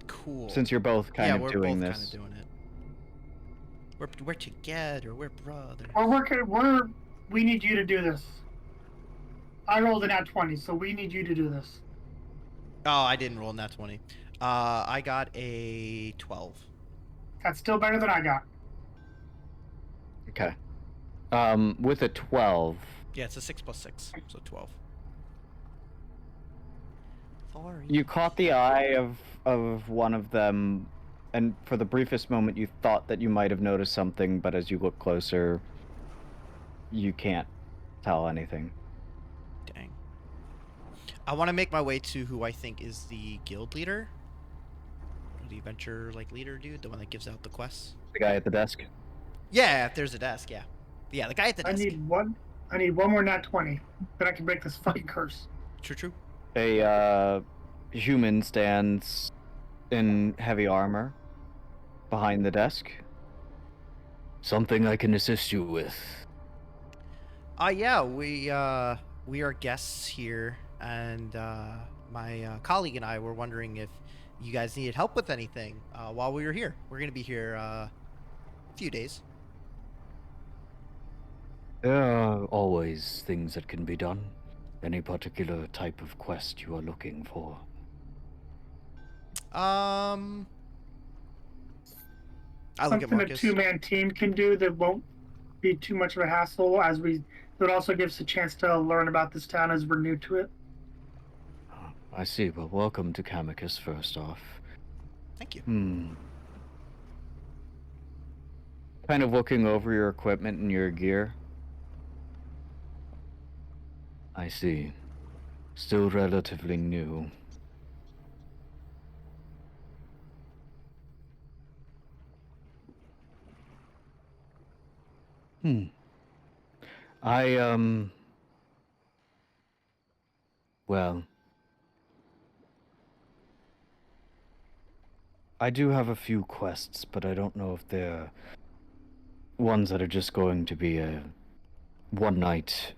Cool. Since you're both kind of doing we're this. both kind of doing it. We're together. We're brothers. We need you to do this. I rolled an at 20, so we need you to do this. Oh, I didn't roll nat 20. I got a 12. That's still better than I got. Okay. With a 12. Yeah, it's a 6 plus 6, so 12. Sorry. You caught the eye of one of them, and for the briefest moment you thought that you might have noticed something, but as you look closer, you can't tell anything. Dang. I want to make my way to who I think is the guild leader. The adventure leader dude, the one that gives out the quests. The guy at the desk? Yeah, if there's a desk, yeah. Yeah, the guy at the I desk. I need one more nat 20. Then I can break this fucking curse. True. A human stands in heavy armor behind the desk. Something I can assist you with. Yeah, we are guests here, and my colleague and I were wondering if you guys needed help with anything while we were here. We're gonna be here a few days. There are always things that can be done. Any particular type of quest you are looking for? I look at Something a Marcus. 2-man team can do that won't be too much of a hassle, as it would also give us a chance to learn about this town as we're new to it. I see. Well, welcome to Camicus, first off. Thank you. Kind of looking over your equipment and your gear. I see. Still relatively new. Well, I do have a few quests, but I don't know if they're ones that are just going to be a one-night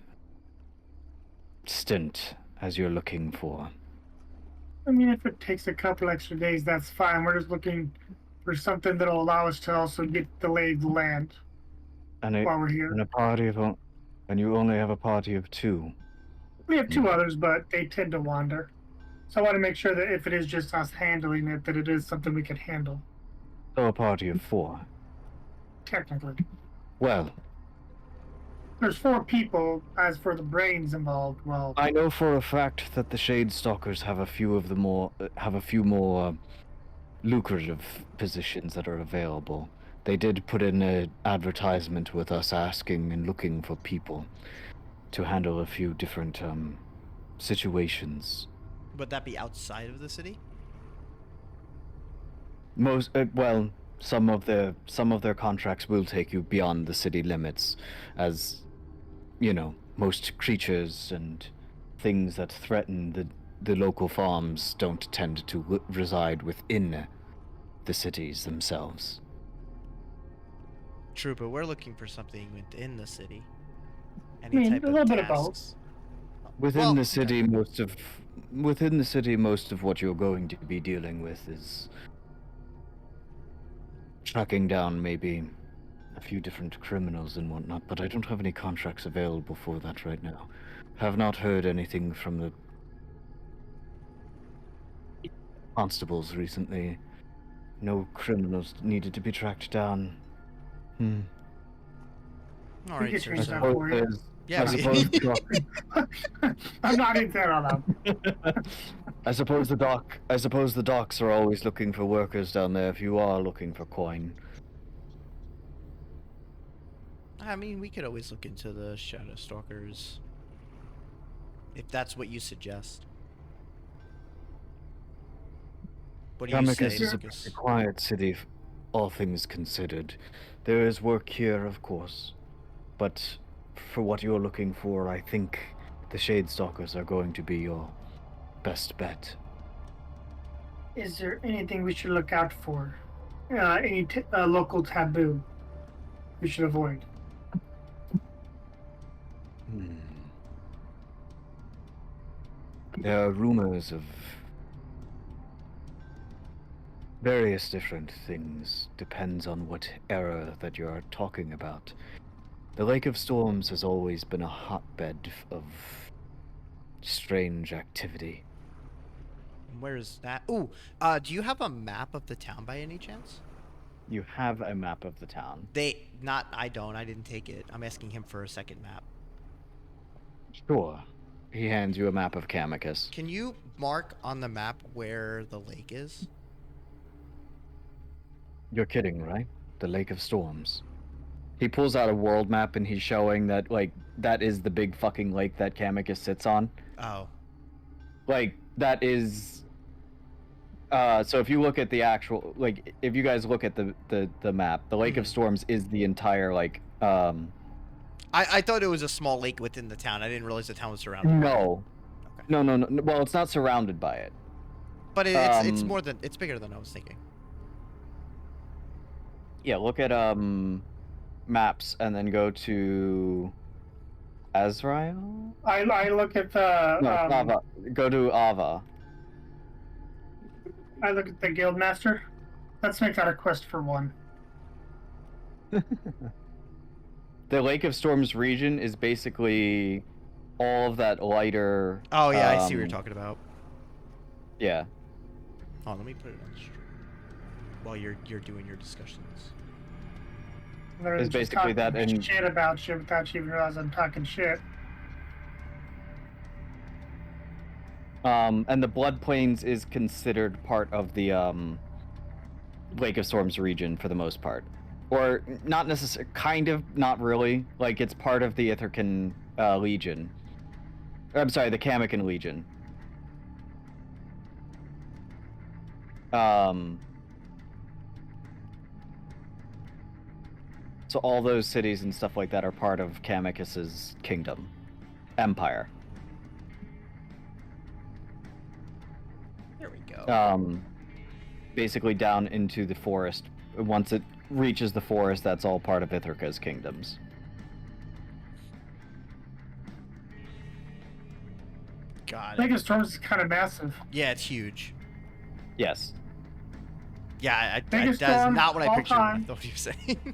stint, as you're looking for. I mean, if it takes a couple extra days, that's fine. We're just looking for something that'll allow us to also get the lay of the land while we're here. And you only have a party of 2. We have 2 others, but they tend to wander. So I want to make sure that if it is just us handling it, that it is something we can handle. So a party of 4. Technically. Well, There's 4 people. As for the brains involved, well, I know for a fact that the Shadestalkers have a few more lucrative positions that are available. They did put in an advertisement with us asking and looking for people to handle a few different situations. Would that be outside of the city? Some of their contracts will take you beyond the city limits, as you know, most creatures and things that threaten the local farms don't tend to reside within the cities themselves. True, but we're looking for something within the city. I mean, Type a of little bit of tasks. Within the city, most of what you're going to be dealing with is tracking down maybe a few different criminals and whatnot, but I don't have any contracts available for that right now. Have not heard anything from the constables recently. No criminals needed to be tracked down. All we right, could sir. change So, that for you. yeah, I suppose I'm not into that on that. I suppose the docks are always looking for workers down there if you are looking for coin. I mean, we could always look into the Shadow Stalkers, if that's what you suggest. What do you say, Camicus is a Marcus? pretty quiet city, all things considered. There is work here, of course, but for what you're looking for, I think the Shadestalkers are going to be your best bet. Is there anything we should look out for? Any local taboo we should avoid? There are rumors of various different things. Depends on what era that you're talking about. The Lake of Storms has always been a hotbed of strange activity. Where is that? Ooh, do you have a map of the town by any chance? You have a map of the town. I don't. I didn't take it. I'm asking him for a second map. Sure. He hands you a map of Camicus. Can you mark on the map where the lake is? You're kidding, right? The Lake of Storms. He pulls out a world map and he's showing that, like, that is the big fucking lake that Camicus sits on. Oh. Like, that is... so if you look at the actual... Like, if you guys look at the map, the Lake of Storms is the entire, like, I thought it was a small lake within the town. I didn't realize the town was surrounded. by it. No. Okay. No. Well, it's not surrounded by it. But it's bigger than I was thinking. Yeah, look at maps and then go to Azrael. I look at the No, Ava. Go to Ava. I look at the guild master. Let's make that a quest for one. The Lake of Storms region is basically all of that lighter. Oh yeah, I see what you're talking about. Yeah. Oh, let me put it on stream while you're doing your discussions. Literally It's just basically that talking in- shit about shit without you even realize I'm talking shit. And the Blood Plains is considered part of the Lake of Storms region for the most part. Or not necessarily, kind of, not really. Like, it's part of the Ithacan Legion. I'm sorry, the Camicus Legion. So all those cities and stuff like that are part of Camicus's kingdom. Empire. There we go. Basically down into the forest. Once it reaches the forest, that's all part of Ithaca's kingdoms. Got Lake it. of Storms is kind of massive. Yeah, it's huge. Yes. Yeah, Biggest that's storm not what I of all pictured. When I time. thought you were saying.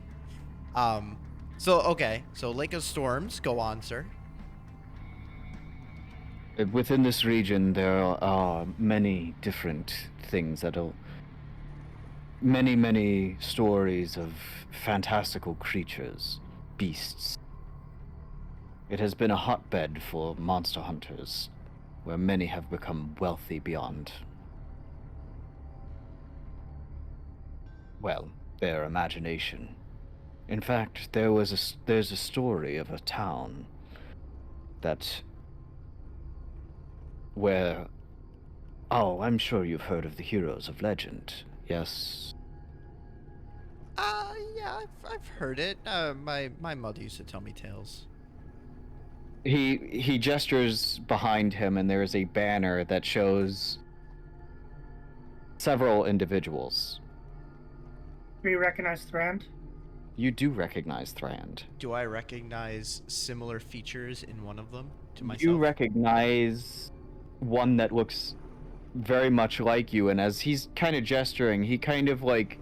So Lake of Storms. Go on, sir. Within this region, there are many different things that'll. Many stories of fantastical creatures, beasts. It has been a hotbed for monster hunters, where many have become wealthy beyond, well, their imagination. In fact, there's a story of a town where, oh, I'm sure you've heard of the heroes of legend, yes? Yeah, I've heard it. My mother used to tell me tales. He gestures behind him, and there is a banner that shows several individuals. Do you recognize Thrand? You do recognize Thrand. Do I recognize similar features in one of them to myself? You recognize one that looks very much like you, and as he's kind of gesturing, he kind of like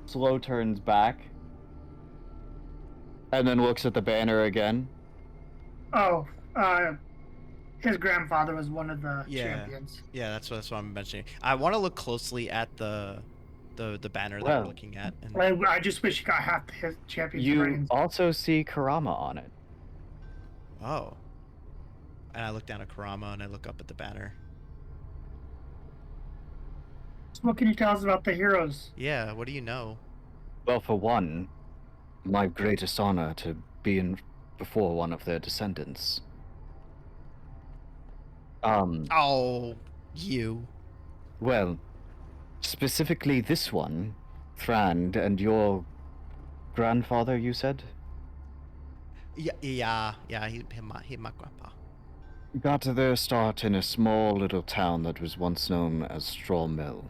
slow turns back and then looks at the banner again. Oh, his grandfather was one of the Yeah. champions. Yeah, that's what I'm mentioning. I want to look closely at the banner that Well, we're looking at. And I just wish he got half his champion's You brains. also see Karama on it. oh, and I look down at Karama and I look up at the banner. So what can you tell us about the heroes? Yeah, what do you know? Well, for one, my greatest honor to be before one of their descendants. Oh, you. Well, specifically this one, Thrand, and your grandfather, you said? Yeah. He my grandpa. Got their start in a small little town that was once known as Straw Mill.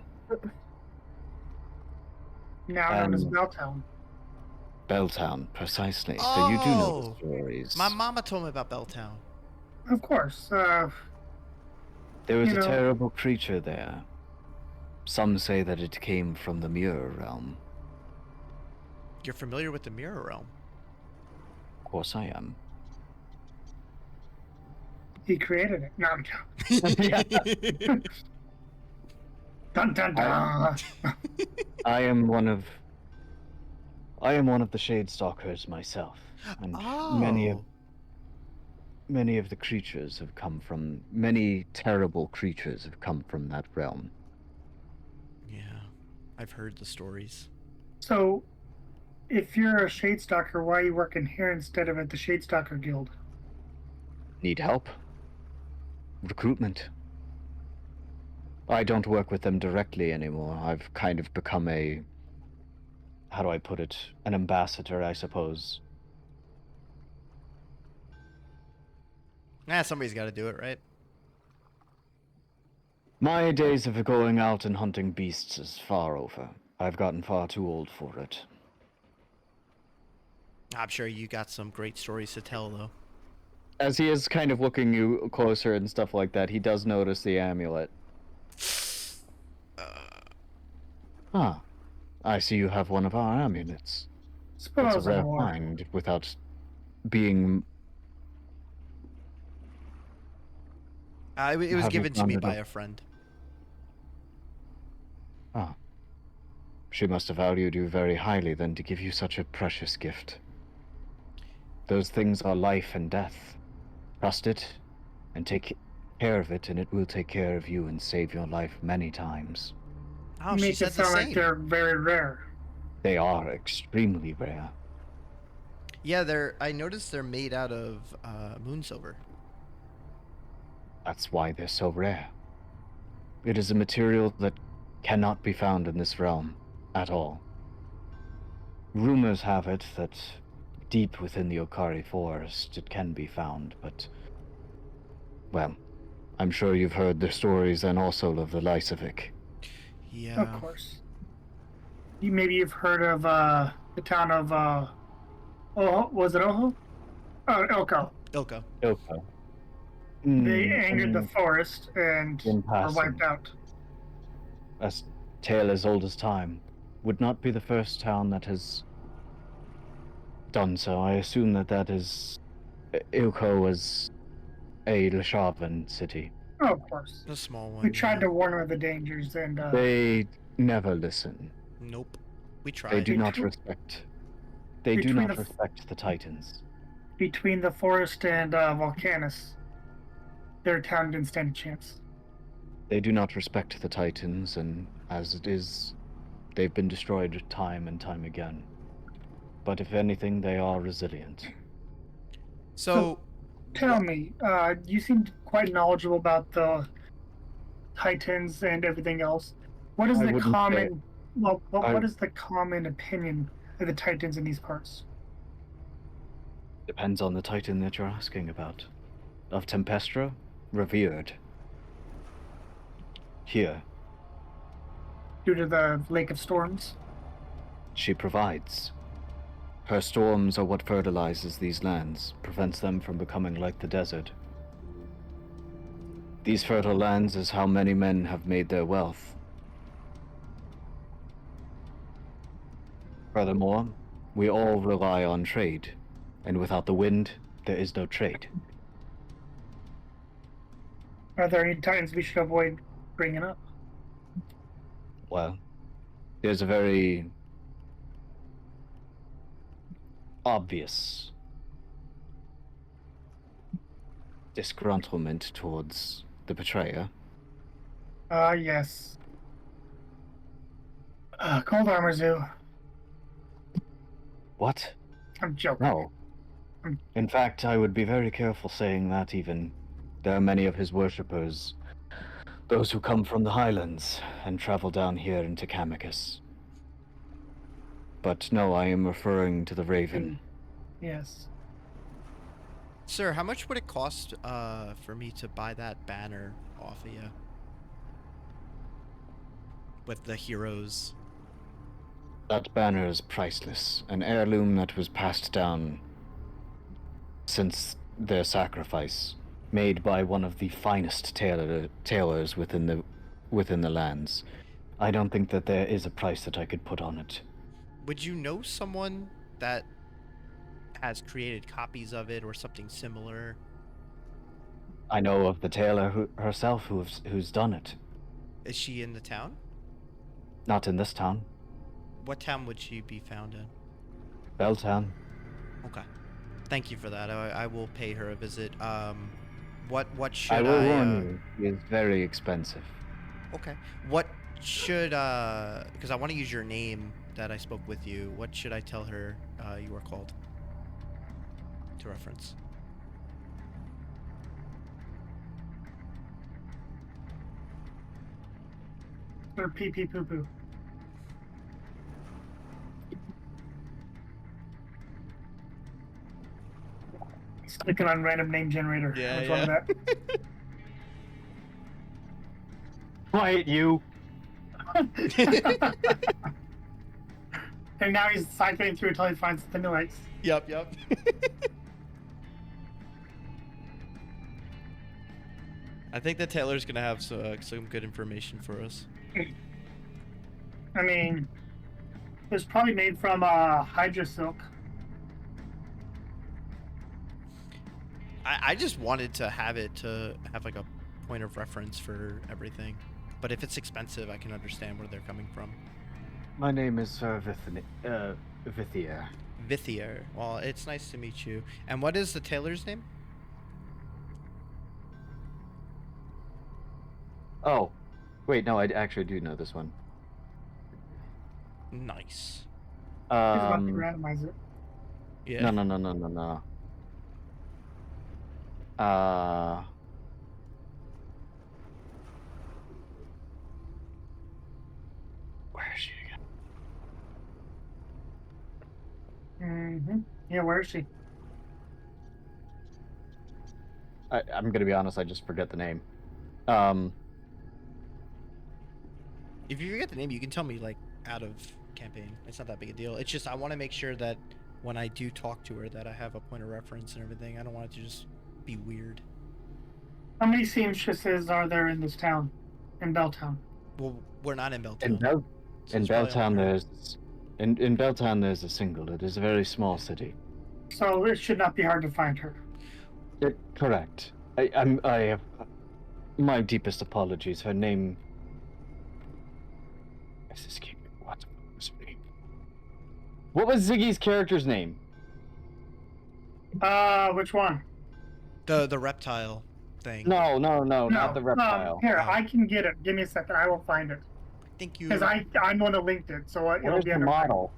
Now known as Um, Belltown. Belltown, precisely. So you do know Oh, the stories. My mama told me about Belltown. Of course. There was you a know- terrible creature there. Some say that it came from the Mirror Realm. You're familiar with the Mirror Realm? Of course I am. He created it. No, I'm joking. Dun dun dun. I am one of the Shade Stalkers myself, and many of the creatures have come from many terrible creatures have come from that realm. Yeah, I've heard the stories. So, if you're a Shadestalker, why are you working here instead of at the Shadestalker Guild? Need help? Recruitment. I don't work with them directly anymore. I've kind of become how do I put it? An ambassador, I suppose. Somebody's got to do it, right? My days of going out and hunting beasts is far over. I've gotten far too old for it. I'm sure you got some great stories to tell, though. As he is kind of looking you closer and stuff like that, he does notice the amulet. Ah, I see you have one of our amulets. It's a Suppose rare I'm more. find without being... It was Have you given to found me it by up? a friend. Ah, she must have valued you very highly then to give you such a precious gift. Those things are life and death. Trust it, and take care of it, and it will take care of you and save your life many times. Oh, You she make it said the sound like same. they're very rare. They are extremely rare. Yeah, I noticed they're made out of moon silver. That's why they're so rare. It is a material that cannot be found in this realm at all. Rumors have it that deep within the Okari forest it can be found, but... well, I'm sure you've heard the stories and also of the Lysovic. Yeah. Of course. Maybe you've heard of the town of Oho. Was it Oho? Oh, Elko. Ilko. Ilko. They angered the forest and in were passing. wiped out. A tale as old as time. Would not be the first town that has done so. I assume that is... Ilko was a Leshavan city. Oh, of course. The small one. We tried yeah. to warn them of the dangers, and They never listen. Nope. We tried. They do not Between- respect. They do between not the- respect the Titans. between the forest and Volcanus, their town didn't stand a chance. They do not respect the Titans, and as it is, they've been destroyed time and time again. But if anything, they are resilient. So, Tell me, you seem quite knowledgeable about the Titans and everything else. What is I the wouldn't common? Well, I- what is the common opinion of the Titans in these parts? Depends on the Titan that you're asking about. Of Tempestra, revered. Here, Due to the Lake of Storms? she provides. Her storms are what fertilizes these lands, prevents them from becoming like the desert. These fertile lands is how many men have made their wealth. Furthermore, we all rely on trade, and without the wind, there is no trade. Are there any Titans we should avoid bringing up? Well, there's a very obvious disgruntlement towards the betrayer. Yes. Cold Armor Zoo. What? I'm joking. No. In fact, I would be very careful saying that even. There are many of his worshippers, those who come from the highlands and travel down here into Camicus. But no, I am referring to the Raven. Yes. sir, how much would it cost for me to buy that banner off of you? With the heroes. That banner is priceless, an heirloom that was passed down since their sacrifice, made by one of the finest tailors within the lands. I don't think that there is a price that I could put on it. Would you know someone that has created copies of it or something similar? I know of the tailor herself who's done it. Is she in the town? Not in this town. What town would she be found in? Belltown. Okay. Thank you for that. I will pay her a visit. What should I will warn you, it is very expensive. Okay. What should because I want to use your name that I spoke with you. What should I tell her you are called? To reference. Or pee pee poo poo. Just clicking on random name generator. Yeah, Which one of that? Quiet, you. And now he's cycling through until he finds the new lights. Yep. I think that Taylor's gonna have some good information for us. I mean, it's probably made from Hydra silk. I just wanted to have like a point of reference for everything. But if it's expensive, I can understand where they're coming from. My name is Vithier. Vithier. Well, it's nice to meet you. And what is the tailor's name? Oh, wait, no, I actually do know this one. Nice. He's about to randomize it. Yeah. No. Where is she again? Yeah, where is she? I'm gonna be honest, I just forget the name. If you forget the name, you can tell me, like, out of campaign. It's not that big a deal. It's just I want to make sure that when I do talk to her that I have a point of reference and everything. I don't want it to just be weird. How many seamstresses are there in this town? In Belltown? Well, we're not in Belltown. In Belltown there's a single. It is a very small city. So it should not be hard to find her. Correct. I have my deepest apologies. Her name is escaping. What was her name? What was Ziggy's character's name? Which one? The reptile thing. No, not the reptile. Here, I can get it. Give me a second. I will find it. Thank you. Because I'm on the LinkedIn, so it'll Where's be the under model?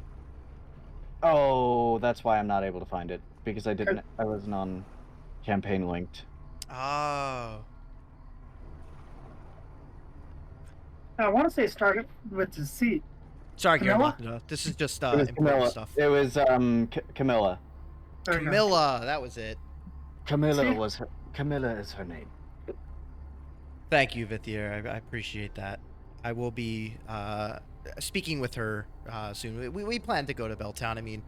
Oh, that's why I'm not able to find it, because I wasn't on campaign linked. Oh. I want to say start with the C. Sorry, Gary. Camilla? This is just It was important Camilla. stuff. It was Camilla. There you go. Camilla, that was it. Camilla is her name. Thank you, Vithier. I appreciate that. I will be speaking with her soon. We plan to go to Belltown. I mean,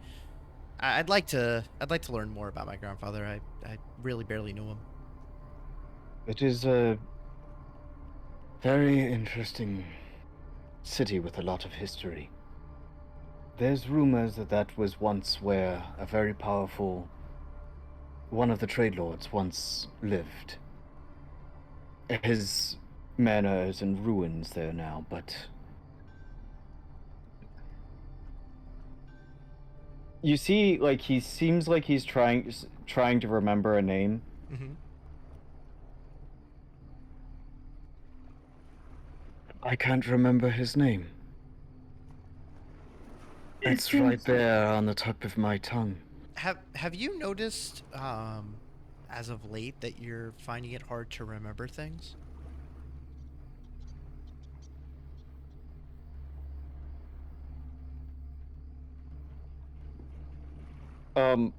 I'd like to learn more about my grandfather. I really barely knew him. It is a very interesting city with a lot of history. There's rumors that was once where a very powerful one of the trade lords once lived. His manor is in ruins there now, but you see, like, he seems like he's trying to remember a name. Mm-hmm. I can't remember his name. It's right there on the top of my tongue. Have you noticed as of late that you're finding it hard to remember things? I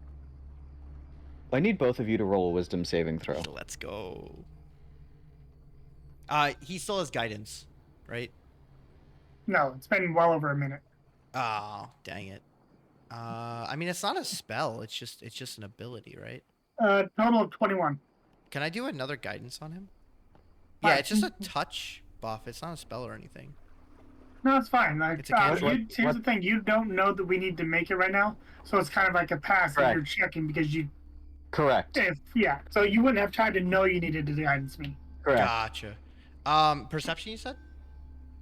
need both of you to roll a wisdom saving throw. Let's go. He still has guidance, right? No, it's been well over a minute. Oh, dang it. I mean, it's not a spell. It's just an ability, right? Total of 21. Can I do another guidance on him? Fine. Yeah, it's just a touch buff. It's not a spell or anything. No, it's fine. Like, It's a cantrip. here's the thing: you don't know that we need to make it right now, so it's kind of like a pass that Correct. you're checking because you. Correct. So you wouldn't have tried to know you needed to guidance me. Correct. Gotcha. Perception, you said?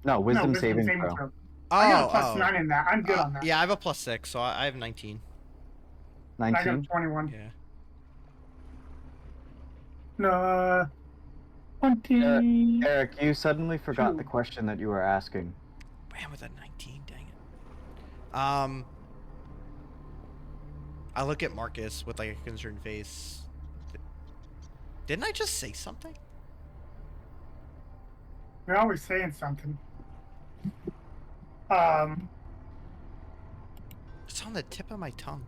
No, wisdom saving throw. throw. I got a plus 9 in that. I'm good on that. Yeah, I have a +6, so I have 19. I got 19? 21. Yeah. No. 20. Eric, you suddenly forgot the question that you were asking. Man, with a 19, dang it. I look at Marcus with, like, a concerned face. Didn't I just say something? You're always saying something. It's on the tip of my tongue.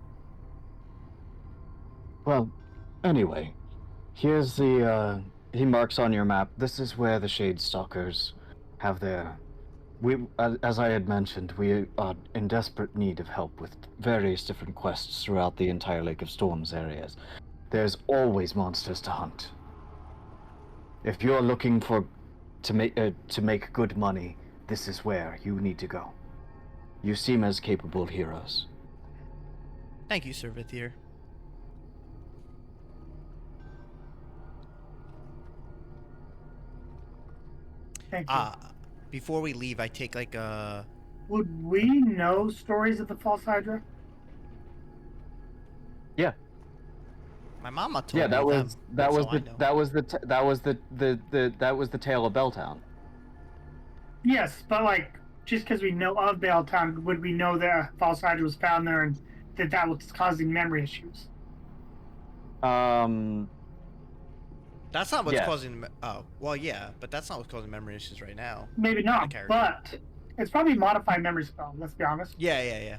Well, Anyway, here's the, he marks on your map. This is where the Shade Stalkers have their... as I had mentioned, we are in desperate need of help with various different quests throughout the entire Lake of Storms areas. There's always monsters to hunt. If you're looking to make good money, this is where you need to go. You seem as capable heroes. Thank you, Sir Vithier. Thank you. Before we leave, I take like a... Would we know stories of the false Hydra? Yeah. My mama told Yeah, me that was them, that was so I the know. that was the tale of Belltown. Yes, but like, just because we know of Belltown, would we know that a false Hydra was found there and that was causing memory issues? That's not what's Yes. causing... Oh, well, yeah, but that's not what's causing memory issues right now. Maybe not, character. but it's probably a modified memory spell, let's be honest. Yeah.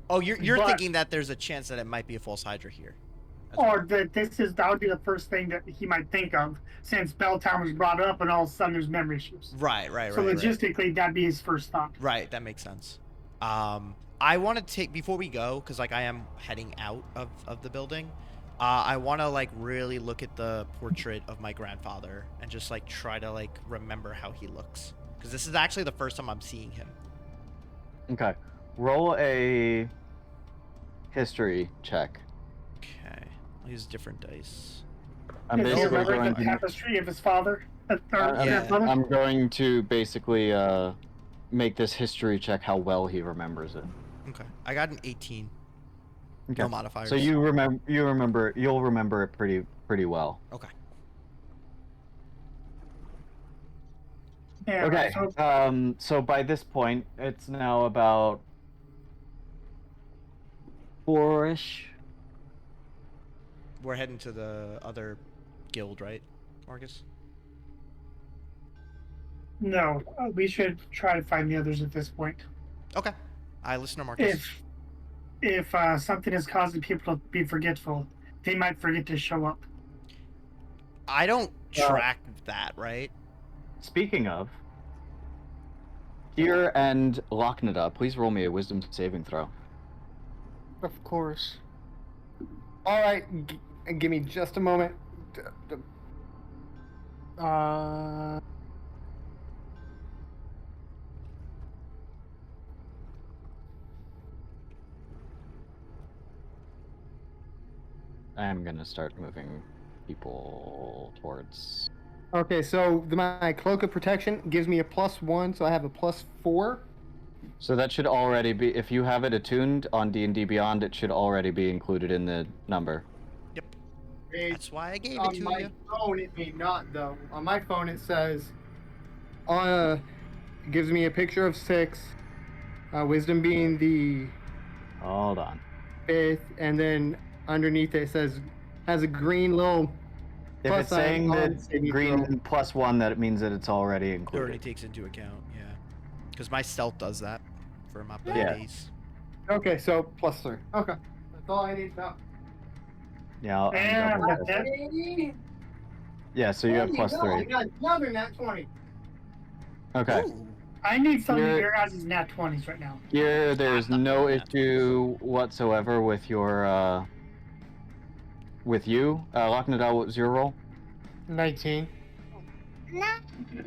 Oh, you're But- thinking that there's a chance that it might be a false Hydra here. Or that that would be the first thing that he might think of, since Belltown was brought up and all of a sudden there's memory issues. Right. So logistically, that'd be his first thought. Right, that makes sense. I want to take, before we go, because like I am heading out of the building, I want to like really look at the portrait of my grandfather and just like try to like remember how he looks, because this is actually the first time I'm seeing him. Okay. Roll a history check. Okay, I'll use different dice. I'm Is he basically remembering going the to tapestry of his father? Yeah. I'm going to basically make this history check how well he remembers it. Okay, I got an 18. Okay. No modifiers. So you'll remember it pretty well. Okay. Yeah, Okay. so So by this point, it's now about 4-ish. We're heading to the other guild, right, Marcus? no, we should try to find the others at this point. Okay. I listen to Marcus. If something is causing people to be forgetful, they might forget to show up. I don't track that, right? Speaking of, Kier and Locknada, please roll me a wisdom saving throw. Of course. All right, give me just a moment. I'm gonna start moving people towards. Okay, so my cloak of protection gives me a +1, so I have a +4. So that should already be, if you have it attuned on D&D Beyond, it should already be included in the number. Yep. That's why I gave it On to my you. phone, it may not though. On my phone, it says, it gives me a picture of 6, wisdom being the Hold on. 5th, and then underneath it says has a green little. If Plus it's saying on that saving green throw. +1, that means that it's already It already included. takes into account, yeah. Because my stealth does that for my Yeah. abilities. Okay, so +3. Okay, that's all I need to know. Yeah, I'll Yeah, double that's check. it. Yeah, so you have There go, I +3. got another nat 20. Okay. Ooh. I need some of You're- your guys' nat 20s right now. Here, there's I'm not no doing that. issue whatsoever with your, with you. Locknada, what was your roll? 19.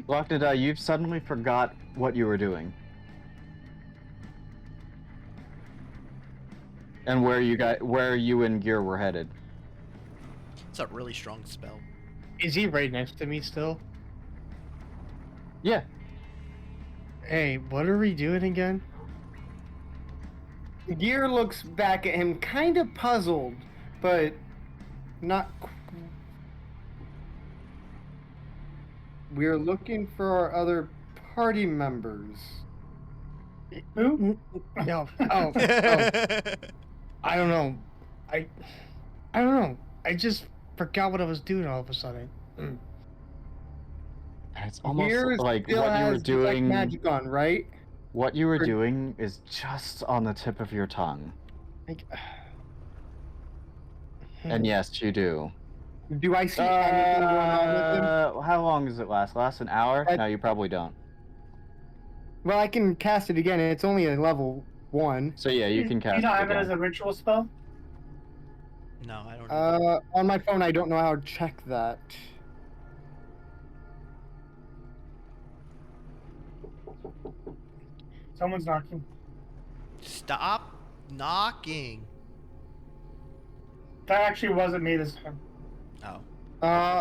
Locknada, you suddenly forgot what you were doing. And where you and Gear were headed. It's a really strong spell. Is he right next to me still? Yeah. Hey, what are we doing again? Gear looks back at him, kind of puzzled, but not. We're looking for our other party members. Who? No. Oh. I don't know. I don't know. I just forgot what I was doing all of a sudden. It's almost Gear like still what you were has detect doing. magic on, right? What you were Or- doing is just on the tip of your tongue. Like, And yes, you do. Do I see anything going on with him? How long does it last? Last an hour? Uh, No, you probably don't. Well, I can cast it again. It's only a level 1. So yeah, you can Do you cast not it have it as again. a ritual spell? No, I don't know. On my phone, I don't know how to check that. Someone's knocking. Stop knocking. That actually wasn't me this time. Oh.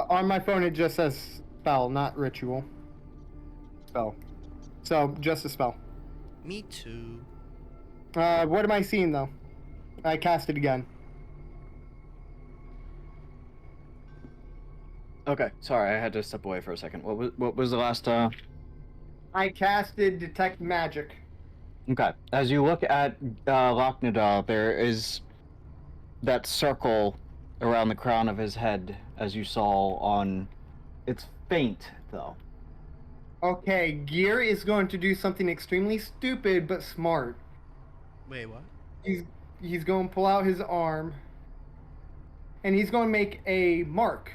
On my phone, it just says spell, not ritual. Spell. So, just a spell. Me too. What am I seeing, though? I cast it again. Okay, sorry, I had to step away for a second. What was the last? I casted Detect Magic. Okay, as you look at Loch-Nada, there is that circle around the crown of his head, as you saw on. It's faint though. Okay, Gear is going to do something extremely stupid but smart. Wait, what? He's going to pull out his arm, and he's going to make a mark.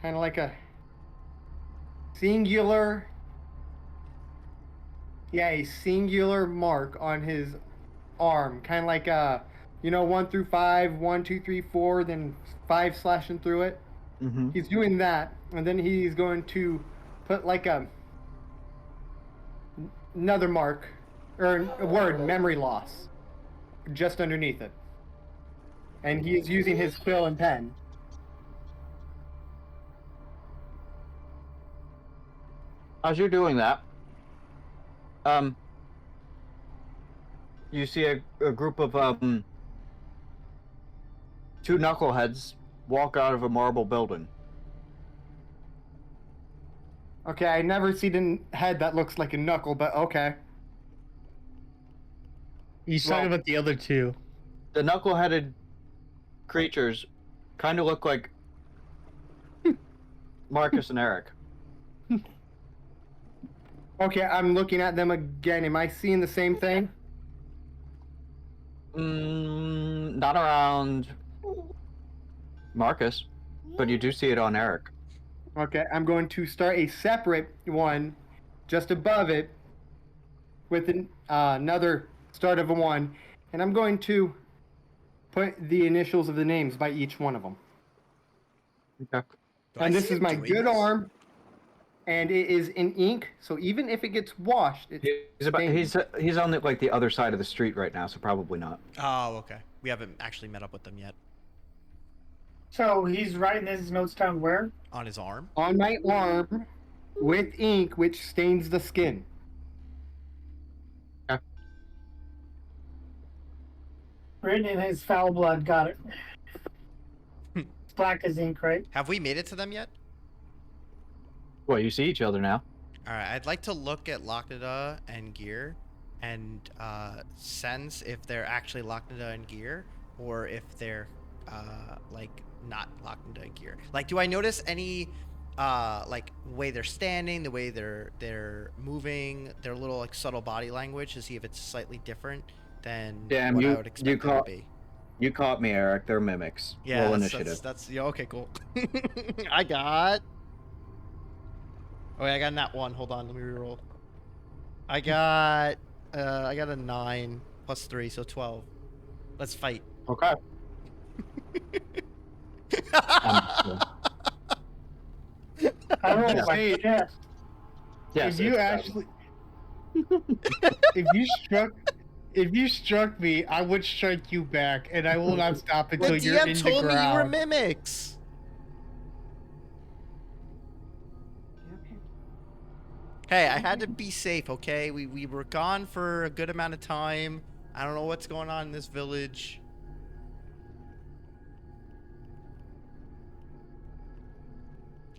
Kind of like a singular... Yeah, a singular mark on his arm. Kind of like a, 1 through 5, 1, 2, 3, 4, then 5 slashing through it. Mm-hmm. He's doing that, and then he's going to put like another mark, or a word, memory loss, just underneath it. And he is using his quill and pen. As you're doing that, you see a group of two knuckleheads walk out of a marble building. Okay, I never seen a head that looks like a knuckle, but okay. He's talking about the other two. The knuckle-headed creatures kind of look like Marcus and Eric. Okay, I'm looking at them again. Am I seeing the same thing? Not around Marcus, but you do see it on Eric. Okay, I'm going to start a separate one just above it with another start of a 1, and I'm going to put the initials of the names by each one of them. Okay. And this is my good arm, and it is in ink, so even if it gets washed, it's He's on the other side of the street right now, so probably not. Oh, okay. We haven't actually met up with them yet. So he's writing his notes down where? On his arm? on my arm with ink which stains the skin. Written in his foul blood, got it. It's black as ink, right? Have we made it to them yet? Well, you see each other now. Alright, I'd like to look at Loch-Nada and Gear and sense if they're actually Loch-Nada and Gear or if they're not Loch-Nada and Gear. Like, do I notice any way they're standing, the way they're moving, their little subtle body language to see if it's slightly different than what I would expect them to be? You caught me, Eric. They're mimics. Yeah, Roll that's initiative. yeah, okay, cool. I got that one. Hold on, let me reroll. I got a 9 plus 3, so 12. Let's fight. Okay. I don't know if I yes. Yes. If you actually, if you struck me, I would strike you back, and I will not stop until The you're in DM the told me you were ground. mimics. Hey, I had to be safe, okay? We were gone for a good amount of time. I don't know what's going on in this village.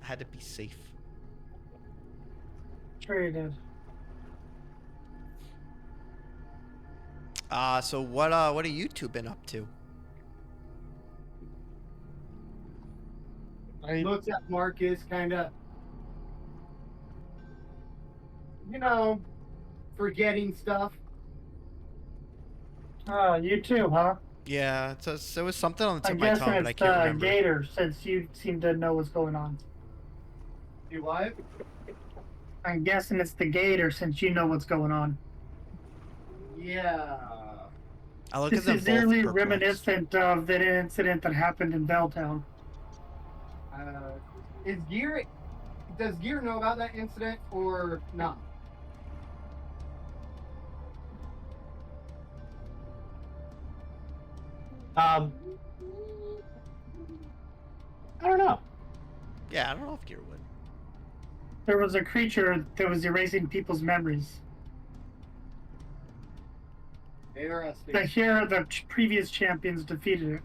I had to be safe. Sure you did. So what have you two been up to? I looked at Marcus, kind of, forgetting stuff. You too, huh? Yeah, it was something on the tip I'm of my guessing tongue, but I it's can't the remember. gator, since you seem to know what's going on. You what? I'm guessing it's the gator, since you know what's going on. Yeah. I look This at them is both eerily perplexed. reminiscent of that incident that happened in Belltown. Does Gear know about that incident or not? I don't know. Yeah, I don't know if Gear would. There was a creature that was erasing people's memories. Interesting. The previous champions defeated it.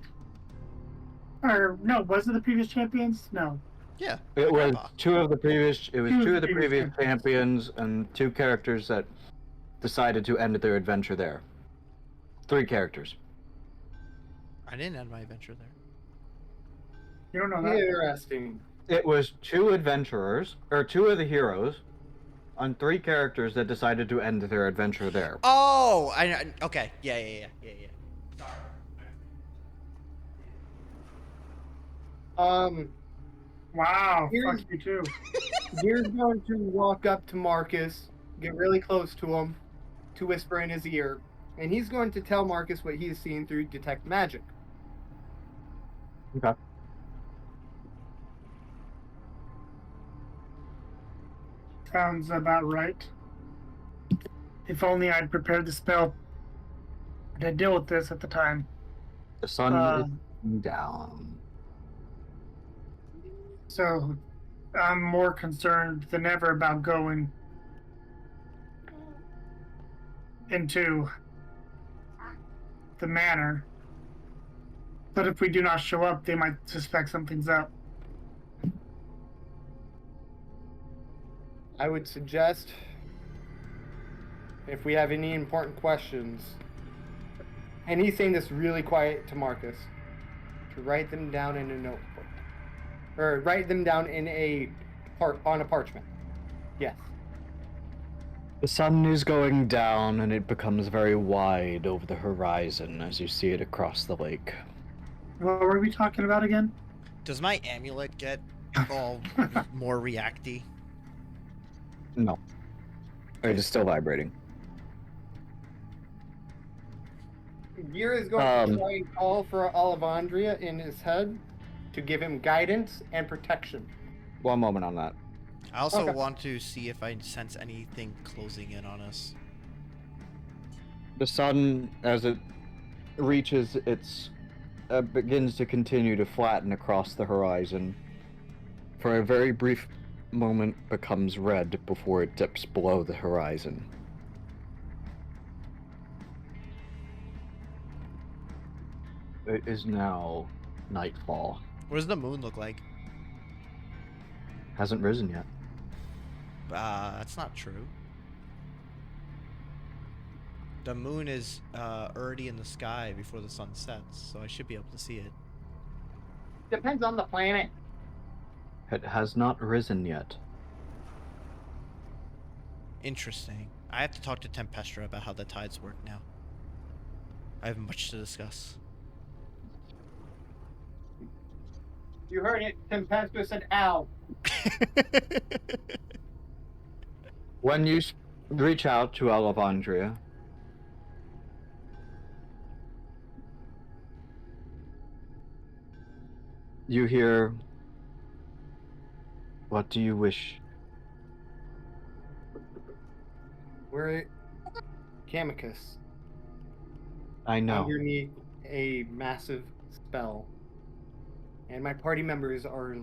Or no, was it the previous champions? No. Yeah, It my was grandpa. two of the previous. It was Two of two the of the previous previous champions and two characters that decided to end their adventure there. 3 characters. I didn't end my adventure there. You don't know that? Interesting. It was 2 adventurers, or 2 of the heroes, and 3 characters that decided to end their adventure there. Oh, okay. Yeah. Wow, Here's- fuck you too. Gear's going to walk up to Marcus, get really close to him, to whisper in his ear, and he's going to tell Marcus what he's seen through Detect Magic. Okay. Sounds about right. If only I'd prepared the spell to deal with this at the time. The sun is down. So I'm more concerned than ever about going into the manor. But if we do not show up, they might suspect something's up. I would suggest, if we have any important questions, and he's saying this really quiet to Marcus, to write them down in a notebook. Or write them down in on a parchment. Yes. The sun is going down and it becomes very wide over the horizon as you see it across the lake. What were we talking about again? Does my amulet get all more reacty? No. It is still vibrating. Gear is going to try and call for Olivandria in his head to give him guidance and protection. One moment on that. I also Okay. want to see if I sense anything closing in on us. The sun, as it reaches its... begins to continue to flatten across the horizon. For a very brief moment becomes red before it dips below the horizon. It is now nightfall. What does the moon look like? Hasn't risen yet. That's not true. The moon is already in the sky before the sun sets, so I should be able to see it. Depends on the planet. It has not risen yet. Interesting. I have to talk to Tempestra about how the tides work now. I have much to discuss. You heard it. Tempestra said, ow. When you reach out to Olivandria, you hear, "What do you wish?" We're at Camicus. I know. Underneath a massive spell. And my party members are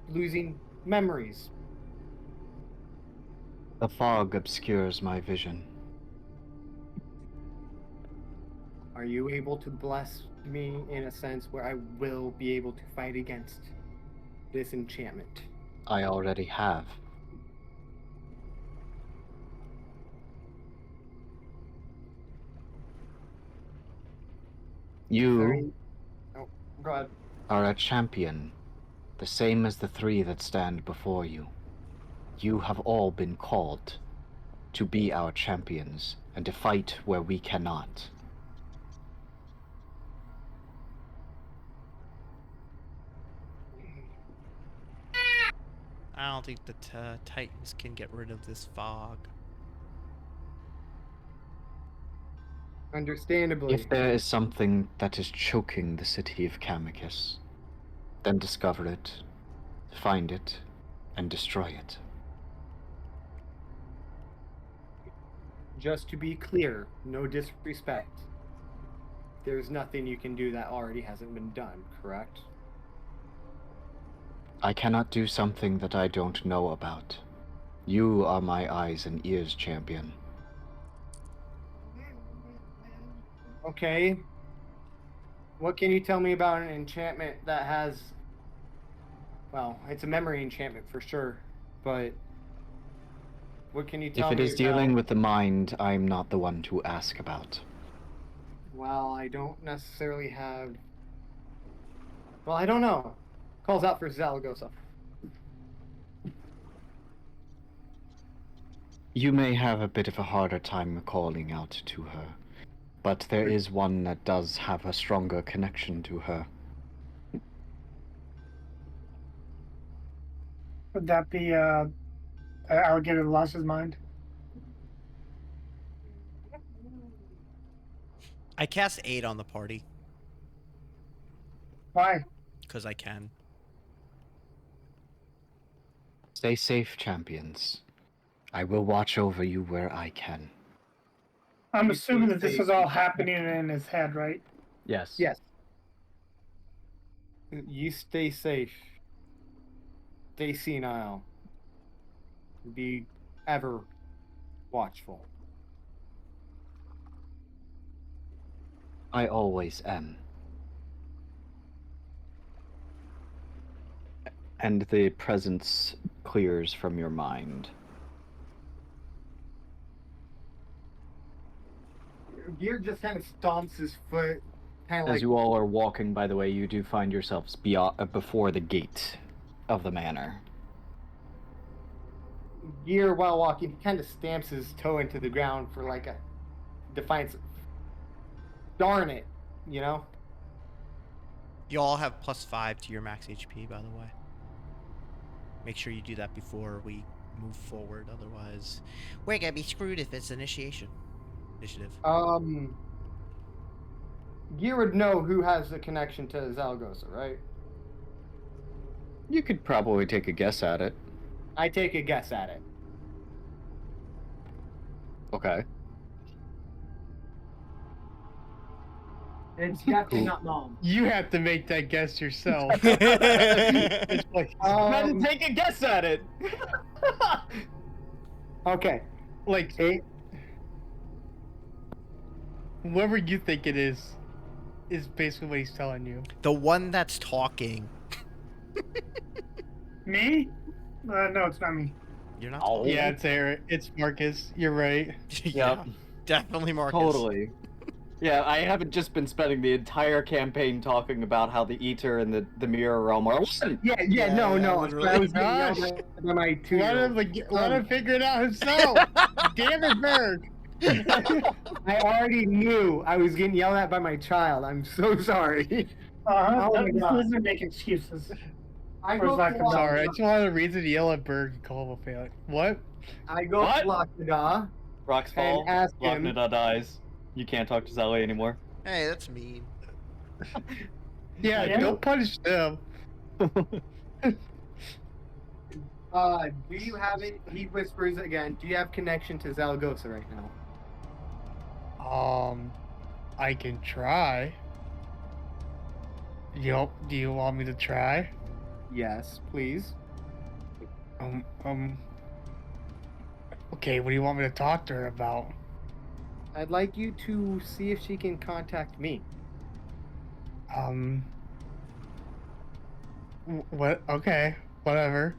losing memories. The fog obscures my vision. Are you able to bless me in a sense where I will be able to fight against this enchantment? I already have. You Go ahead. are a champion, the same as the 3 that stand before you. You have all been called to be our champions and to fight where we cannot. I don't think the Titans can get rid of this fog. Understandably. If there is something that is choking the city of Camicus, then discover it, find it, and destroy it. Just to be clear, no disrespect. There's nothing you can do that already hasn't been done, correct? I cannot do something that I don't know about. You are my eyes and ears, champion. Okay. What can you tell me about an enchantment that has... Well, it's a memory enchantment for sure, but... What can you tell me If it is about... dealing with the mind, I'm not the one to ask about. Well, I don't necessarily have... Well, I don't know. Calls out for Zaragoza. You may have a bit of a harder time calling out to her, but there is one that does have a stronger connection to her. Would that be alligator that lost his mind? I cast 8 on the party Why? because I can. Stay safe, champions. I will watch over you where I can. I'm You assuming stay that this safe. is all happening in his head, right? Yes. Yes. You stay safe. Stay senile. Be ever watchful. I always am. And the presence clears from your mind. Gear just kind of stomps his foot, kind of As like... you all are walking, by the way, you do find yourselves before the gate of the manor. Gear, while walking, kind of stamps his toe into the ground for like a defiance. Darn it, you know? You all have +5 to your max HP, by the way. Make sure you do that before we move forward, otherwise we're gonna be screwed if it's initiative. Gear would know who has a connection to Zaragoza, right? You could probably take a guess at it. I take a guess at it. Okay. It's definitely not mom. You have to make that guess yourself. It's like, Take a guess at it! Okay. like whoever you think it is basically what he's telling you. The one that's talking. Me? No, it's not me. You're not. Oh. Talking. Yeah, it's Eric. It's Marcus. You're right. Yeah, definitely Marcus. Totally. Yeah, I haven't just been spending the entire campaign talking about how the Eater and the Mirror Realm are one. Yeah, no. literally. I was Gosh. getting yelled at by my Let 2-year-old. him figure it out himself. Damn it, Berg. I already knew I was getting yelled at by my child. I'm so sorry. Uh-huh. Oh my This God. doesn't make excuses. I Or is go that to I'm sorry. I lock- just wanted a reason to yell at Berg and call him a failure. What? I go What? to Locknada Rocks and ask him. Locknada dies. You can't talk to Zali anymore. Hey, that's mean. Yeah, Yeah. don't punish them. Do you have it? He whispers again. Do you have connection to Zaragoza right now? I can try. Yup. Do you want me to try? Yes, please. Okay, what do you want me to talk to her about? I'd like you to see if she can contact me. What? Okay, whatever.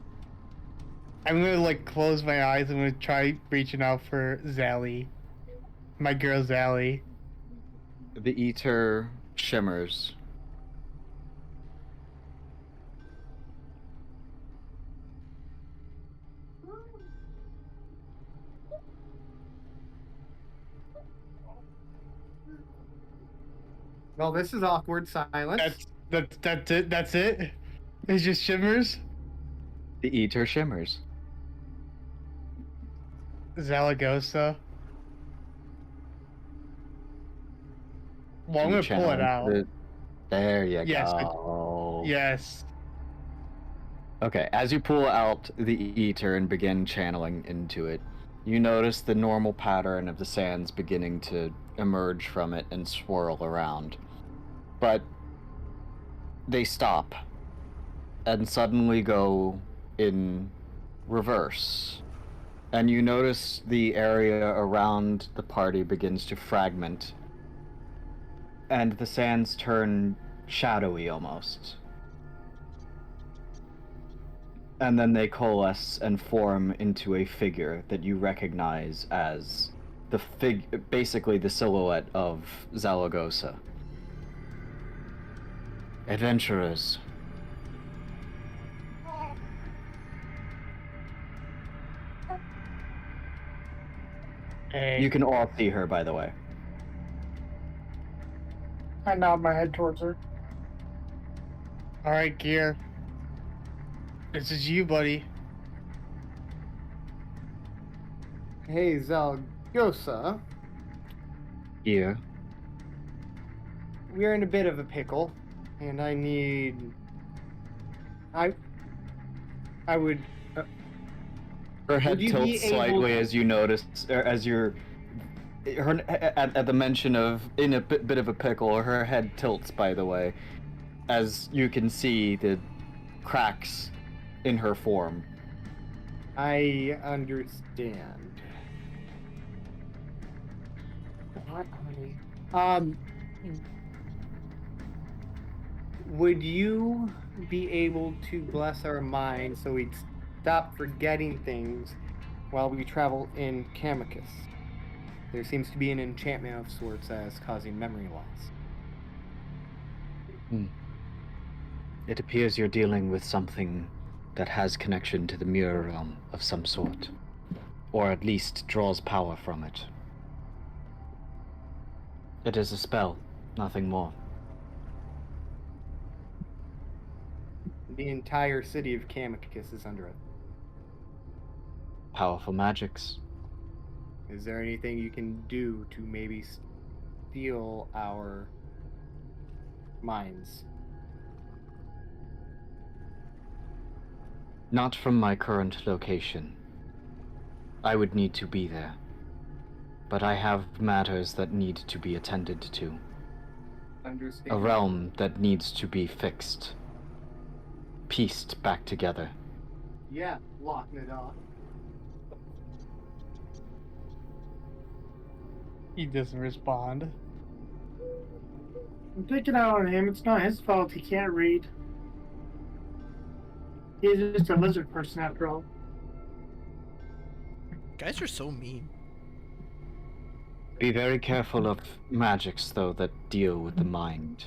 I'm gonna like close my eyes. I'm gonna try reaching out for Zally, my girl Zally. The Eater shimmers. Well, this is awkward silence. That's it. That's it. It just shimmers. The ether shimmers. Zaragoza. Well, I'm You gonna pull it channel out. into the- There you Yes, go. Yes. Okay, as you pull out the ether and begin channeling into it, you notice the normal pattern of the sands beginning to emerge from it and swirl around. But they stop and suddenly go in reverse. And you notice the area around the party begins to fragment, and the sands turn shadowy almost. And then they coalesce and form into a figure that you recognize as basically the silhouette of Zaragoza. Adventurers. Hey. You can all see her, by the way. I nod my head towards her. All right, Gear. This is you, buddy. Hey, Zaragoza. Here. We're in a bit of a pickle, and I need. I would. Her head you be tilts able slightly to- as you notice, as you're. At the mention of in a bit of a pickle, her head tilts, by the way, as you can see the cracks in her form. I understand. What? Would you be able to bless our minds so we'd stop forgetting things while we travel in Camicus? There seems to be an enchantment of sorts as causing memory loss. It appears you're dealing with something that has connection to the mirror realm of some sort, or at least draws power from it. It is a spell, nothing more. The entire city of Camicus is under it. Powerful magics. Is there anything you can do to maybe steal our minds? Not from my current location. I would need to be there. But I have matters that need to be attended to. Understand. A realm that needs to be fixed. Pieced back together. Yeah, locking it off. He doesn't respond. I'm taking out on him. It's not his fault he can't read. He's just a lizard person after all. Guys are so mean. Be very careful of magics, though, that deal with the mind.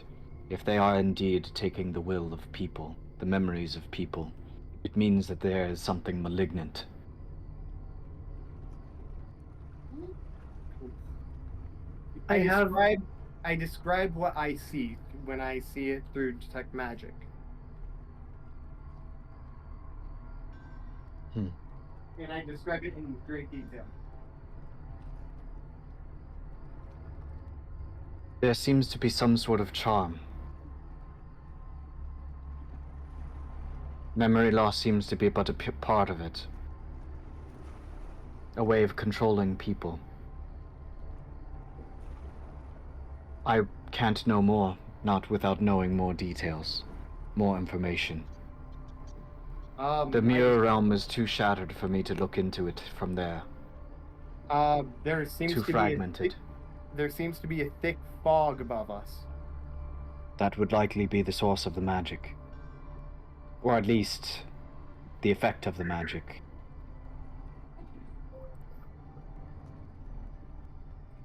If they are indeed taking the will of people, the memories of people, it means that there is something malignant. I describe what I see when I see it through detect magic. And I describe it in great detail. There seems to be some sort of charm. Memory loss seems to be but a part of it. A way of controlling people. I can't know more, not without knowing more details. More information. The mirror realm is too shattered for me to look into it from there. There seems Too to fragmented. there seems to be a thick fog above us. That would likely be the source of the magic. Or at least, the effect of the magic.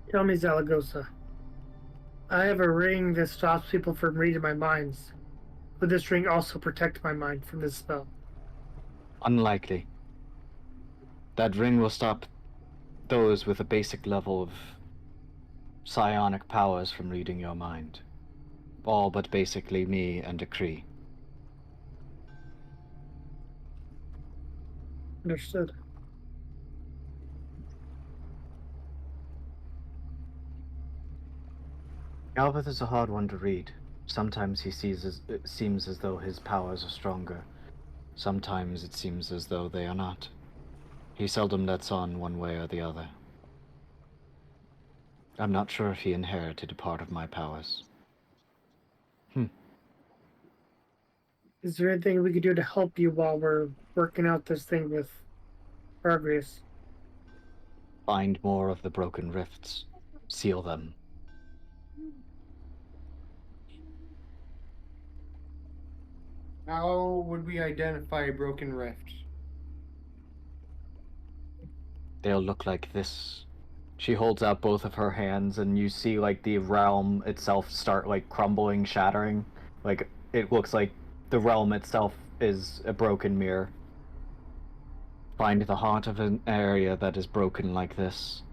Tell me, Zaragoza. I have a ring that stops people from reading my minds. Would this ring also protect my mind from this spell? Unlikely. That ring will stop those with a basic level of psionic powers from reading your mind. All but basically me and Decree. Understood. Galveth is a hard one to read. Sometimes it seems as though his powers are stronger. Sometimes it seems as though they are not. He seldom lets on one way or the other. I'm not sure if he inherited a part of my powers. Is there anything we could do to help you while we're working out this thing with Progress? Find more of the broken rifts. Seal them. How would we identify a broken rift? They'll look like this. She holds out both of her hands, and you see, like, the realm itself start, like, crumbling, shattering. Like, it looks like the realm itself is a broken mirror. Find the heart of an area that is broken like this.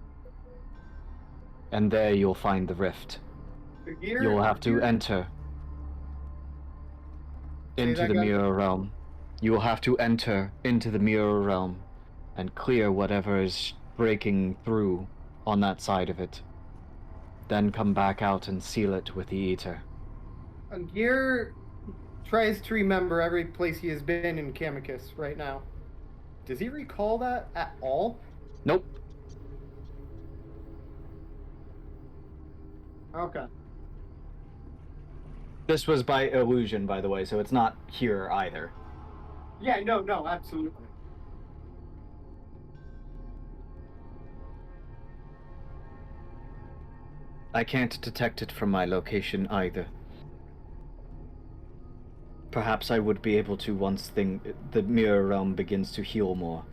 And there you'll find the rift. You'll have to enter into the mirror realm. You will have to enter into the mirror realm and clear whatever is breaking through on that side of it. Then come back out and seal it with the Eater. Gear tries to remember every place he has been in Camicus right now. Does he recall that at all? Nope. Okay. This was by illusion, by the way, so it's not here either. Yeah, no, absolutely. I can't detect it from my location either. Perhaps I would be able to once the mirror realm begins to heal more.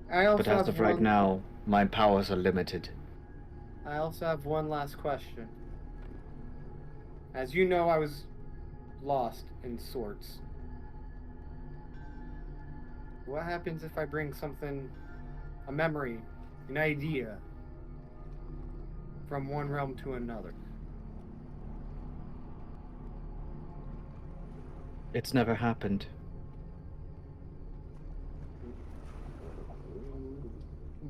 But as of right now, my powers are limited. I also have one last question. As you know, I was lost in sorts. What happens if I bring something, a memory, an idea, from one realm to another? It's never happened.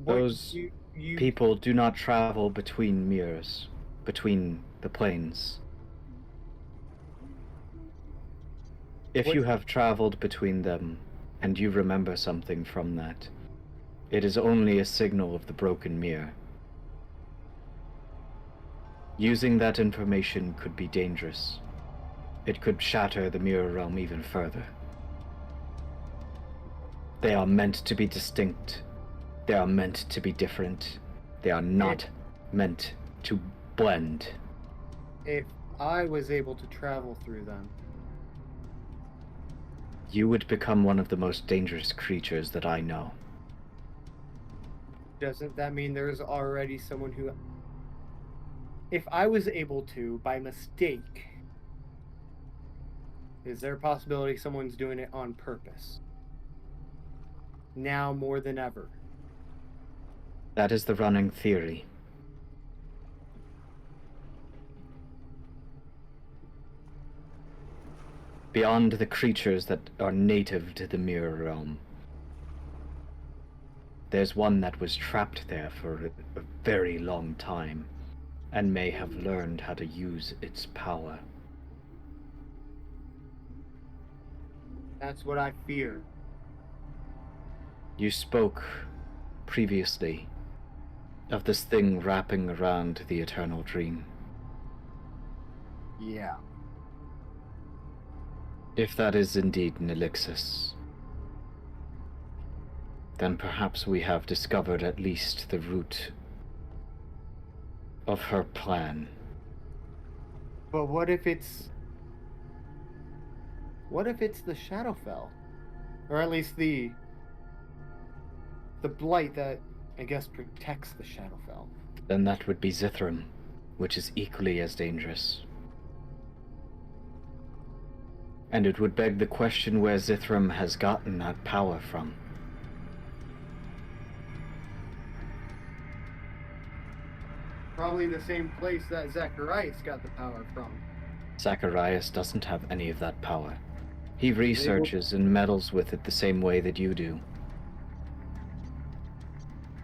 Those people do not travel between mirrors, between the planes. If you have traveled between them, and you remember something from that, it is only a signal of the broken mirror. Using that information could be dangerous. It could shatter the mirror realm even further. They are meant to be distinct. They are meant to be different. They are not meant to blend. If I was able to travel through them, you would become one of the most dangerous creatures that I know. Doesn't that mean there's already someone who... If I was able to, by mistake, is there a possibility someone's doing it on purpose? Now more than ever. That is the running theory. Beyond the creatures that are native to the mirror realm, there's one that was trapped there for a very long time and may have learned how to use its power. That's what I fear. You spoke previously of this thing wrapping around the eternal dream. Yeah. If that is indeed Nilixis, then perhaps we have discovered at least the root of her plan. But what if it's... What if it's the Shadowfell? Or at least the blight that, I guess, protects the Shadowfell. Then that would be Zithram, which is equally as dangerous. And it would beg the question where Zithram has gotten that power from. Probably the same place that Zacharias got the power from. Zacharias doesn't have any of that power. He researches and meddles with it the same way that you do.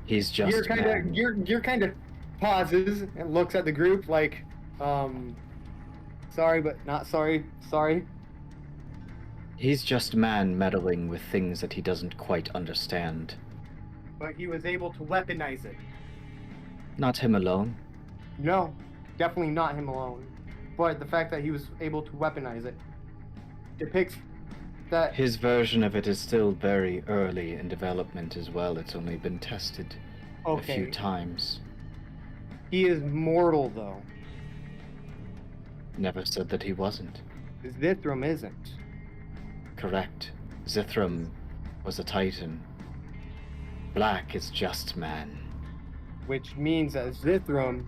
He's just man. Gear kind of pauses and looks at the group like, sorry, but not sorry. Sorry. He's just man meddling with things that he doesn't quite understand. But he was able to weaponize it. Not him alone. No, definitely not him alone. But the fact that he was able to weaponize it depicts that His version of it is still very early in development as well. It's only been tested a few times. He is mortal, though. Never said that he wasn't. Zithram isn't. Correct. Zithram was a titan. Black is just man. Which means that Zithram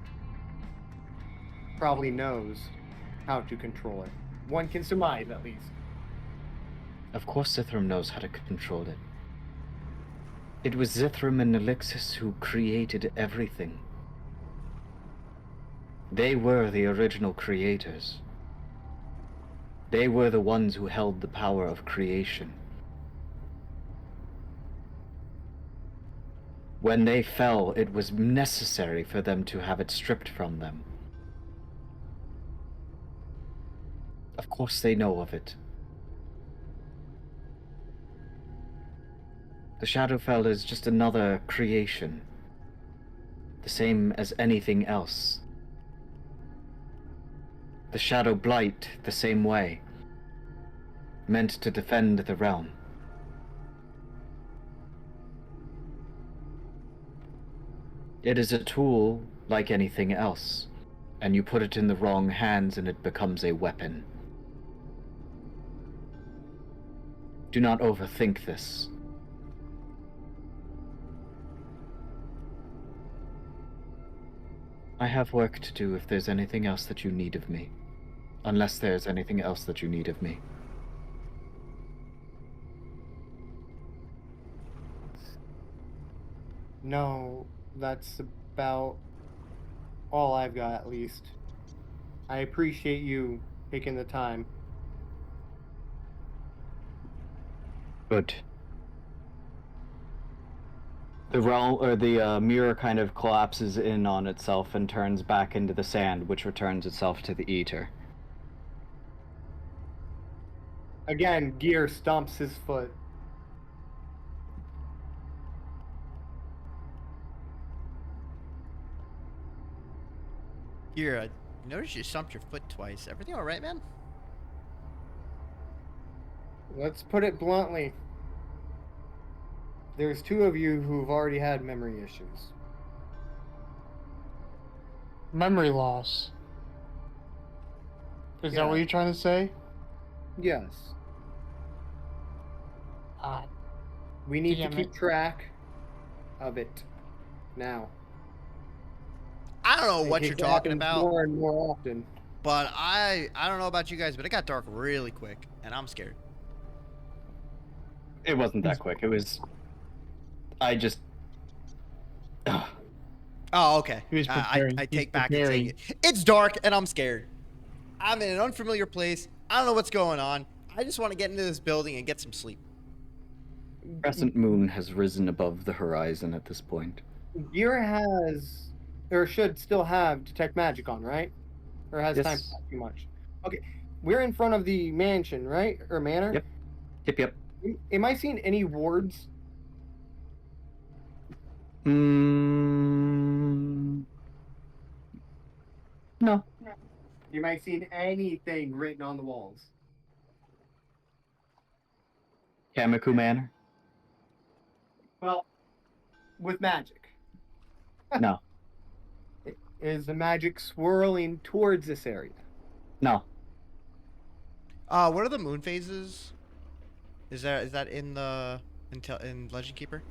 probably knows how to control it. One can surmise, at least. Of course Zithram knows how to control it. It was Zithram and Elixis who created everything. They were the original creators. They were the ones who held the power of creation. When they fell, it was necessary for them to have it stripped from them. Of course they know of it. The Shadowfell is just another creation. The same as anything else. The Shadow Blight, the same way. Meant to defend the realm. It is a tool like anything else, and you put it in the wrong hands and it becomes a weapon. Do not overthink this. I have work to do if there's anything else that you need of me. Unless there's anything else that you need of me. No, that's about all I've got, at least. I appreciate you taking the time. Good. The realm, or the mirror kind of collapses in on itself and turns back into the sand, which returns itself to the eater. Again, Gear stomps his foot. Here, I noticed you stomped your foot twice. Everything all right, man? Let's put it bluntly. There's two of you who've already had memory issues. Memory loss. Is that what Yeah. you're trying to say? Yes. Ah, We need Damn to keep it. track of it now. I don't know In what case you're it talking happens about, more and more often. but I don't know about you guys, but it got dark really quick, and I'm scared. It wasn't that quick. It was... I just... Oh, okay. He was I preparing. I He's take back and saying preparing. it. It's dark, and I'm scared. I'm in an unfamiliar place. I don't know what's going on. I just want to get into this building and get some sleep. Crescent moon has risen above the horizon at this point. Gear has, or should still have, detect magic on, right? Or has time Yes. too much? Okay, we're in front of the mansion, right? Or manor? Yep. Yep. Am I seeing any wards? No. Am I seeing anything written on the walls? Camicoux Manor? Well, with magic. No. Is the magic swirling towards this area? No. What are the moon phases? Is that in the in Legend Keeper?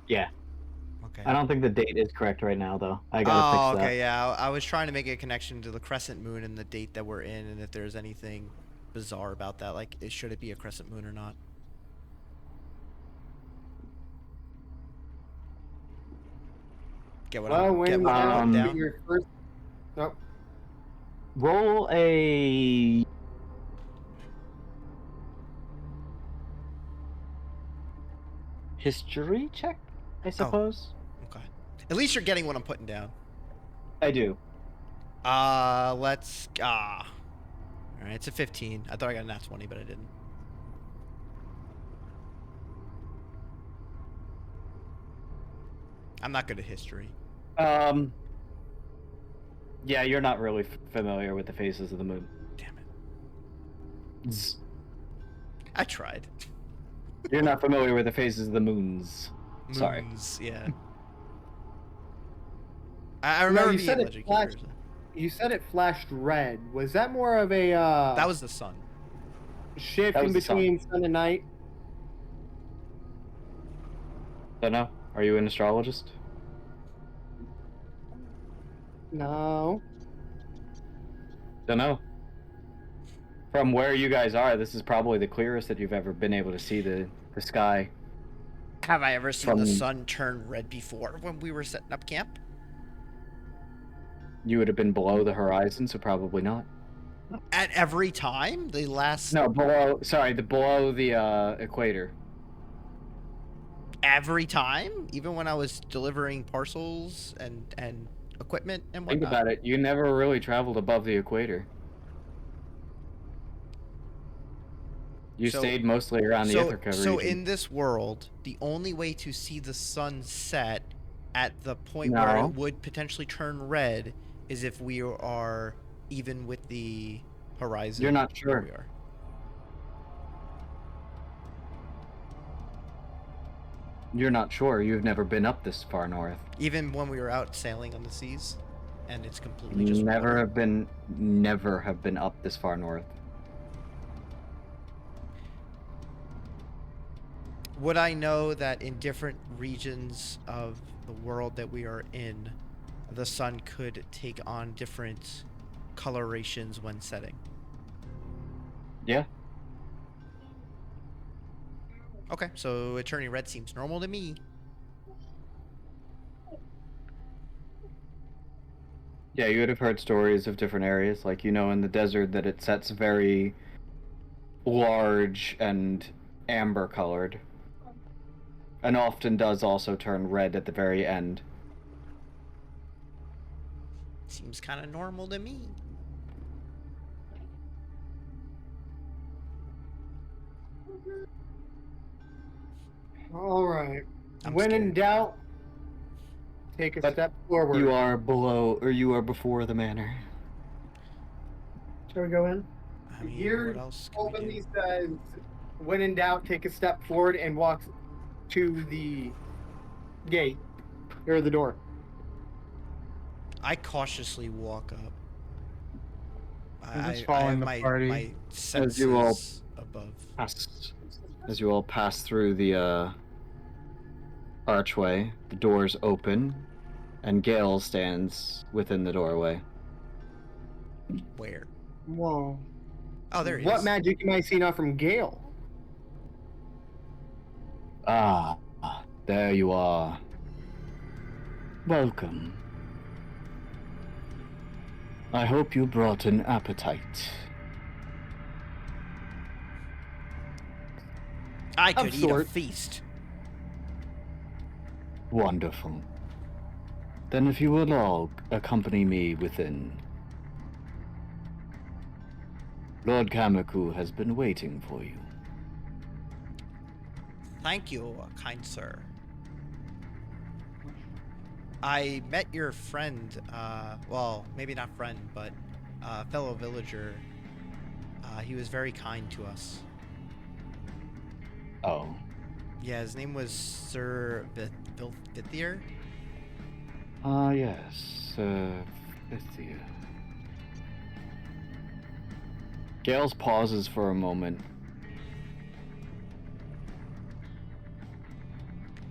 Yeah. Okay. I don't think the date is correct right now, though. I gotta Oh, fix that. okay, yeah. I was trying to make a connection to the crescent moon and the date that we're in, and if there's anything bizarre about that, like, should it be a crescent moon or not? Get what Well, I'm when putting down? your first. Nope. Roll a history check, I suppose. Okay. At least you're getting what I'm putting down. I do. Let's. All right, it's a 15. I thought I got a nat 20, but I didn't. I'm not good at history. Yeah, you're not really familiar with the phases of the moon. Damn it. Zzz. I tried. You're not familiar with the phases of the moons. Sorry. Moons, yeah. I remember you being said it Legend flashed. Keepers. You said it flashed red. Was that more of a That was the sun. shift that in was the between sun and night? Don't know. Are you an astrologist? No. Don't know. From where you guys are, this is probably the clearest that you've ever been able to see the sky. Have I ever seen the From- sun turn red before when we were setting up camp? You would have been below the horizon, so probably not. At every time? The last... No, below the equator. Every time? Even when I was delivering parcels and equipment and Think whatnot? about it. You never really traveled above the equator. You So- stayed mostly around the Ithaca region. So in this world, the only way to see the sun set at the point where No. it would potentially turn red is if we are even with the horizon. You're not where sure. we are. You're not sure. You've never been up this far north. Even when we were out sailing on the seas, and it's completely You just never water. have been up this far north. Would I know that in different regions of the world that we are in, the sun could take on different colorations when setting? Yeah. Okay, so it turning red seems normal to me. Yeah, you would have heard stories of different areas, like, in the desert that it sets very large and amber colored. And often does also turn red at the very end. Seems kind of normal to me. All right. I'm When in scared. doubt, take a But step forward. You are before the manor. Shall we go in? I mean, Here, what else can we do? openly says, when in doubt, take a step forward and walks to the gate or the door. I cautiously walk up. I'm just I following have the my, party. my senses you all- above. As you all pass through the archway, the doors open, and Gale stands within the doorway. Where? Whoa. Oh, there he What is. magic am I seeing off from Gale? Ah, there you are. Welcome. I hope you brought an appetite. I could Of eat a sorts. feast. Wonderful. Then if you will all accompany me within. Lord Camicoux has been waiting for you. Thank you, kind sir. I met your friend, well, maybe not friend, but fellow villager. He was very kind to us. Oh, Yeah, his name was Sir Vithier. yes, Vithier. Gales pauses for a moment.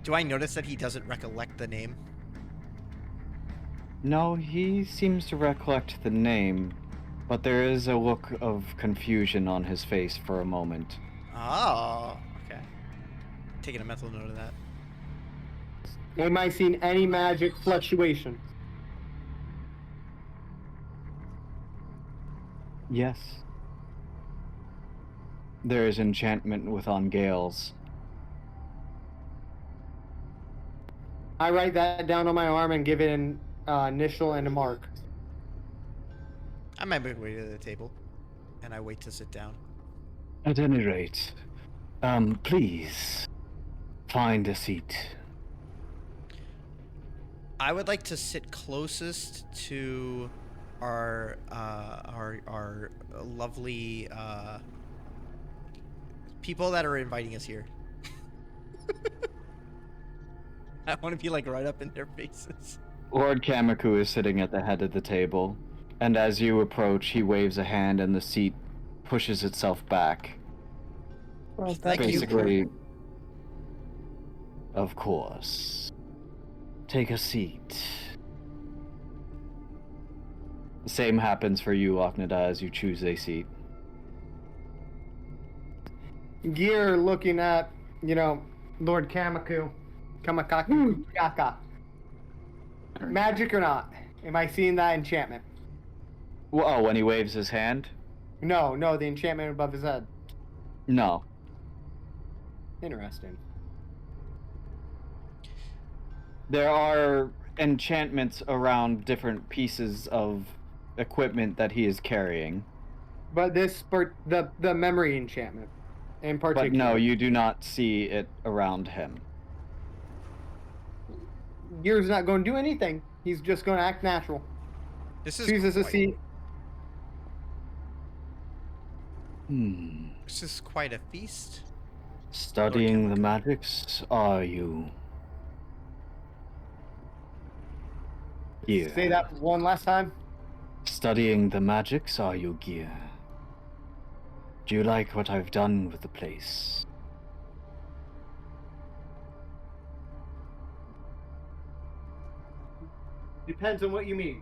Do I notice that he doesn't recollect the name? No, he seems to recollect the name, but there is a look of confusion on his face for a moment. Oh, okay. Taking a mental note of that. Am I seeing any magic fluctuation? Yes. There is enchantment within Gales. I write that down on my arm and give it an initial and a mark. I might make my way to the table, and I wait to sit down. At any rate, please find a seat. I would like to sit closest to our lovely people that are inviting us here. I want to be like right up in their faces. Lord Camicoux is sitting at the head of the table, and as you approach, he waves a hand and the seat pushes itself back. Well, Thank you. Basically, of course. Take a seat. The same happens for you, Aknada, as you choose a seat. Gear looking at, Lord Camicoux. Kamakaku Yaka. Magic or not? Am I seeing that enchantment? Oh, when he waves his hand? No, the enchantment above his head. No. Interesting. There are enchantments around different pieces of equipment that he is carrying. But the memory enchantment in particular. But no, you do not see it around him. Gear's not going to do anything. He's just going to act natural. This is Chooses a quite, seat. This is quite a feast. Studying the magics, are you? Gear. Say that one last time. Studying the magics, are you, Gear? Do you like what I've done with the place? Depends on what you mean.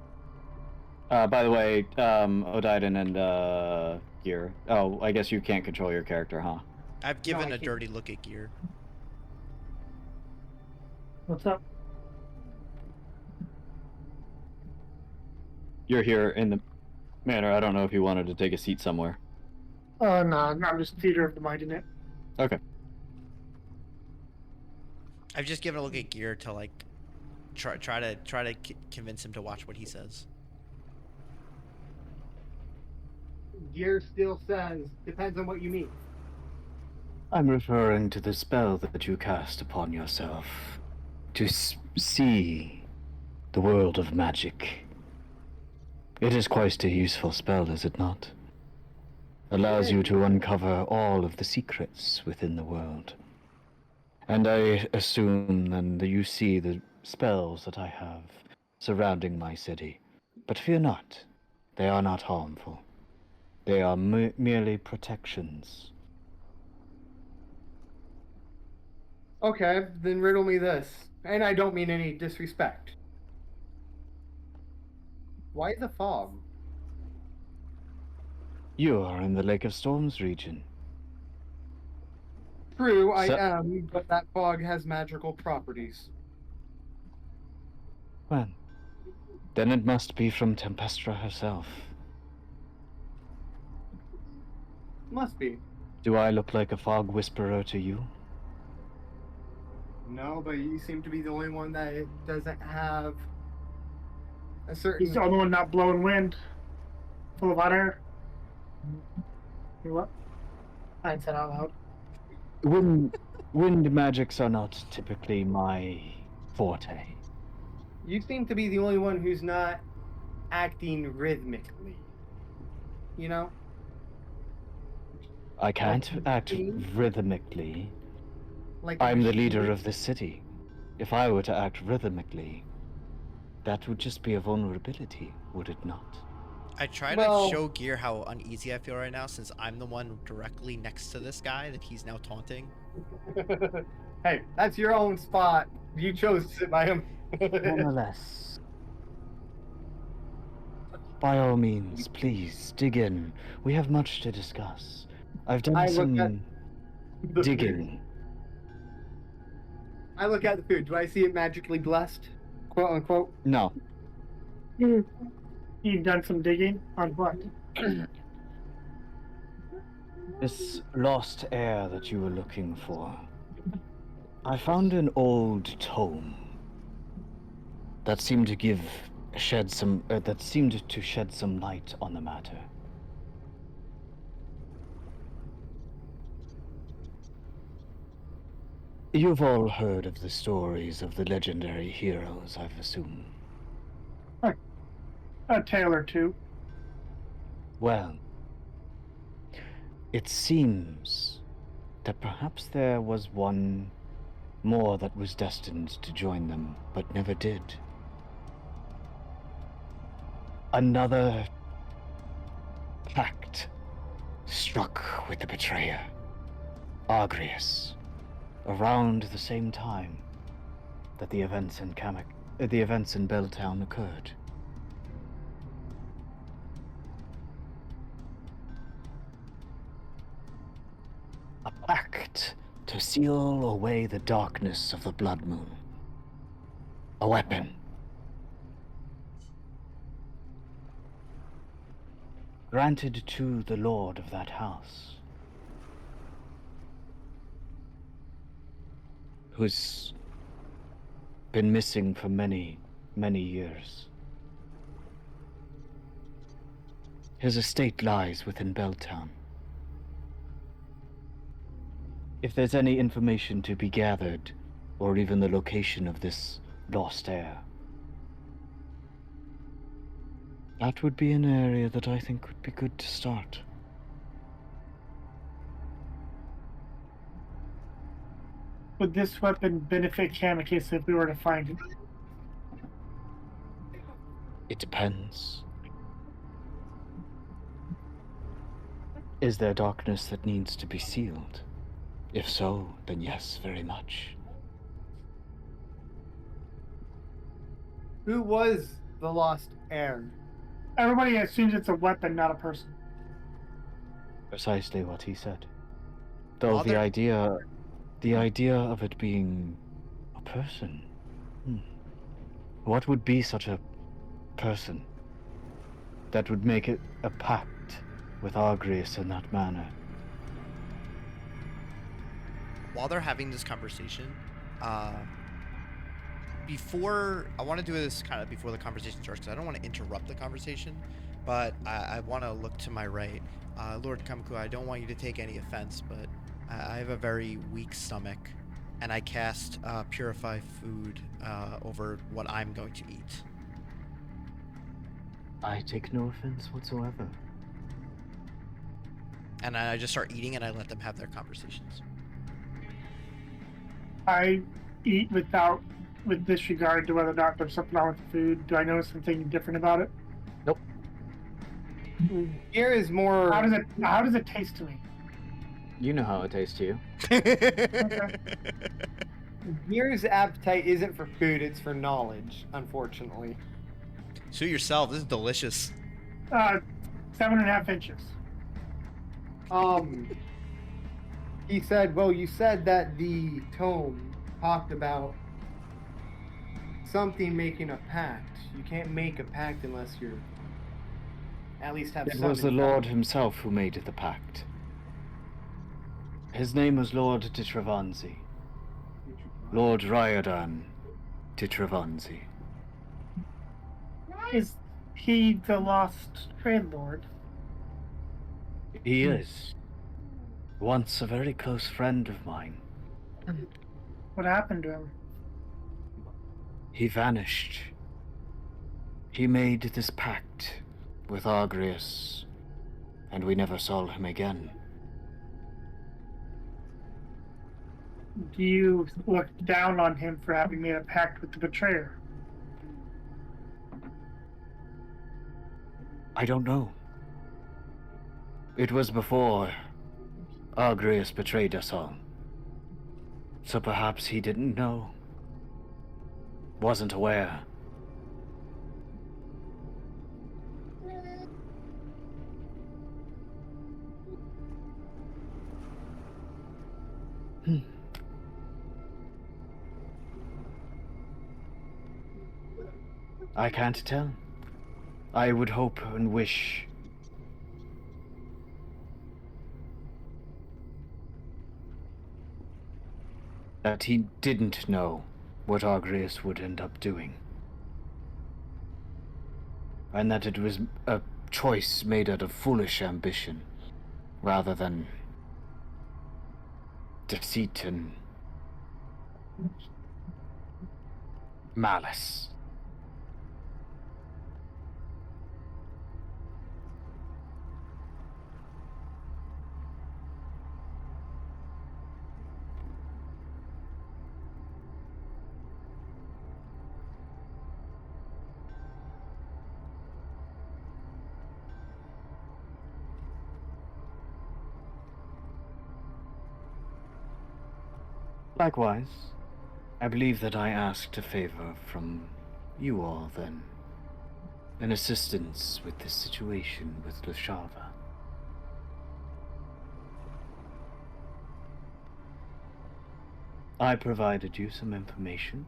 By the way, Odiden and Gear. Oh, I guess you can't control your character, huh? I've given I a can't. dirty look at Gear. What's up? You're here in the manor. I don't know if you wanted to take a seat somewhere. No, I'm just theater of the mind in it. Okay. I've just given a look at Gear to like try to convince him to watch what he says. Gear still says, depends on what you mean. I'm referring to the spell that you cast upon yourself to see the world of magic. It is quite a useful spell, is it not? Allows you to uncover all of the secrets within the world. And I assume then that you see the spells that I have surrounding my city. But fear not, they are not harmful. They are merely protections. Okay, then riddle me this. And I don't mean any disrespect. Why the fog? You are in the Lake of Storms region. True, I So- am, but that fog has magical properties. Well, then it must be from Tempestra herself. Must be. Do I look like a fog whisperer to you? No, but you seem to be the only one that doesn't have a certain. He's the only one not blowing wind. Full of hot air. You what? I said out loud. Wind magics are not typically my forte. You seem to be the only one who's not acting rhythmically. You know? I can't act rhythmically. Like a I'm the machine. leader of this city. If I were to act rhythmically, that would just be a vulnerability, would it not? I try Well- to show Gear how uneasy I feel right now since I'm the one directly next to this guy that he's now taunting. Hey, that's your own spot. You chose to sit by him. Nonetheless, by all means, please dig in. We have much to discuss. I've done I look some at the digging. I look at the food. Do I see it magically blessed? Quote unquote. No, You've done some digging on what? this lost heir that you were looking for. I found an old tome that seemed to shed some light on the matter. You've all heard of the stories of the legendary heroes, I've assumed. A tale or two. Well, it seems that perhaps there was one more that was destined to join them, but never did. Another pact struck with the betrayer, Argrius, around the same time that the events in Belltown occurred. A pact to seal away the darkness of the Blood Moon. A weapon. Granted to the lord of that house, who's been missing for many, many years. His estate lies within Belltown. If there's any information to be gathered, or even the location of this lost heir, that would be an area that I think would be good to start. Would this weapon benefit Camicus if we were to find it? It depends. Is there darkness that needs to be sealed? If so, then yes, very much. Who was the lost heir? Everybody assumes it's a weapon, not a person. Precisely what he said. Though Well, the idea of it being a person. What would be such a person that would make it a pact with Argrius in that manner? While they're having this conversation, before I want to do this kind of before the conversation starts, because I don't want to interrupt the conversation, but I want to look to my right. Lord Camicoux, I don't want you to take any offense, but I have a very weak stomach, and I cast Purify Food over what I'm going to eat. I take no offense whatsoever. And I just start eating, and I let them have their conversations. I eat with disregard to whether or not there's something wrong with the food. Do I notice something different about it? Nope. Here is more. How does it taste to me? You know how it tastes to you. Okay. Gear's appetite isn't for food; it's for knowledge. Unfortunately. Suit yourself. This is delicious. 7.5 inches. He said, well, you said that the tome talked about something making a pact. You can't make a pact unless you're at least have It some. was the Lord himself who made the pact. His name was Lord Titravanzi. Lord Riordan Titravanzi. Is he the lost trade lord? He is. Once a very close friend of mine. What happened to him? He vanished. He made this pact with Argrius, and we never saw him again. Do you look down on him for having made a pact with the betrayer? I don't know. It was before Argrius betrayed us all. So perhaps he didn't know. Wasn't aware. I can't tell. I would hope and wish that he didn't know what Argrius would end up doing. and that it was a choice made out of foolish ambition, rather than deceit and malice. Likewise, I believe that I asked a favor from you all then. An assistance with this situation with Lashava. I provided you some information.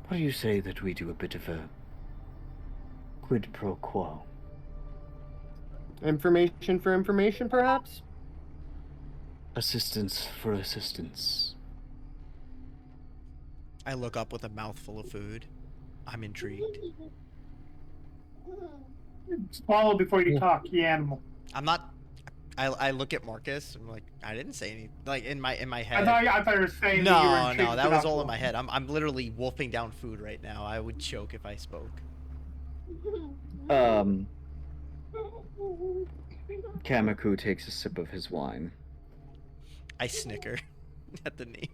What do you say that we do a bit of a quid pro quo? Information for information, perhaps? Assistance for assistance. I look up with a mouthful of food. I'm intrigued. Swallow before you talk, you animal. I'm not. I look at Marcus. I'm like, I didn't say anything. Like in my head. I thought you were saying that you were No, intrigued that was about all in my head. I'm literally wolfing down food right now. I would choke if I spoke. Camicoux takes a sip of his wine. I snicker at the name.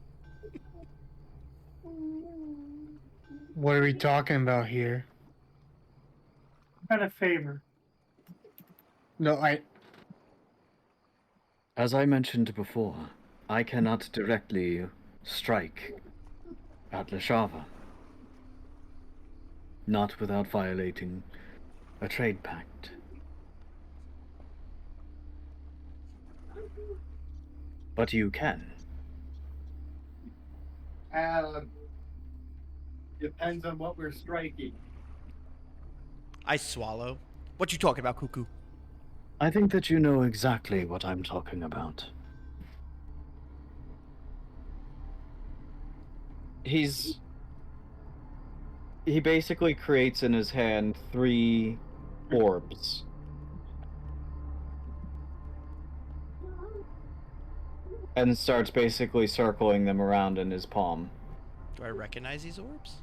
What are we talking about here? Got a favor. No, As I mentioned before, I cannot directly strike at Lashava. Not without violating a trade pact. But you can. Depends on what we're striking. I swallow. What you talking about, Cuckoo? I think that you know exactly what I'm talking about. He basically creates in his hand 3 orbs. And starts basically circling them around in his palm. Do I recognize these orbs?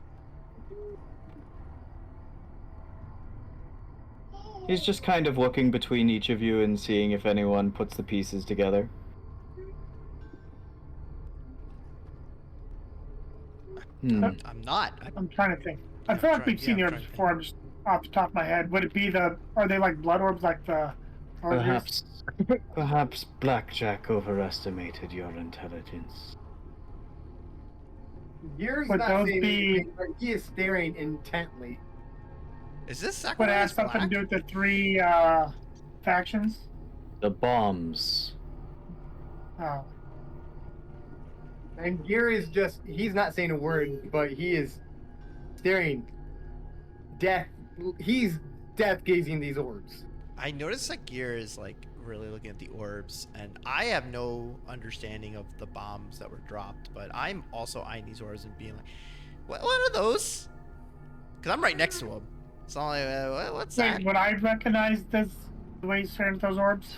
He's just kind of looking between each of you and seeing if anyone puts the pieces together. I'm not. I'm trying to think. I feel like we've seen the orbs before. I'm just off the top of my head. Would it be are they like blood orbs, like the? Perhaps Blackjack overestimated your intelligence. Yours Would not those saying be- anything, but he is staring intently. Is this Would it have sacrifice something to black? do with the 3 factions? The bombs. Oh. And Gear is he's not saying a word, but he is staring he's death gazing these orbs. I noticed that Gear is like really looking at the orbs, and I have no understanding of the bombs that were dropped, but I'm also eyeing these orbs and being like, what are those? Because I'm right next to him. So I'm like, what's that? Wait, would I recognize this, the way he's staring at those orbs?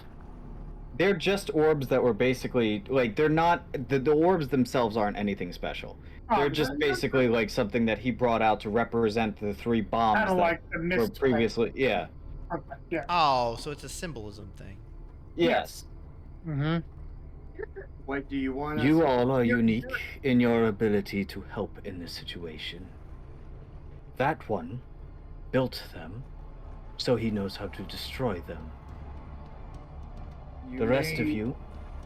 They're just orbs that were basically, like, they're not, the orbs themselves aren't anything special. They're just basically like something that he brought out to represent the 3 bombs Kind of that like the were mist. previously, yeah. Okay, yeah. Oh, so it's a symbolism thing. Yes. Mm-hmm. What do you want? You all are unique in your ability to help in this situation. That one built them, so he knows how to destroy them. The rest of you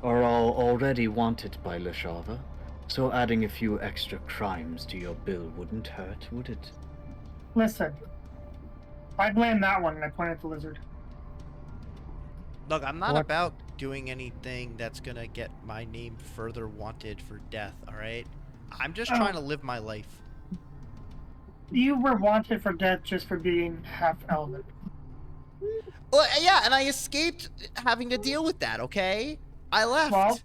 are all already wanted by Lashava, so adding a few extra crimes to your bill wouldn't hurt, would it? Listen, I blame that one, and I point at the lizard. Look, I'm not What? about doing anything that's gonna get my name further wanted for death, alright? I'm just trying to live my life. You were wanted for death just for being half elven. Well, yeah, and I escaped having to deal with that, okay? I left. Well,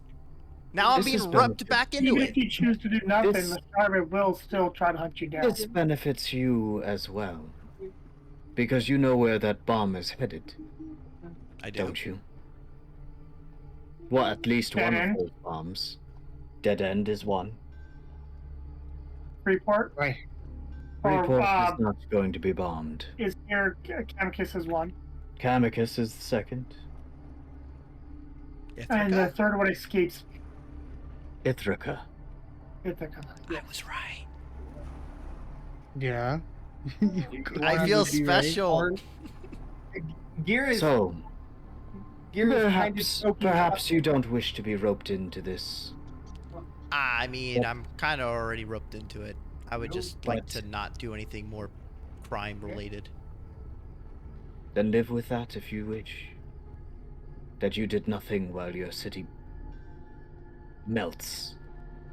now I'm this being is rubbed back into Even it. if you choose to do nothing, This- the Starver will still try to hunt you down. This benefits you as well. Because you know where that bomb is headed, I do. don't you? Well, at least Dead one end? of those bombs. Dead End is one. Freeport? Right. Freeport is Or not going to be bombed. is here Camicus is one. Camicus is the second. And the Ithaca? third one escapes Ithaca. Ithaca. I was right. Yeah. I feel special. Gear is So, Gear is kind of perhaps, soaking perhaps up. you don't wish to be roped into this. I mean, I'm kind of already roped into it. I would just like But- to not do anything more crime related. Then live with that if you wish. That you did nothing while your city melts.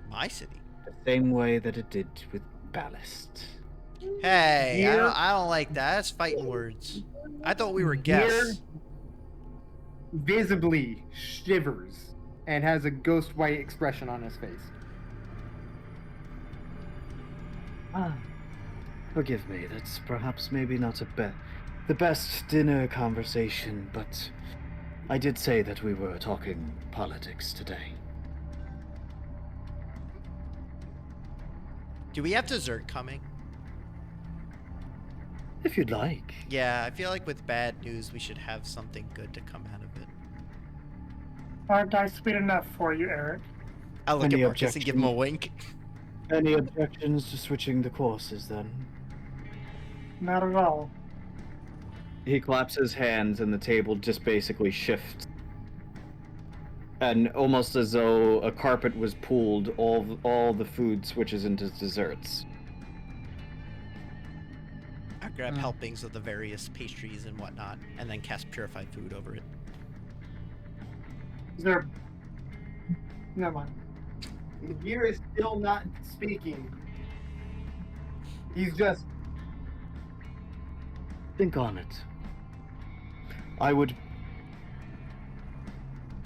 My city. The same way that it did with Ballast. Hey, Gear- I don't like that. That's fighting words. I thought we were Gear- guests. Visibly shivers and has a ghost white expression on his face. Forgive me, that's perhaps maybe not the best dinner conversation, but I did say that we were talking politics today. Do we have dessert coming? If you'd like. Yeah, I feel like with bad news, we should have something good to come out of it. Aren't I sweet enough for you, Eric? I'll look Any at Marcus and give him a objection? wink. Any objections to switching the courses then? Not at all. He claps his hands and the table just basically shifts. And almost as though a carpet was pulled, all the food switches into desserts. I grab helpings of the various pastries and whatnot, and then cast purified food over it. Is there? Never mind. Gear is still not speaking. He's just Think on it. I would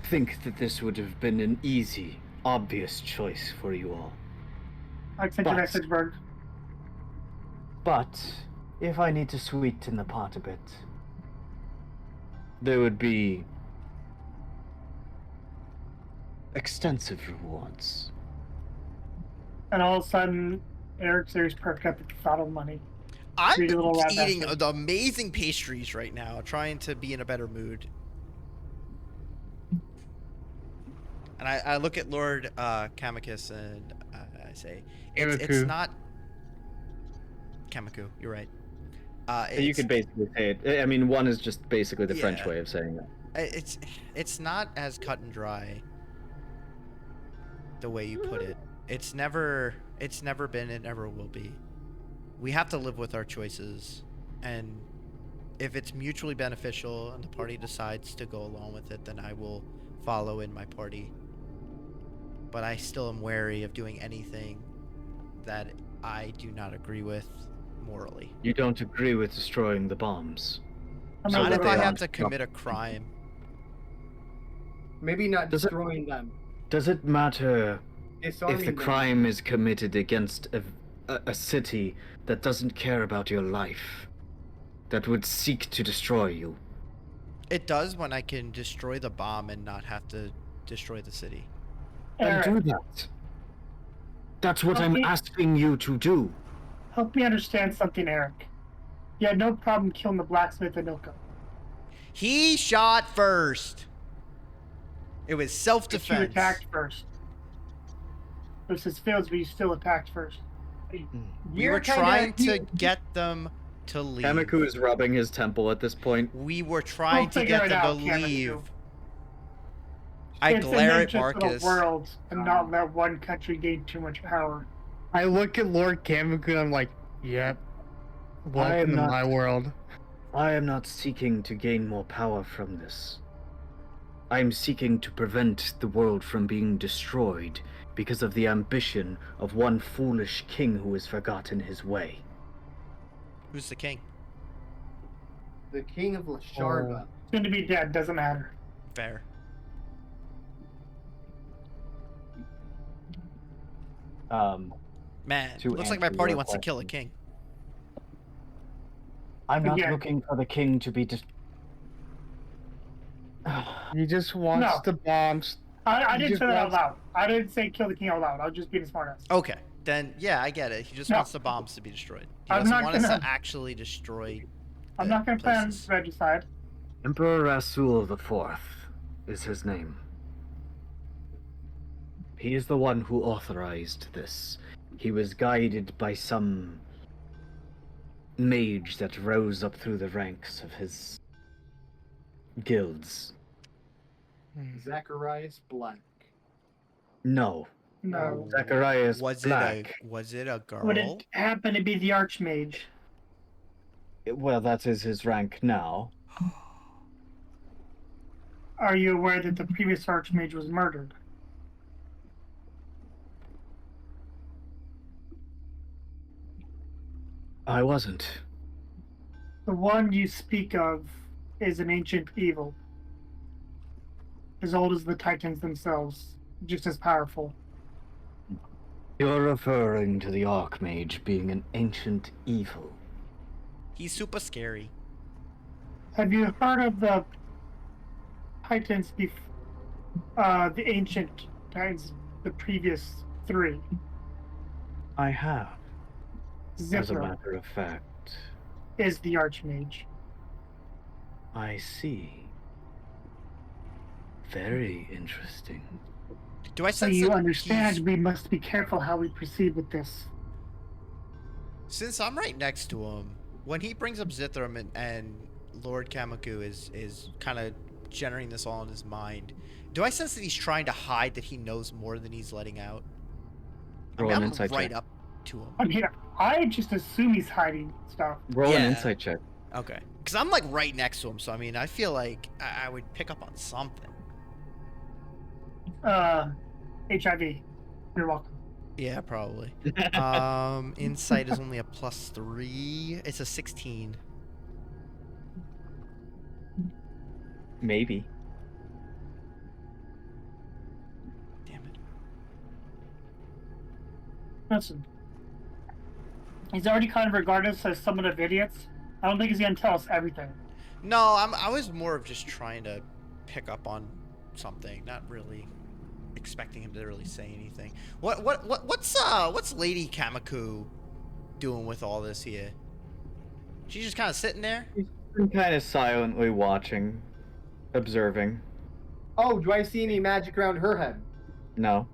think that this would have been an easy, obvious choice for you all. I sent your But- message, Berg. But if I need to sweeten the pot a bit, there would be extensive rewards. And all of a sudden, Eric's ears perk up at the thought of money. I'm Greedy little rat eating bastard. the amazing pastries right now, trying to be in a better mood. And I look at Lord Camicus and I say, it's Camicoux. not Camicus. You're right. You It's- could basically say it. I mean, one is just basically the French Yeah. way of saying that. It's not as cut and dry the way you put it. It's never been, it never will be. We have to live with our choices, and if it's mutually beneficial and the party decides to go along with it, then I will follow in my party. But I still am wary of doing anything that I do not agree with morally. You don't agree with destroying the bombs. I'm So Not not if they I gonna- have aren't to commit a crime. maybe not Does it- destroying them, Does it matter disarming if the them. crime is committed against a city that doesn't care about your life, that would seek to destroy you? It does when I can destroy the bomb and not have to destroy the city. Then Eric, do that. That's what I'm Okay. asking you to do. help me understand something, Eric. You had no problem killing the blacksmith in Ilka. He shot first. It was But you self-defense. attacked first. Versus Fields, but you still attacked first. We were trying to get them to leave. Kamiko is rubbing his temple at this point. We were trying We'll to figure get it them out, to Camicus. leave. I It's glare an at interest of Marcus. the world and not let one country gain too much power. I look at Lord Camicoux and I'm like, yep. I am Welcome to not- my world. I am not seeking to gain more power from this. I am seeking to prevent the world from being destroyed because of the ambition of one foolish king who has forgotten his way. Who's the king? The king of Lasharva. Soon to be dead, doesn't matter. Fair. Um, Man, To looks like my answer party your wants to kill a question. king. I'm not Again. looking for the king to be He just wants No. the bombs. I He didn't just say that out wants- loud. I didn't say kill the king out loud. I was just being a smartass. Okay, then yeah, I get it. He just No. wants the bombs to be destroyed. He I'm doesn't not want us gonna- to actually destroy. I'm the not going to plan places. regicide. Emperor Rasul IV is his name. He is the one who authorized this. He was guided by some mage that rose up through the ranks of his guilds. Zacharias Black. No, No. Zacharias Was Black. was it a girl? Would it happen to be the Archmage? Well, that is his rank now. Are you aware that the previous Archmage was murdered? I wasn't. The one you speak of is an ancient evil. As old as the Titans themselves, just as powerful. You're referring to the Archmage being an ancient evil. He's super scary. Have you heard of the Titans the ancient Titans, the previous three? I have, as a Zithra matter of fact. is the Archmage. I see. Very interesting. Do I So sense you that understand he's- we must be careful how we proceed with this. Since I'm right next to him, when he brings up Zithram and Lord Camicoux is kind of generating this all in his mind, do I sense that he's trying to hide that he knows more than he's letting out? Roll an I'm insight right check. up to him. I mean, I just assume he's hiding stuff. Roll an Yeah. insight check. Okay. Because I'm like right next to him, so I mean, I feel like I would pick up on something. HIV. You're welcome. Yeah, probably. Insight is only a +3. It's a 16. Maybe. Damn it. Listen. He's already kind of regarded us as somewhat of idiots. I don't think he's going to tell us everything. No, I was more of just trying to pick up on something, not really expecting him to really say anything. What's Lady Camicoux doing with all this here? She's just kind of sitting there. He's been kind of silently watching, observing. Oh, do I see any magic around her head? No.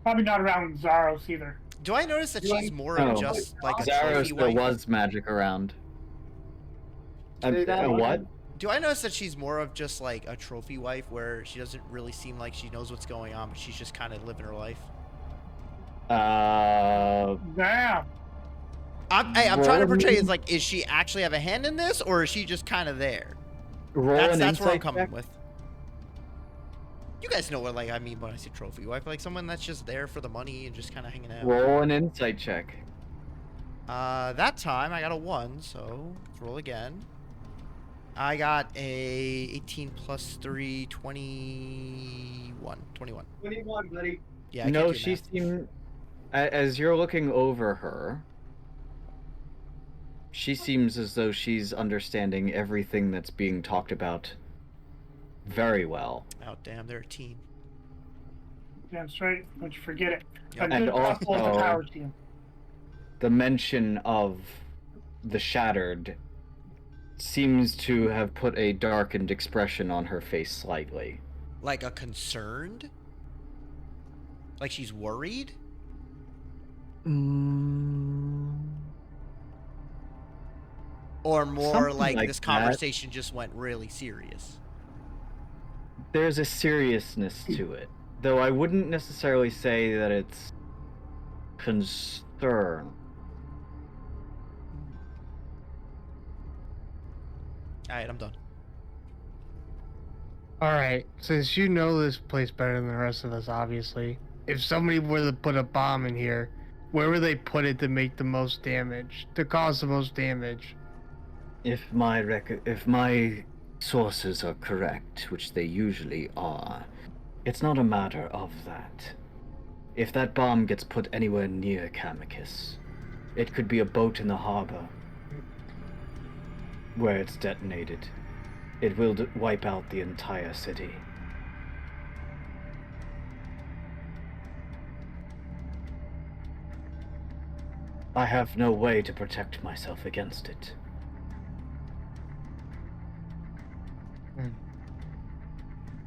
Probably not around Zaros either. Do I notice that Do I- she's more No. of just like a Zaros trophy still wife? was magic around. Say that What? again. Do I notice that she's more of just like a trophy wife where she doesn't really seem like she knows what's going on, but she's just kind of living her life? Damn. I'm trying to Roll portray me- as like, is she actually have a hand in this, or is she just kind of there? Roll That's an where I'm insight coming check. with. You guys know what like I mean when I say trophy wife, like someone that's just there for the money and just kind of hanging out. Roll an insight check. That time I got a 1, so let's roll again. I got a 18 plus 3, 21. 21. 21, buddy. Yeah, I No, can't do she math. seemed. As you're looking over her, she seems as though she's understanding everything that's being talked about very well. Oh damn, they're a team. Damn straight. Don't you forget it. Yep. A And good couple is a also- power team. The mention of the Shattered seems to have put a darkened expression on her face slightly. Like a concerned? Like she's worried? Or more Something like, like this that. conversation just went really serious? There's a seriousness to it, though I wouldn't necessarily say that it's concern. Alright, I'm done. Alright, since you know this place better than the rest of us, obviously, if somebody were to put a bomb in here, where would they put it to make the most damage? To cause the most damage? If my sources are correct, which they usually are, it's not a matter of that. If that bomb gets put anywhere near Camicus, It could be a boat in the harbor. Where it's detonated, it will wipe out the entire city. I have no way to protect myself against it.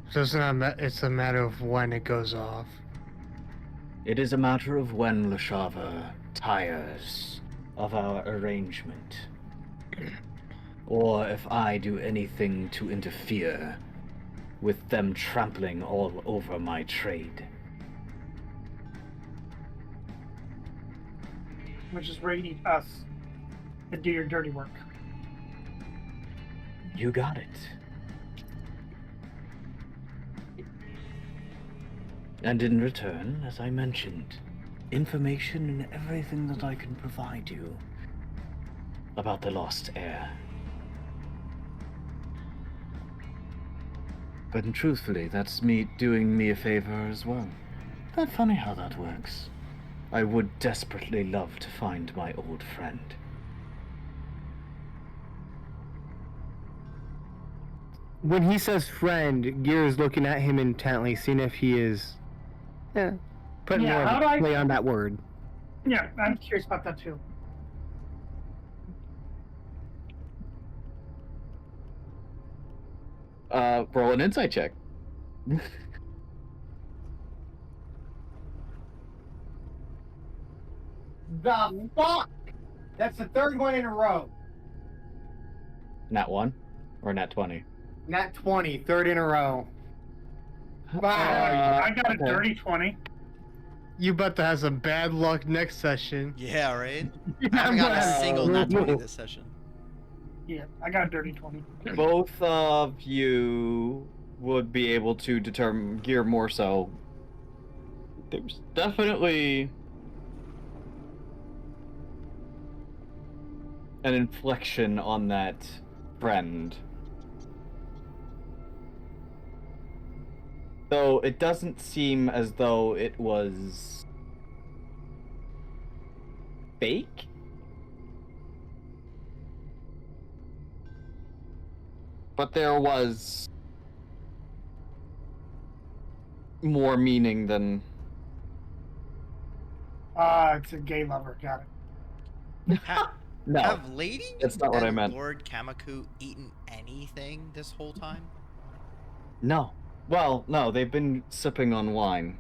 So it's a matter of when it goes off. It is a matter of when Lashava tires of our arrangement. Or if I do anything to interfere with them trampling all over my trade. Which is where you need us to do your dirty work. You got it. And in return, as I mentioned, information and everything that I can provide you about the lost heir. But truthfully, that's me doing me a favor as well. Not funny how that works. I would desperately love to find my old friend. When he says friend, Gear is looking at him intently, seeing if he is putting Yeah, more how of do a I- play on that word. Yeah, I'm curious about that too. Roll an insight check. The fuck? That's the third one in a row. Nat 1 or nat 20? Not 20, third in a row. I got a okay. dirty 20. You about to have some bad luck next session. Yeah, right? I I'm haven't gotten a glad- single nat 20 this session. Yeah, I got a dirty 20. Both of you would be able to determine Gear more so. There's definitely an inflection on that friend. Though it doesn't seem as though it was fake. But there was more meaning than It's a gay lover. Got it. no. Have Lady that's not what I and meant. Lord Camicoux eaten anything this whole time? No. Well, no, they've been sipping on wine.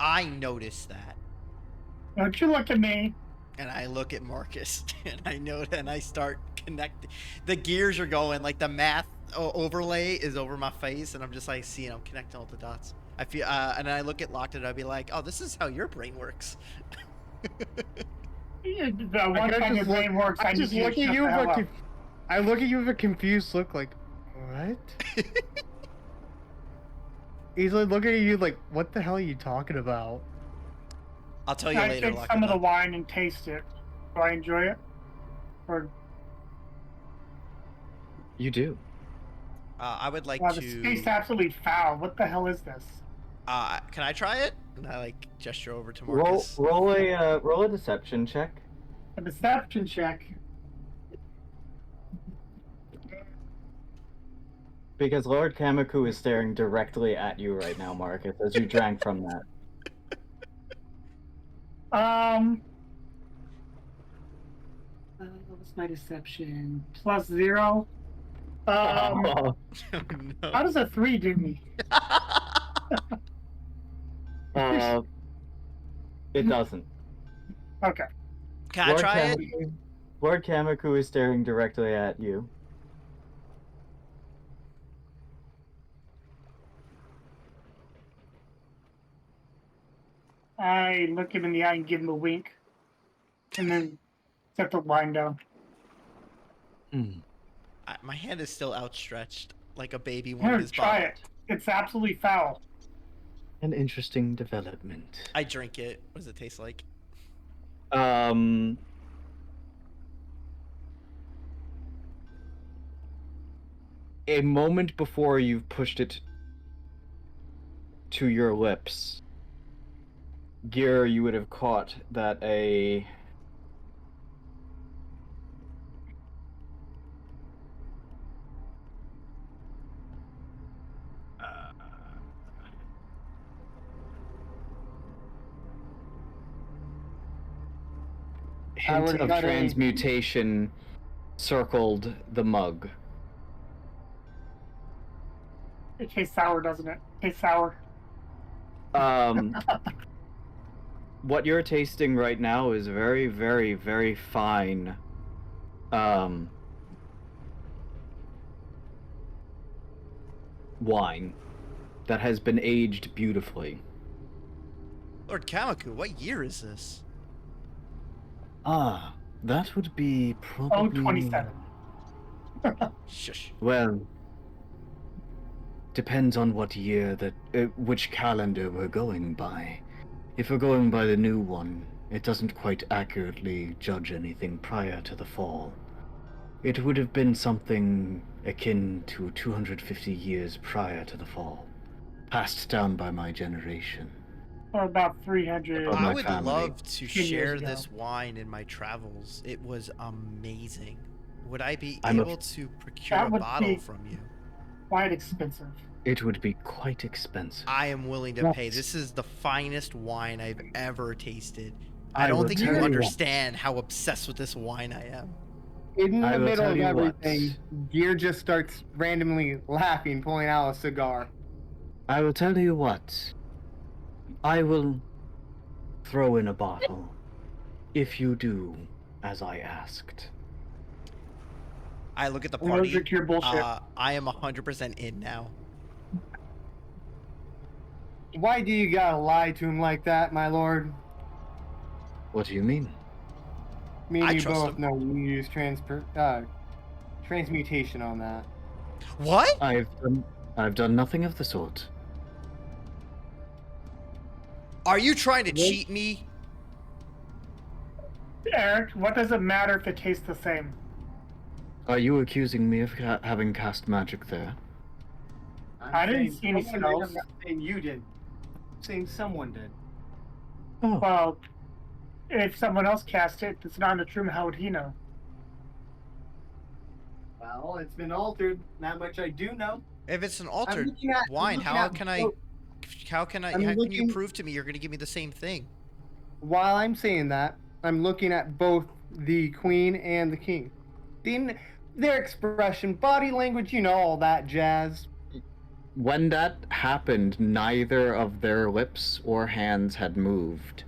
I noticed that. Don't you look at me. And I look at Marcus, and I know, and I start connecting. The gears are going, like the math overlay is over my face, and I'm just like seeing, I'm connecting all the dots. I feel, and then I look at Locked, and I'd be like, "Oh, this is how your brain works." Yeah, the one time your brain works, I just need you look to at shut you the with hell a up. I look at you with a confused look, like, what? He's like looking at you like, what the hell are you talking about? I'll tell you I later. take Locked. some of the wine and taste it. Do I enjoy it? Or You do. I would like wow, this tastes to. absolutely foul. What the hell is this? Can I try it? And I like gesture over to Roll, Marcus. roll a deception check. A deception check. Because Lord Camicoux is staring directly at you right now, Marcus, as you drank from that. What's my deception? +0. No. How does a 3 do me? It doesn't. Okay. Can I try it? Lord Camicoux is staring directly at you. I look him in the eye and give him a wink. And then set the wine down. My hand is still outstretched, like a baby wanting Here, his try bottle. it. It's absolutely foul. An interesting development. I drink it. What does it taste like? A moment before you've pushed it to your lips, Gear, you would have caught that a hint would've of got a- transmutation circled the mug. It tastes sour, doesn't it? Tastes sour. What you're tasting right now is very, very, very fine. Wine that has been aged beautifully. Lord Camicoux, what year is this? Ah, that would be probably. 27. Shush. Well, depends on what year which calendar we're going by. If we're going by the new one, it doesn't quite accurately judge anything prior to the fall. It would have been something akin to 250 years prior to the fall, passed down by my generation. Or about 300. Of I my would family. love to 10 years share ago. this wine in my travels. It was amazing. Would I be I'm able to procure That a would bottle be- from you? Quite expensive. It would be quite expensive. I am willing to Yes. pay. This is the finest wine I've ever tasted. I I don't will think tell you you what. understand how obsessed with this wine I am. In I the will middle tell of you everything, Gear just starts randomly laughing, pulling out a cigar. I will tell you what. I will throw in a bottle if you do as I asked. I look at the I'm party. allergic to your bullshit. I am 100% in now. Why do you gotta lie to him like that, my lord? What do you mean? Me and I you trust both him. know you use transmutation on that. What? I've done nothing of the sort. Are you trying to What? cheat me? Eric, what does it matter if it tastes the same? Are you accusing me of having cast magic there? I didn't see any someone did, spells. I'm not saying you did. I'm saying someone did. Oh, Well, if someone else cast it, it's not in the room, how would he know? Well, it's been altered. That much I do know. If it's an I'm altered looking at- I'm wine, looking how at can I? both. How can I? I'm How can you looking- prove to me you're going to give me the same thing? While I'm saying that, I'm looking at both the queen and the king. Their expression, body language, all that jazz. when that happened, neither of their lips or hands had moved.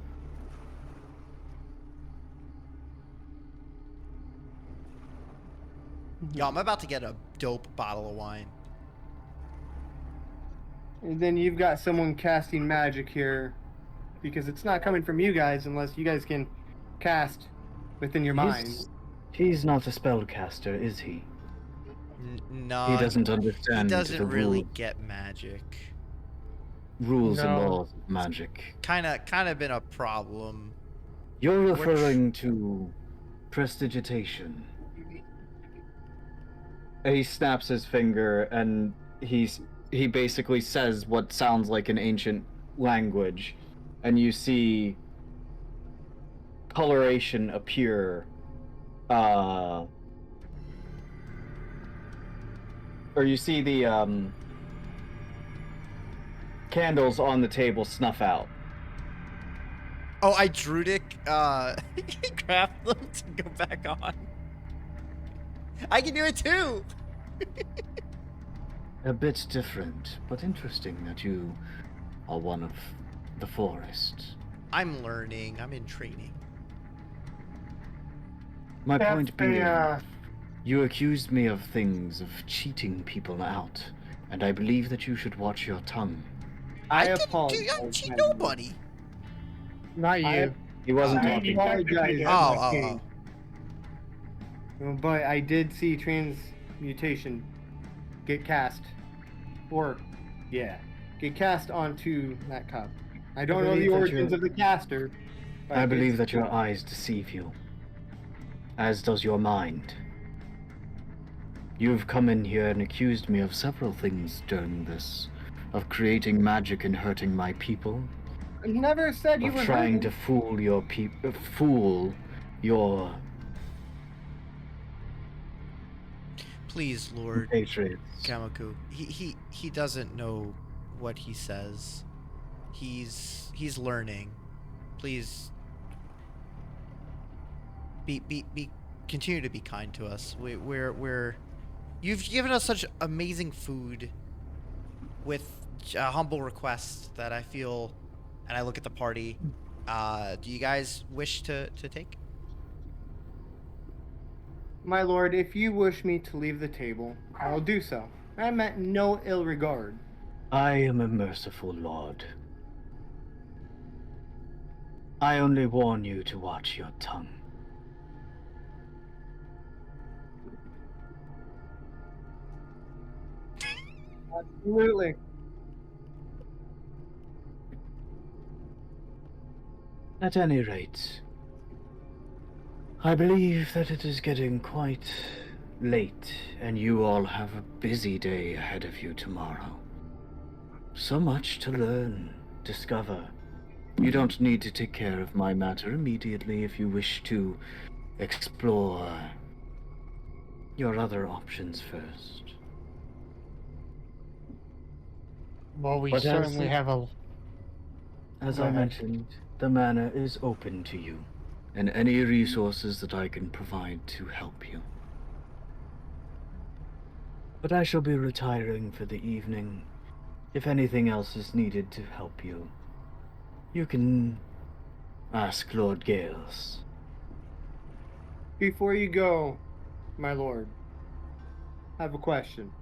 Yo, I'm about to get a dope bottle of wine. And then you've got someone casting magic here, because it's not coming from you guys unless you guys can cast within your mind. He's not a spellcaster, is he? No, He doesn't he understand doesn't the really get magic. rules and No. laws of magic. Kind of been a problem. You're Which- referring to prestidigitation. He snaps his finger and he basically says what sounds like an ancient language, and you see coloration appear, or you see the candles on the table snuff out. Oh, I Druidic craft them to go back on. I can do it too. A bit different, but interesting that you are one of the forest. I'm learning. I'm in training. My That's point being, the, you accused me of things of cheating people out, and I believe that you should watch your tongue. I didn't apologize. do. I cheat my nobody. Not you. He wasn't I talking. apologize. Oh. But I did see transmutation get cast. Get cast onto that cup. I don't know the believe that origins you're- of the caster. but I did believe see that your it. eyes deceive you, as does your mind. You've come in here and accused me of several things during this, of creating magic and hurting my people, I never said you of were trying hurting. to fool your people, fool your Please, Lord patriots. Camicoux. He doesn't know what he says. He's learning. Please be continue to be kind to us. We're you've given us such amazing food with a humble request that I feel, and I look at the party. Do you guys wish to take? My lord, if you wish me to leave the table, I will do so. I meant no ill regard. I am a merciful lord. I only warn you to watch your tongue. Absolutely. At any rate, I believe that it is getting quite late, and you all have a busy day ahead of you tomorrow. So much to learn, discover. You don't need to take care of my matter immediately if you wish to explore your other options first. Well, we But certainly have a. as Go I ahead. mentioned, the manor is open to you, and any resources that I can provide to help you. But I shall be retiring for the evening. If anything else is needed to help you, you can ask Lord Gales. Before you go, my lord, I have a question.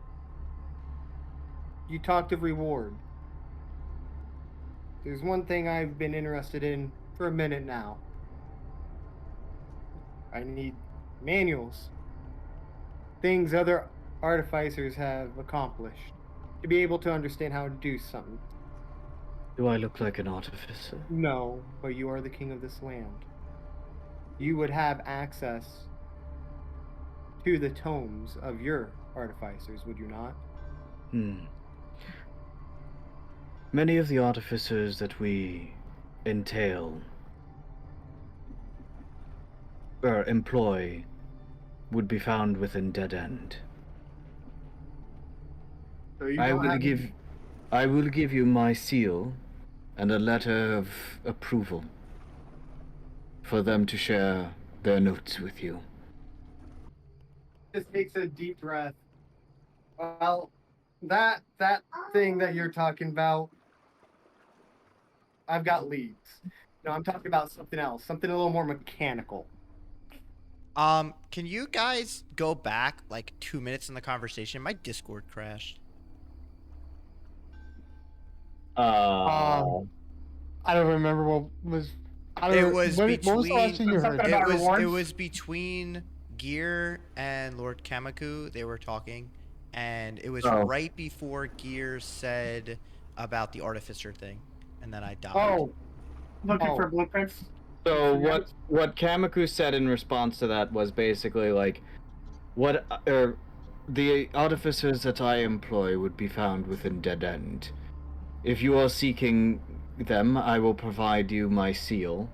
You talked of reward. There's one thing I've been interested in for a minute now. I need manuals, things other artificers have accomplished, to be able to understand how to do something. Do I look like an artificer? No, but you are the king of this land. You would have access to the tomes of your artificers, would you not? Many of the artificers that we entail or employ would be found within Dead End. So you I don't will have give you my seal and a letter of approval for them to share their notes with you. just takes a deep breath. Well, that thing that you're talking about, I've got leads. No, I'm talking about something else, something a little more mechanical. Can you guys go back like 2 minutes in the conversation? My Discord crashed. I don't remember what was. I It don't. was What was the last between thing you Something heard? about it rewards. was between Gear and Lord Camicoux. They were talking, and it was Oh. right before Gear said about the artificer thing, and then I died. Oh, Looking Oh. for blueprints. So Yeah. what Camicus said in response to that was basically like, the artificers that I employ would be found within Dead End. If you are seeking them, I will provide you my seal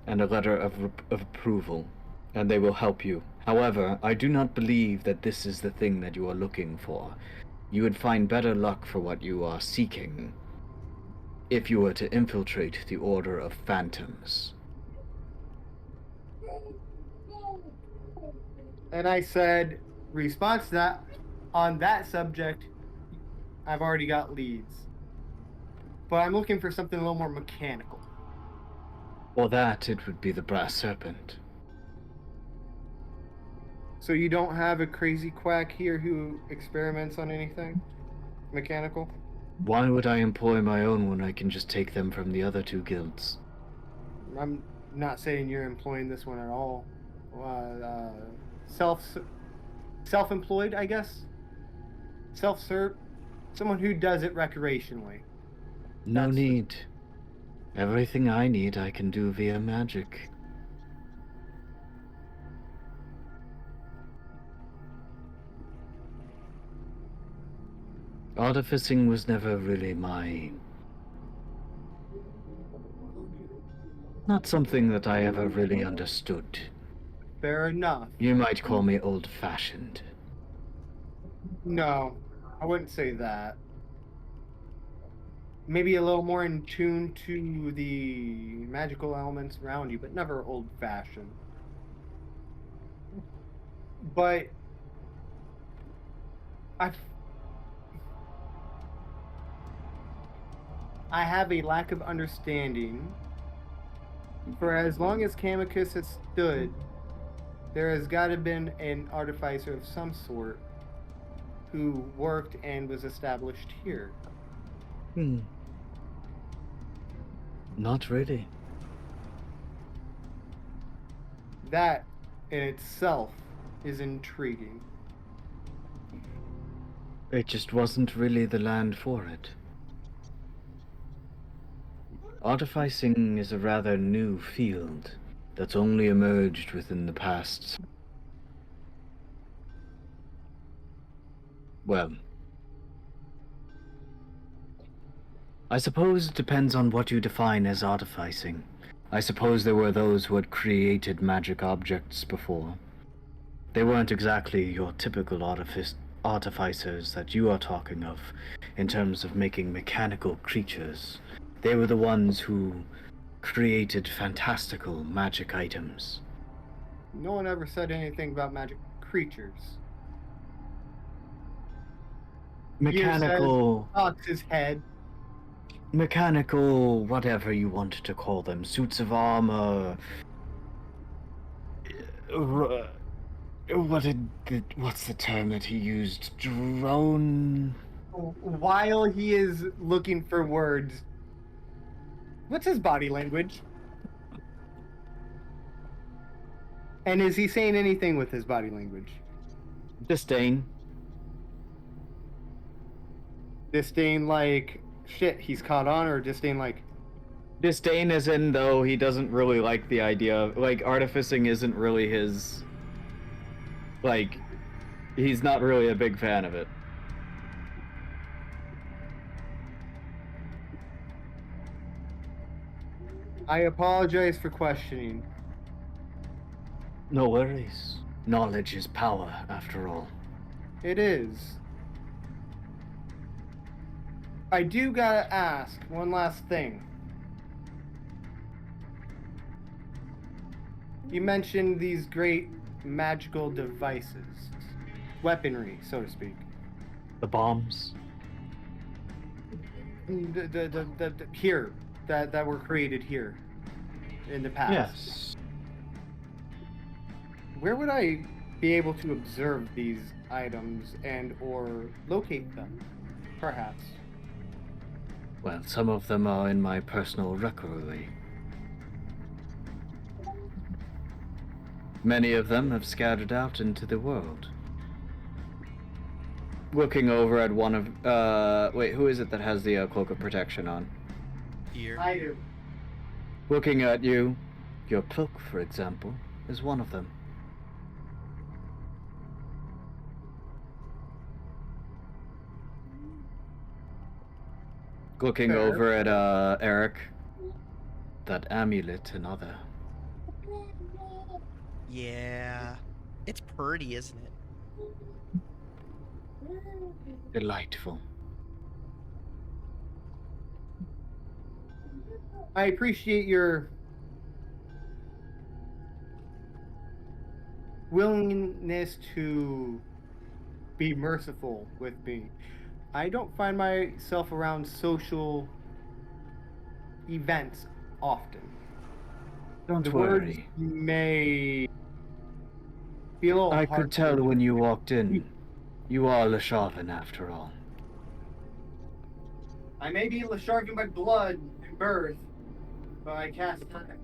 and a letter of approval, and they will help you. However, I do not believe that this is the thing that you are looking for. You would find better luck for what you are seeking if you were to infiltrate the Order of Phantoms. and I said, response to that, on that subject, I've already got leads. But I'm looking for something a little more mechanical. For that, it would be the Brass Serpent. So you don't have a crazy quack here who experiments on anything mechanical? Why would I employ my own when I can just take them from the other two guilds? I'm not saying you're employing this one at all. Self-employed, I guess. Self-serve, someone who does it recreationally. No That's- need. Everything I need I can do via magic. Artificing was never really my Not something that I ever really understood. Fair enough. You might call me old-fashioned. No, I wouldn't say that. Maybe a little more in tune to the magical elements around you, but never old-fashioned. But I have a lack of understanding. For as long as Camicus has stood, there has got to have been an artificer of some sort who worked and was established here. Not really. That in itself is intriguing. It just wasn't really the land for it. Artificing is a rather new field that's only emerged within the past. Well, I suppose it depends on what you define as artificing. I suppose there were those who had created magic objects before. They weren't exactly your typical artificers that you are talking of, in terms of making mechanical creatures. They were the ones who created fantastical magic items. No one ever said anything about magic creatures. Mechanical... Fox's head. Mechanical, whatever you want to call them. Suits of armor... What's the term that he used? Drone... While he is looking for words, what's his body language? And is he saying anything with his body language? Disdain. Disdain like, shit, he's caught on, or disdain like... Disdain as in, though, he doesn't really like the idea of... Like, artificing isn't really his... Like, he's not really a big fan of it. I apologize for questioning. No worries. Knowledge is power, after all. It is. I do gotta ask one last thing. You mentioned these great magical devices. Weaponry, so to speak. The bombs? Here, that were created here in the past. Yes. Where would I be able to observe these items and or locate them, perhaps? Well, some of them are in my personal record. Many of them have scattered out into the world. Looking over at one of, wait, who is it that has the cloak of protection on? Here. I do. Looking at you, your cloak, for example, is one of them. Looking Fair. over at, Eric, that amulet, another. Yeah. It's pretty, isn't it? Delightful. I appreciate your willingness to be merciful with me. I don't find myself around social events often. Don't The words worry. may be a little I hard could tell to- when you walked in. You are Lesharvin, after all. I may be Lesharvin by blood and birth, but I cast that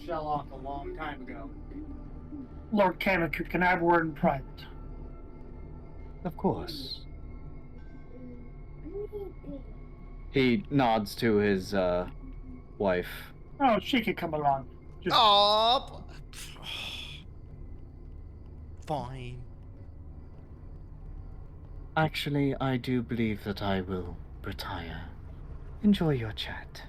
shell off a long time ago. Lord Camicoux, can I have a word in private? Of course. He nods to his, wife. Oh, she could come along. Just Oh. Fine. Actually, I do believe that I will retire. Enjoy your chat.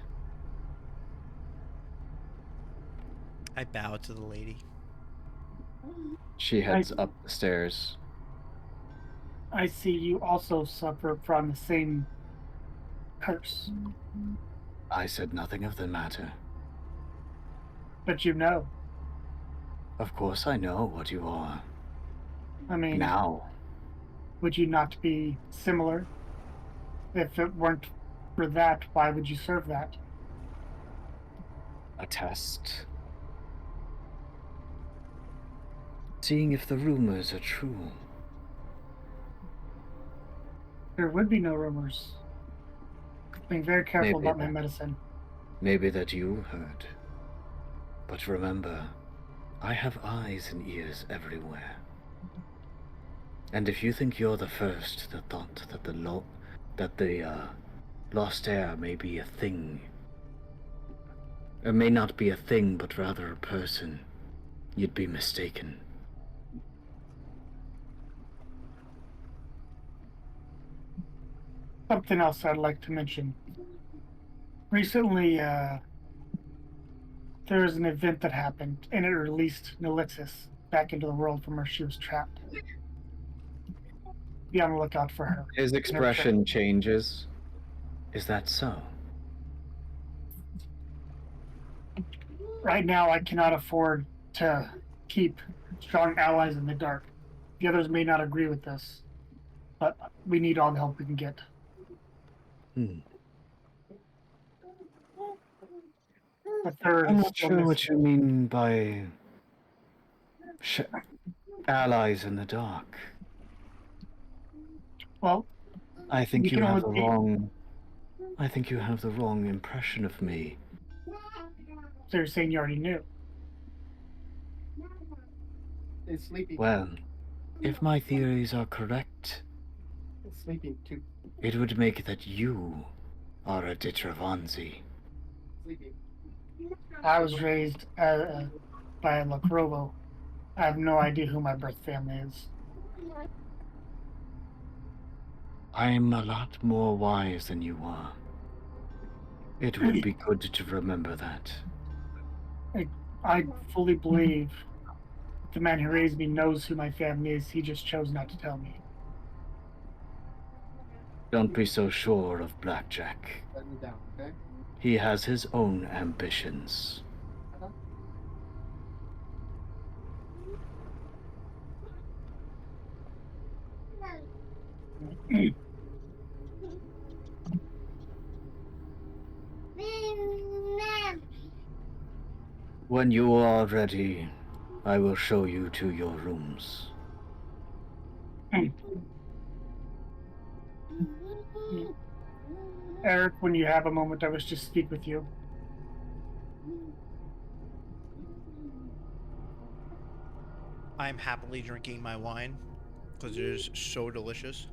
I bow to the lady. She heads up the stairs. I see you also suffer from the same curse, I said nothing of the matter. but you know. Of course I know what you are. I mean, Now. would you not be similar? If it weren't for that, why would you serve that? A test. Seeing if the rumors are true. There would be no rumors. Being very careful Maybe about my that. medicine. Maybe that you heard. But remember, I have eyes and ears everywhere. And if you think you're the first that thought that the lost heir may be a thing, or may not be a thing but rather a person, you'd be mistaken. Something else I'd like to mention. Recently, there was an event that happened, and it released Nalixis back into the world from where she was trapped. Be on the lookout for her. His expression changes. Is that so? Right now, I cannot afford to keep strong allies in the dark. The others may not agree with this, but we need all the help we can get. The third I'm is not still sure missing. what you mean by allies in the dark. Well, I think we you can have the only- wrong. I think you have the wrong impression of me. So you're saying you already knew? It's sleeping. Well, if my theories are correct, It's sleeping too. it would make that you are a Ditravanzi. Sleeping. I was raised by a Lacrovo. I have no idea who my birth family is. I'm a lot more wise than you are. It would be good to remember that. I fully believe the man who raised me knows who my family is. He just chose not to tell me. Don't be so sure of Blackjack. Let me down, okay? He has his own ambitions. When you are ready, I will show you to your rooms. Eric, when you have a moment, I wish to speak with you. I'm happily drinking my wine because it is so delicious.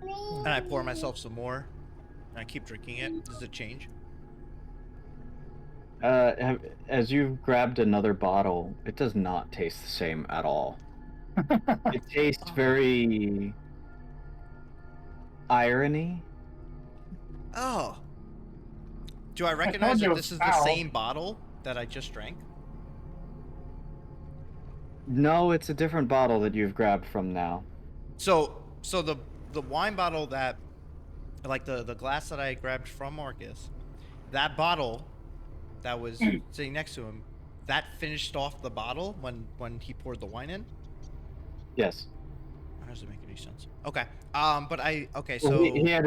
And I pour myself some more, and I keep drinking it. Does it change? As you've grabbed another bottle, it does not taste the same at all. It tastes very irony. Oh. Do I recognize you that it this was is the foul. same bottle that I just drank? No, it's a different bottle that you've grabbed from now. So the wine bottle that, like the glass that I grabbed from Marcus, that bottle that was sitting next to him, that finished off the bottle when he poured the wine in? Yes. How does it make any sense? Okay. Okay, Well, so he had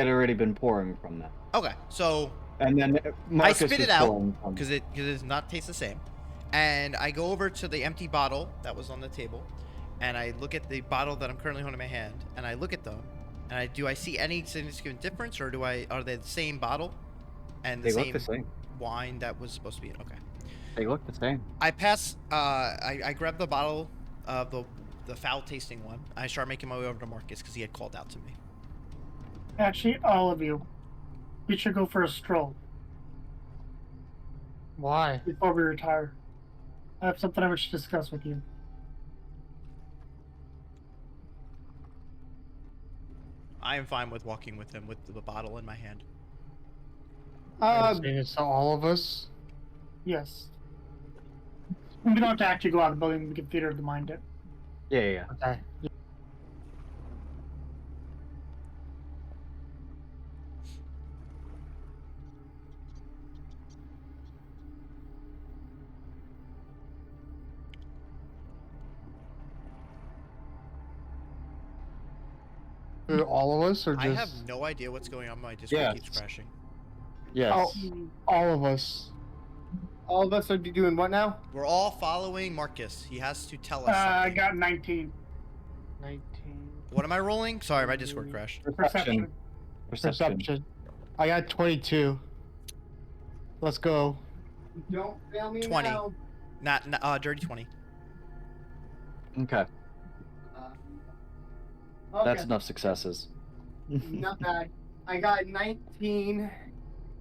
already been pouring from that, okay, so and then Marcus I spit was it out pouring from because it does not taste the same, and I go over to the empty bottle that was on the table, and I look at the bottle that I'm currently holding in my hand, and I look at them, and do I see any significant difference, or are they the same bottle, and They look the same. wine that was supposed to be it? Okay. They look the same. I pass. I grab the bottle of the foul tasting one. I start making my way over to Marcus because he had called out to me. Actually, all of you, we should go for a stroll Why? before we retire. I have something I wish to discuss with you. I am fine with walking with him with the bottle in my hand. Are you saying it's to all of us? Yes. We don't have to actually go out of the building. We can theater of the mind it. Yeah. Okay. For all of us, or just I have no idea what's going on. My Discord keeps Yes. crashing. Yes. all of us? All of us are doing what now? We're all following Marcus. He has to tell us I something. got 19. 19. What am I rolling? Sorry, my Discord crashed. Perception. Perception. I got 22. Let's go. Don't fail me 20. now. Not dirty 20. Okay. Okay. That's enough successes. Not bad. I got 19,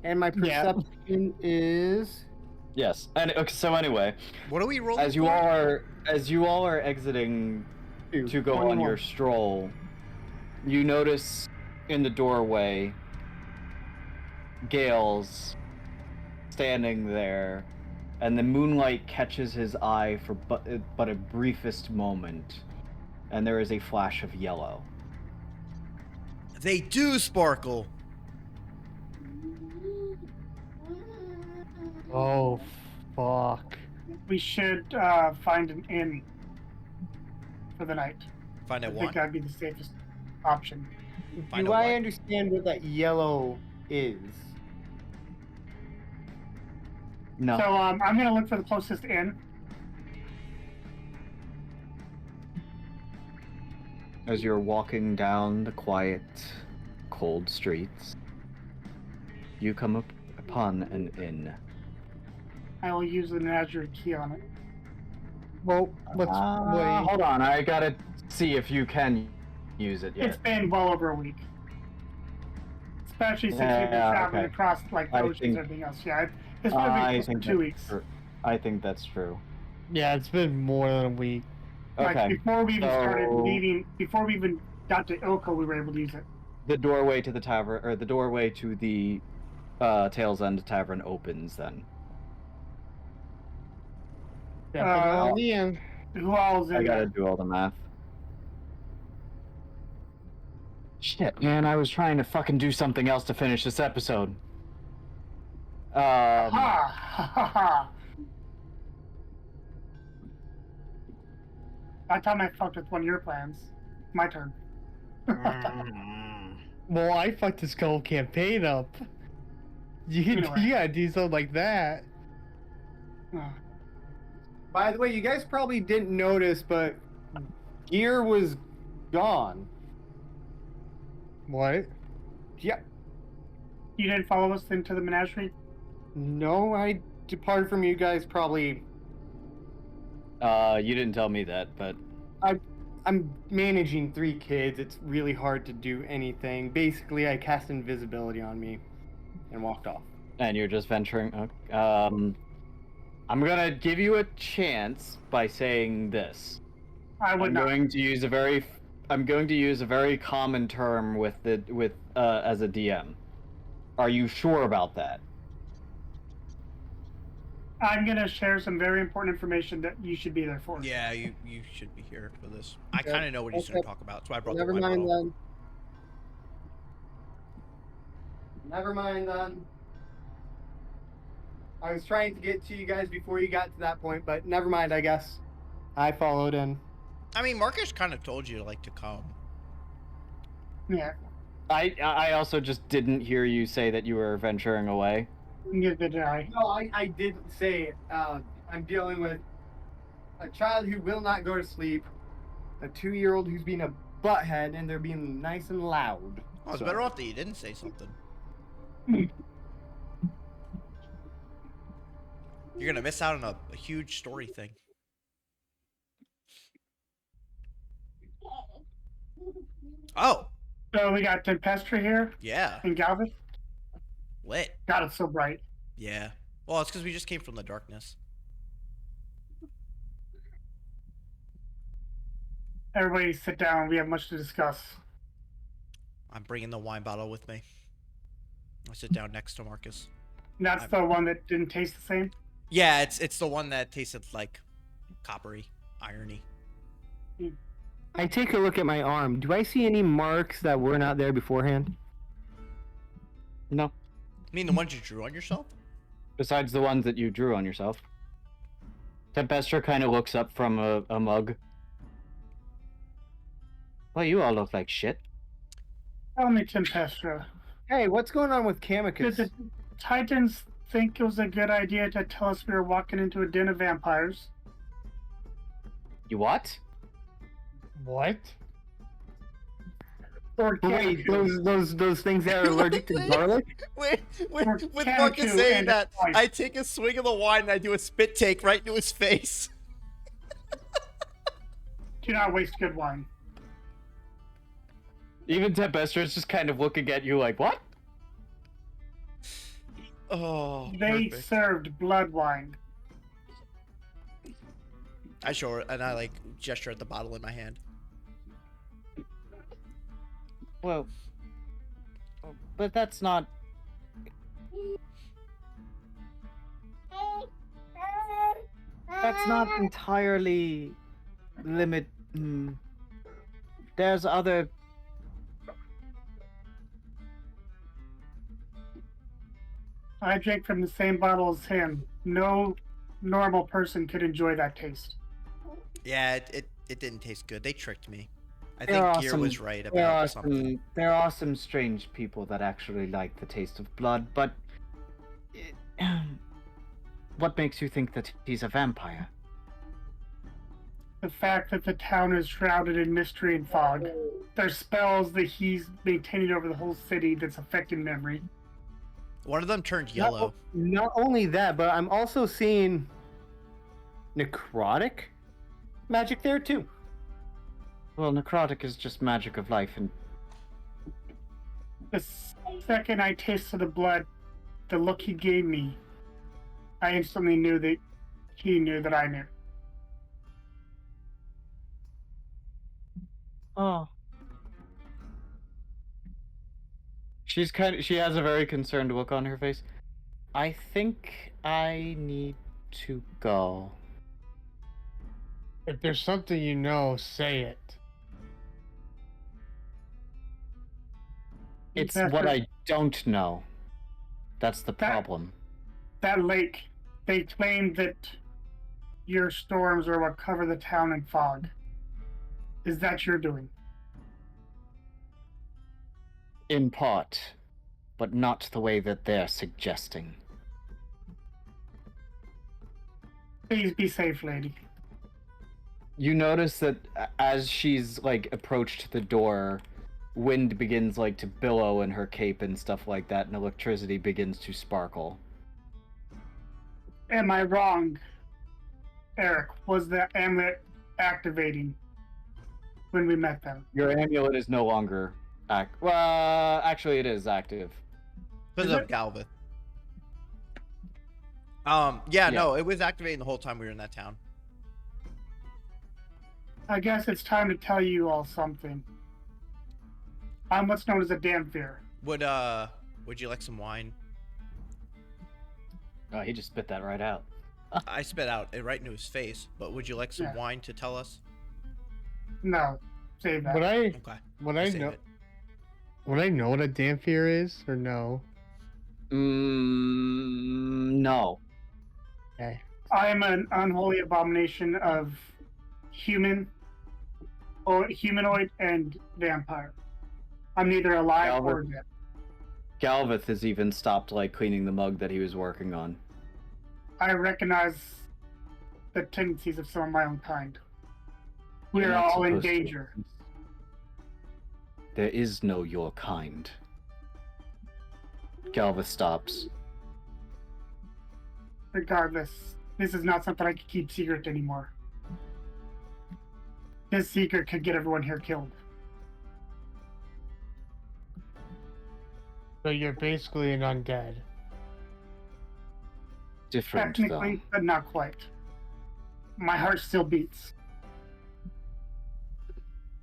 and my Yeah. perception is. Yes. And okay, so anyway, What are we rolling as you for? all are exiting to go on 21. your stroll, you notice in the doorway Gale's standing there, and the moonlight catches his eye for but a briefest moment, and there is a flash of yellow. They do sparkle. Oh, fuck. We should find an inn for the night. Find I out think what? that'd be the safest option. Find Do out I what? understand what that yellow is? No. So I'm gonna look for the closest inn. As you're walking down the quiet, cold streets, you come upon an inn. I will use the Menagerie key on it. Well, let's wait. Hold on, I gotta see if you can use it yet. It's been well over a week. Especially since we've been Yeah, traveling okay. across like the I oceans think- and everything else. Yeah, it's probably I been close to think 2 weeks. I think that's true. Yeah, it's been more than a week. Like Okay. before we even started so- leaving, before we even got to Ilko, we were able to use it. The doorway to the tavern, or the doorway to the Tails End Tavern opens then. Yeah, in the end. Who all is in I gotta there? do all the math. Shit, man, I was trying to fucking do something else to finish this episode. Ha ha ha ha! That time I fucked with one of your plans. My turn. Well, I fucked this whole campaign up. Anyway. You gotta do something like that. By the way, you guys probably didn't notice, but gear was gone. What? Yeah. You didn't follow us into the Menagerie? No, I departed from you guys probably. You didn't tell me that, but I'm managing 3 kids. It's really hard to do anything. Basically, I cast invisibility on me and walked off. and you're just venturing. I'm gonna give you a chance by saying this. I would I'm not. going to use a very common term with as a DM. Are you sure about that? I'm gonna share some very important information that you should be there for. Yeah, you should be here for this. I Okay. kind of know what he's going Okay. to talk about. That's why I brought Never the wine mind bottle. then. Never mind then. I was trying to get to you guys before you got to that point, but never mind, I guess. I followed in. I mean, Marcus kind of told you like to come. Yeah. I also just didn't hear you say that you were venturing away. Neither did I. No, I didn't say it. I'm dealing with a child who will not go to sleep, a 2-year-old who's being a butthead, and they're being nice and loud. Oh, it's So- better off that you didn't say something. You're gonna miss out on a huge story thing. Oh, So we got Tempestry here yeah, in Galvin. lit. God, it's so bright. Yeah. Well, it's because we just came from the darkness. Everybody sit down. We have much to discuss. I'm bringing the wine bottle with me. I sit down next to Marcus. And that's the one that didn't taste the same. Yeah, it's the one that tasted like coppery, irony. I take a look at my arm. Do I see any marks that were not there beforehand? No. I mean, the ones you drew on yourself? Besides the ones that you drew on yourself. Tempestra kind of looks up from a mug. Well, you all look like shit. Tell me, Tempestra. Hey, what's going on with Did Camicus? the Titans think it was a good idea to tell us we were walking into a den of vampires? You what? What? Lord Wait, Camicoux. those things that are allergic to garlic? Wait, with Camicoux Marcus saying and that, his wife. I take a swig of the wine and I do a spit take right into his face. Do not waste good wine. Even Tempestra is just kind of looking at you like, what? Oh, They perfect. served blood wine. I show her, and I like gesture at the bottle in my hand. Well, but that's not... That's not entirely limit... There's other... I drank from the same bottle as him. No normal person could enjoy that taste. Yeah, it didn't taste good. They tricked me. I There think are Gear some- was right There are about something. there are some strange people that actually like the taste of blood, but... What makes you think that he's a vampire? The fact that the town is shrouded in mystery and fog. There's spells that he's maintaining over the whole city that's affecting memory. One of them turned yellow. Not only that, but I'm also seeing necrotic magic there too. Well, necrotic is just magic of life, and The second I tasted the blood, the look he gave me, I instantly knew that he knew that I knew. oh, she has a very concerned look on her face. I think I need to go. If there's something you know, say it. It's That's what right. I don't know. That's the That- problem. That lake, they claimed that your storms are what cover the town in fog. Is that your doing? In part, but not the way that they're suggesting. Please be safe, lady. You notice that as she's like approached the door, wind begins like to billow in her cape and stuff like that, and electricity begins to sparkle. Am I wrong, Eric? Was the amulet activating when we met them? Your amulet is no longer well, actually, it is active. Because Is of it? Galvin. Yeah, Yeah. no, it was activating the whole time we were in that town. I guess it's time to tell you all something. I'm what's known as a Damphir. Would you like some wine? Oh, he just spit that right out. I spit out it right into his face, but would you like some Yeah. wine to tell us? No, save that. Would I Okay. would I'll I save know it. would I know what a Damphir is or no? No. Okay. I am an unholy abomination of humanoid and vampire. I'm neither alive or Galvin. dead. Galvith has even stopped like cleaning the mug that he was working on. I recognize the tendencies of some of my own kind. We You're are not all in supposed to. danger. There is no your kind. Galvith stops. Regardless, this is not something I can keep secret anymore. This secret could get everyone here killed. So you're basically an undead. Different Technically, but not quite. My heart still beats,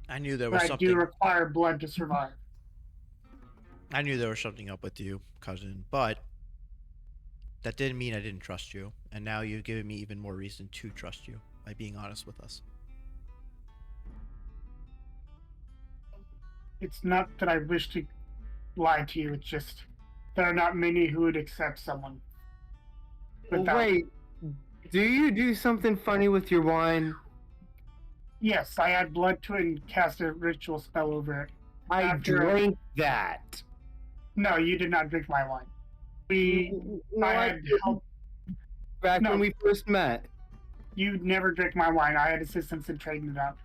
I knew there but was I something. do require blood to survive. I knew there was something up with you, cousin. But That didn't mean I didn't trust you, and now you've given me even more reason to trust you by being honest with us. It's not that I wish to lie to you. It's just there are not many who would accept someone. without- Wait, do you do something funny with your wine? Yes, I add blood to it and cast a ritual spell over it. I After- drank that. No, you did not drink my wine. No, I I had didn't. help. Back No. when we first met. You never drank my wine. I had assistance in trading it out.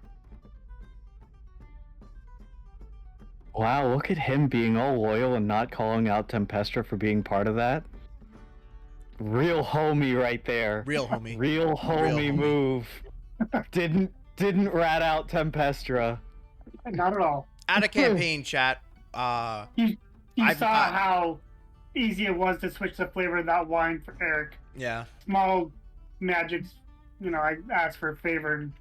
Wow, look at him being all loyal and not calling out Tempestra for being part of that. Real homie right there. Real homie. Real homie homie. move. Didn't rat out Tempestra. Not at all. Out of campaign, chat. You I've- saw how easy it was to switch the flavor of that wine for Eric. Yeah. Small magics, I asked for a favor and,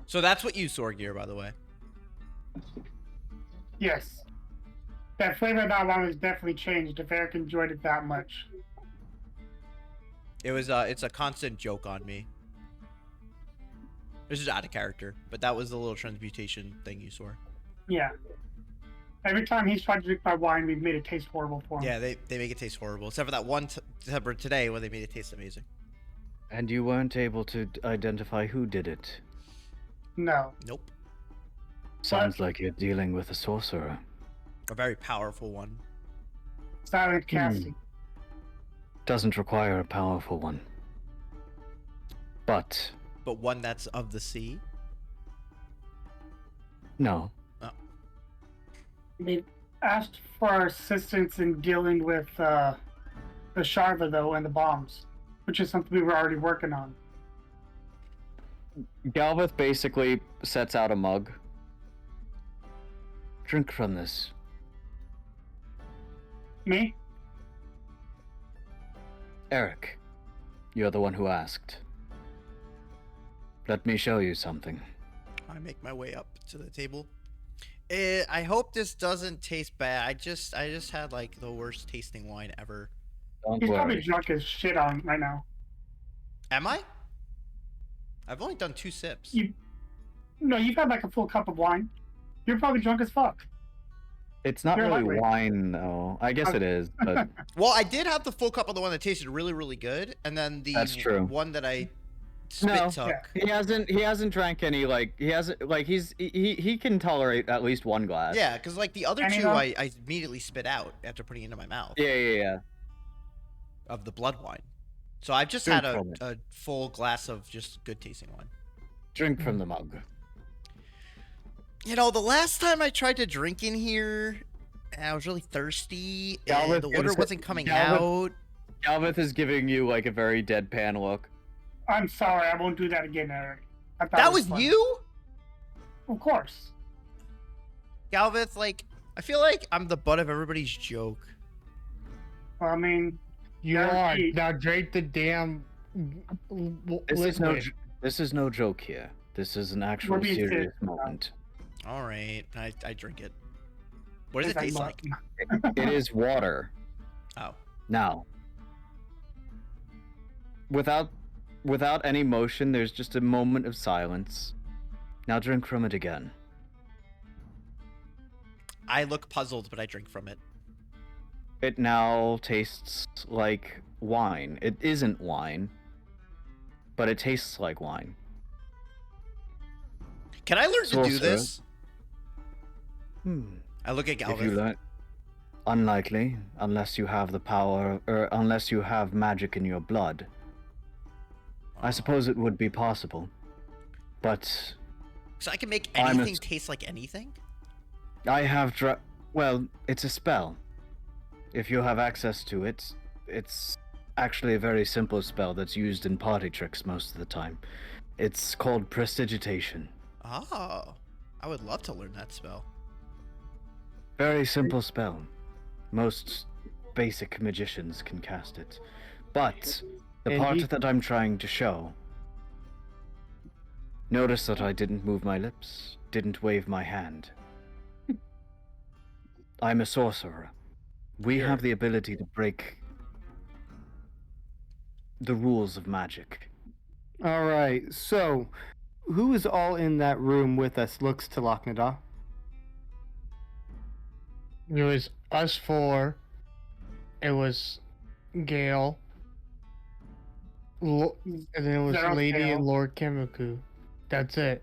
So that's what you Sorgear, by the way. yes. That flavor of that wine was definitely changed if Eric enjoyed it that much. It was it's a constant joke on me. This is out of character, but that was the little transmutation thing you saw. Yeah. Every time he's tried to drink my wine, we've made it taste horrible for him. Yeah, they make it taste horrible, except for that one except for today when they made it taste amazing. And you weren't able to identify who did it. No. Nope. Sounds like you're dealing with a sorcerer. A very powerful one. Silent casting. Doesn't require a powerful one. But, But one that's of the sea. no. They asked for our assistance in dealing with the Sharva, though, and the bombs, which is something we were already working on. Galveth basically sets out a mug. Drink from this. Me? Eric, you're the one who asked. Let me show you something. I make my way up to the table. I hope this doesn't taste bad. I just had like the worst tasting wine ever. Don't He's probably worry. drunk as shit on right now. Am I? I've only done 2 sips. No, you've had like a full cup of wine. You're probably drunk as fuck. It's not You're really lightweight. wine, though. I guess it is, but Well, I did have the full cup of the one that tasted really, really good, and then the That's true. one that I spit No. took. Yeah. he hasn't drank any, like, he can tolerate at least one glass. Yeah, because like the other And, 2, I immediately spit out after putting it into my mouth Yeah. of the blood wine. So I've just Drink had from it. a full glass of just good tasting wine. Drink from the mug. You know, the last time I tried to drink in here, I was really thirsty. Galveth, And the water is it- wasn't coming Galveth- out. Galveth is giving you, like, a very deadpan look. I'm sorry, I won't do that again, Eric. I thought That it was fun. you? Of course. Galveth, like, I feel like I'm the butt of everybody's joke. Well, I mean, You Yeah, are. he- Now drink the damn liquid. This is no joke here. This is an actual being serious serious now. moment. All right, I drink it. What does it it's taste like- like? It is water. Oh. Now, without any motion, there's just a moment of silence. Now drink from it again. I look puzzled, but I drink from it. It now tastes like wine. It isn't wine, but it tastes like wine. Can I learn to do Sorcerer. this? Hmm. I look at If you Galveth. learn, unlikely, unless you have the power, or unless you have magic in your blood. I suppose it would be possible, but So I can make I'm a anything s- taste like anything? I have well, it's a spell. If you have access to it, it's actually a very simple spell that's used in party tricks most of the time. It's called Prestidigitation. Oh. I would love to learn that spell. Very simple spell. Most basic magicians can cast it. But the And part he- that I'm trying to show. Notice that I didn't move my lips, didn't wave my hand. I'm a sorcerer. We You're- have the ability to break the rules of magic. All right. So, who is all in that room with us? Looks to Locknada. It was us four. It was Gale. And then it was Zero's Lady Gale. and Lord Camicoux. That's it.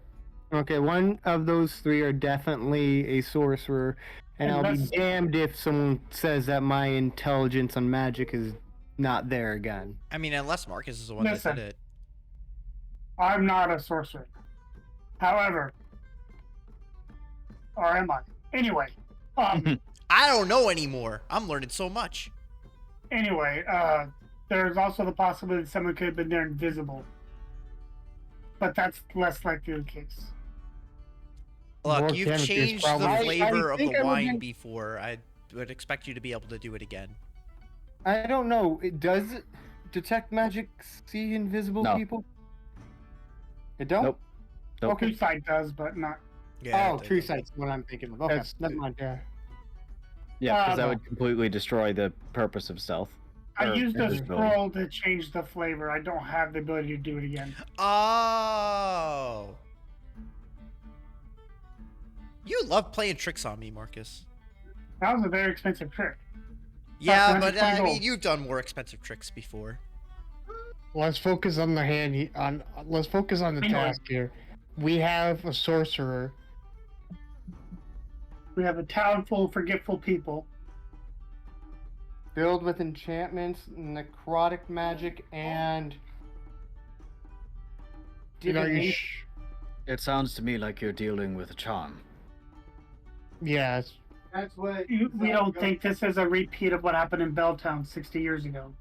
Okay, one of those three are definitely a sorcerer, and I'll be Unless- damned if someone says that my intelligence on magic is not there again. I mean, unless Marcus is the one that Listen. did it. I'm not a sorcerer. However, or am I? Anyway, I don't know anymore. I'm learning so much. there's also the possibility that someone could have been there invisible, but that's less likely the case. Look, Lord you've Camicoux is changed the probably- flavor of think the I would wine get- before. I would expect you to be able to do it again. I don't know. Does it detect magic see invisible No. people? It don't. Nope. Nope. Okay. True Sight does, but not. Oh, it True does. Sight's what I'm thinking of. Okay, That's never mind. Yeah. Yeah, because that no. would completely destroy the purpose of stealth. I Or used a invisibility. scroll to change the flavor. I don't have the ability to do it again. Oh. You love playing tricks on me, Marcus. That was a very expensive trick. Yeah, but 120 I gold. mean, you've done more expensive tricks before. Let's focus on the let's focus on the Anyway. task here. We have a sorcerer. We have a town full of forgetful people. Filled with enchantments, necrotic magic, and You know, divination. It sounds to me like you're dealing with a charm. Yeah, it's- That's what. We don't think this is a repeat of what happened in Belltown 60 years ago.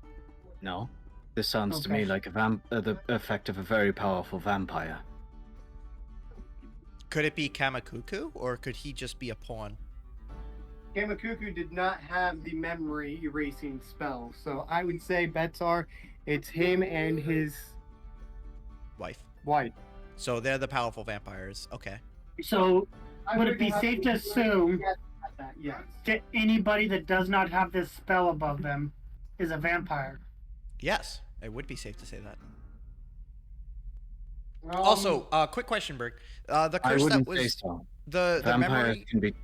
No? This sounds to me Okay. like the effect of a very powerful vampire. Could it be Camicus, or could he just be a pawn? Camicus did not have the memory erasing spell, so I would say bets are it's him and his Wife. wife. So they're the powerful vampires. Okay. So, would it be safe to assume Yes. that anybody that does not have this spell above them is a vampire? Yes, it would be safe to say that. Um, Also, quick question, Berg. The I curse that wouldn't say was so. the Vampires memory.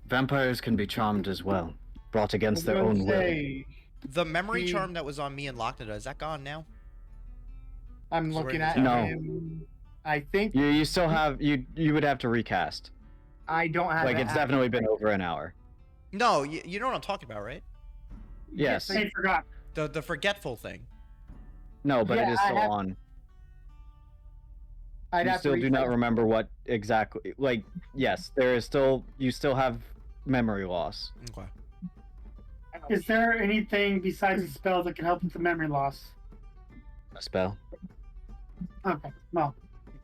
vampires can be charmed as well, brought against their I was own gonna will. say, The memory the- charm that was on me and Locknada, is that gone now? I'm So looking where at is that? him. I think You still have you would have to recast. I don't have. Like it it's active. definitely been over an hour. No, you know what I'm talking about, right? Yes. I forgot. The forgetful thing. No, but Yeah, it is I still have- on. I'd You have still to do not retype. remember what exactly. Like, yes, there is still. You still have memory loss. Okay. Is there anything besides the spell that can help with the memory loss? A spell. Okay, well,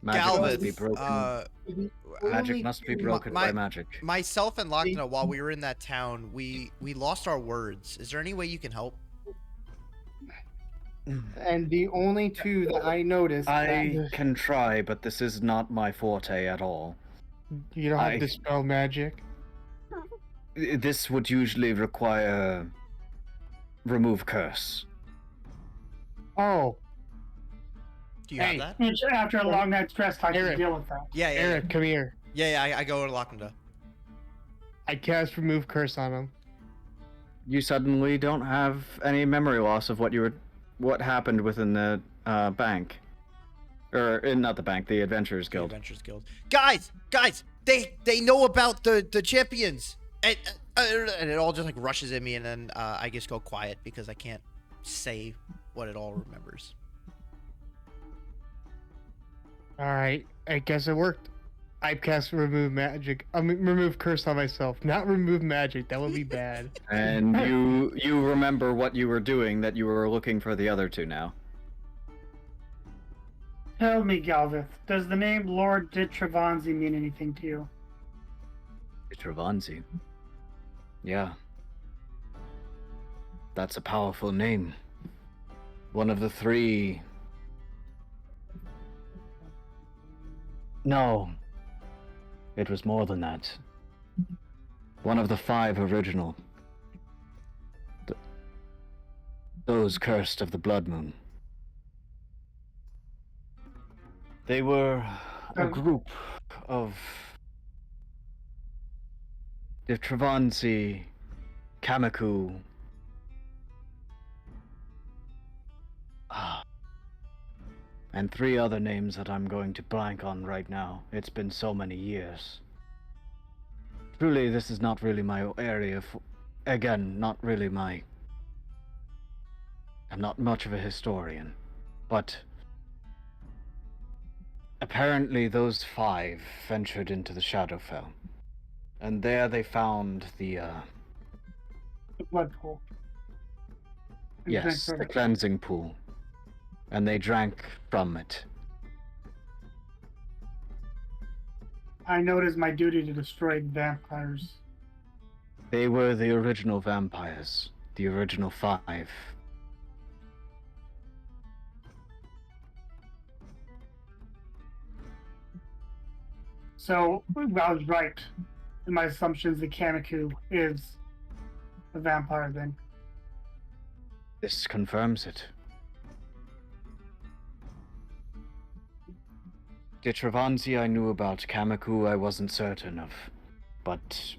Magic must be Galvin, broken. Magic Only must be two- broken my- by magic. myself and Locknada, while we were in that town, we lost our words. Is there any way you can help? And the only two that I noticed. I can try, but this is not my forte at all. you don't have I- to dispel magic. This would usually require remove curse. Oh, Do you Hey. have that? which after a long night's rest, I can Eric. deal with that. Yeah, yeah, Eric, come here. yeah. I go to Locknada. I cast remove curse on him. You suddenly don't have any memory loss of what happened within the bank, or not the bank, the Adventurers The Guild. Adventurers Guild. Guys, they know about the champions, and it all just like rushes in me, and then I just go quiet because I can't say what it all remembers. All right, I guess it worked. I cast remove magic. I mean, remove curse on myself, not remove magic. That would be bad. And you remember what you were doing, that you were looking for the other two now. Tell me, Galvith, does the name Lord de Travanzi mean anything to you? Travanzi. Yeah. That's a powerful name. One of the three. No. It was more than that. One of the 5 original. Those cursed of the Blood Moon. They were a Um, group of the Travansi, Camicoux. And 3 other names that I'm going to blank on right now. It's been so many years. Truly, this is not really my area. Again, not really my... I'm not much of a historian. But apparently those 5 ventured into the Shadowfell. And there they found the, the blood pool. And drank yes, from the it. cleansing pool. And they drank from it. I know it is my duty to destroy vampires. They were the original vampires. The original 5. So I was right in my assumptions that Camicus is a vampire then. This confirms it. The Travansi I knew about, Camicus I wasn't certain of. But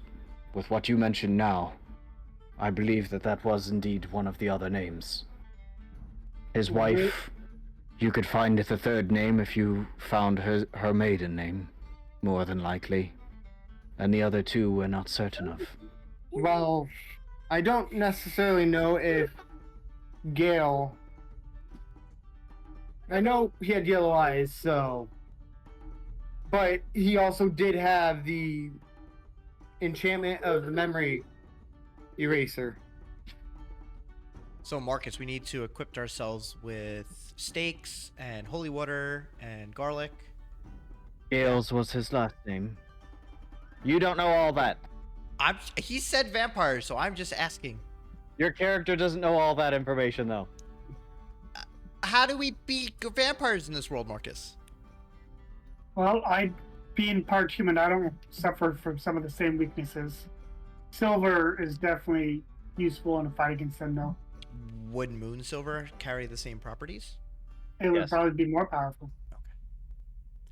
with what you mentioned now, I believe that that was indeed one of the other names. His wife, you could find the 3rd name if you found her maiden name, more than likely. And the other 2 we're not certain of. Well, I don't necessarily know if Gale. I know he had yellow eyes, so. But he also did have the enchantment of the memory eraser. So, Marcus, we need to equip ourselves with steaks and holy water and garlic. Gales was his last name. You don't know all that. He said vampires, so I'm just asking. Your character doesn't know all that information, though. How do we beat vampires in this world, Marcus? Well, being part human, I don't suffer from some of the same weaknesses. Silver is definitely useful in a fight against them, though. Would moon silver carry the same properties? It would Yes. probably be more powerful.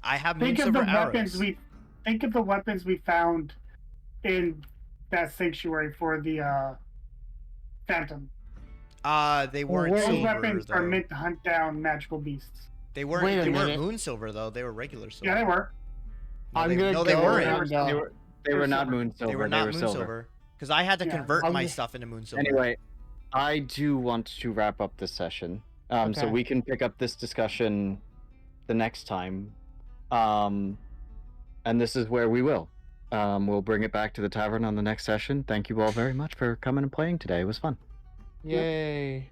I have moon Think of silver the weapons arrows. think of the weapons we found in that sanctuary for the Phantom. They weren't wait. Those silver, weapons are though. meant to hunt down magical beasts. They weren't. Wait a They weren't minute. moon silver though. They were regular silver. Yeah, they were. No, I'm they, gonna no, they go weren't. and, They were not silver. moon silver. They were not moon silver. silver. Because I had to Yeah. convert I'm my just- stuff into moon silver. Anyway, I do want to wrap up this session, so Okay. we can pick up this discussion the next time, and this is where we will. We'll bring it back to the tavern on the next session. Thank you all very much for coming and playing today. It was fun. Yay.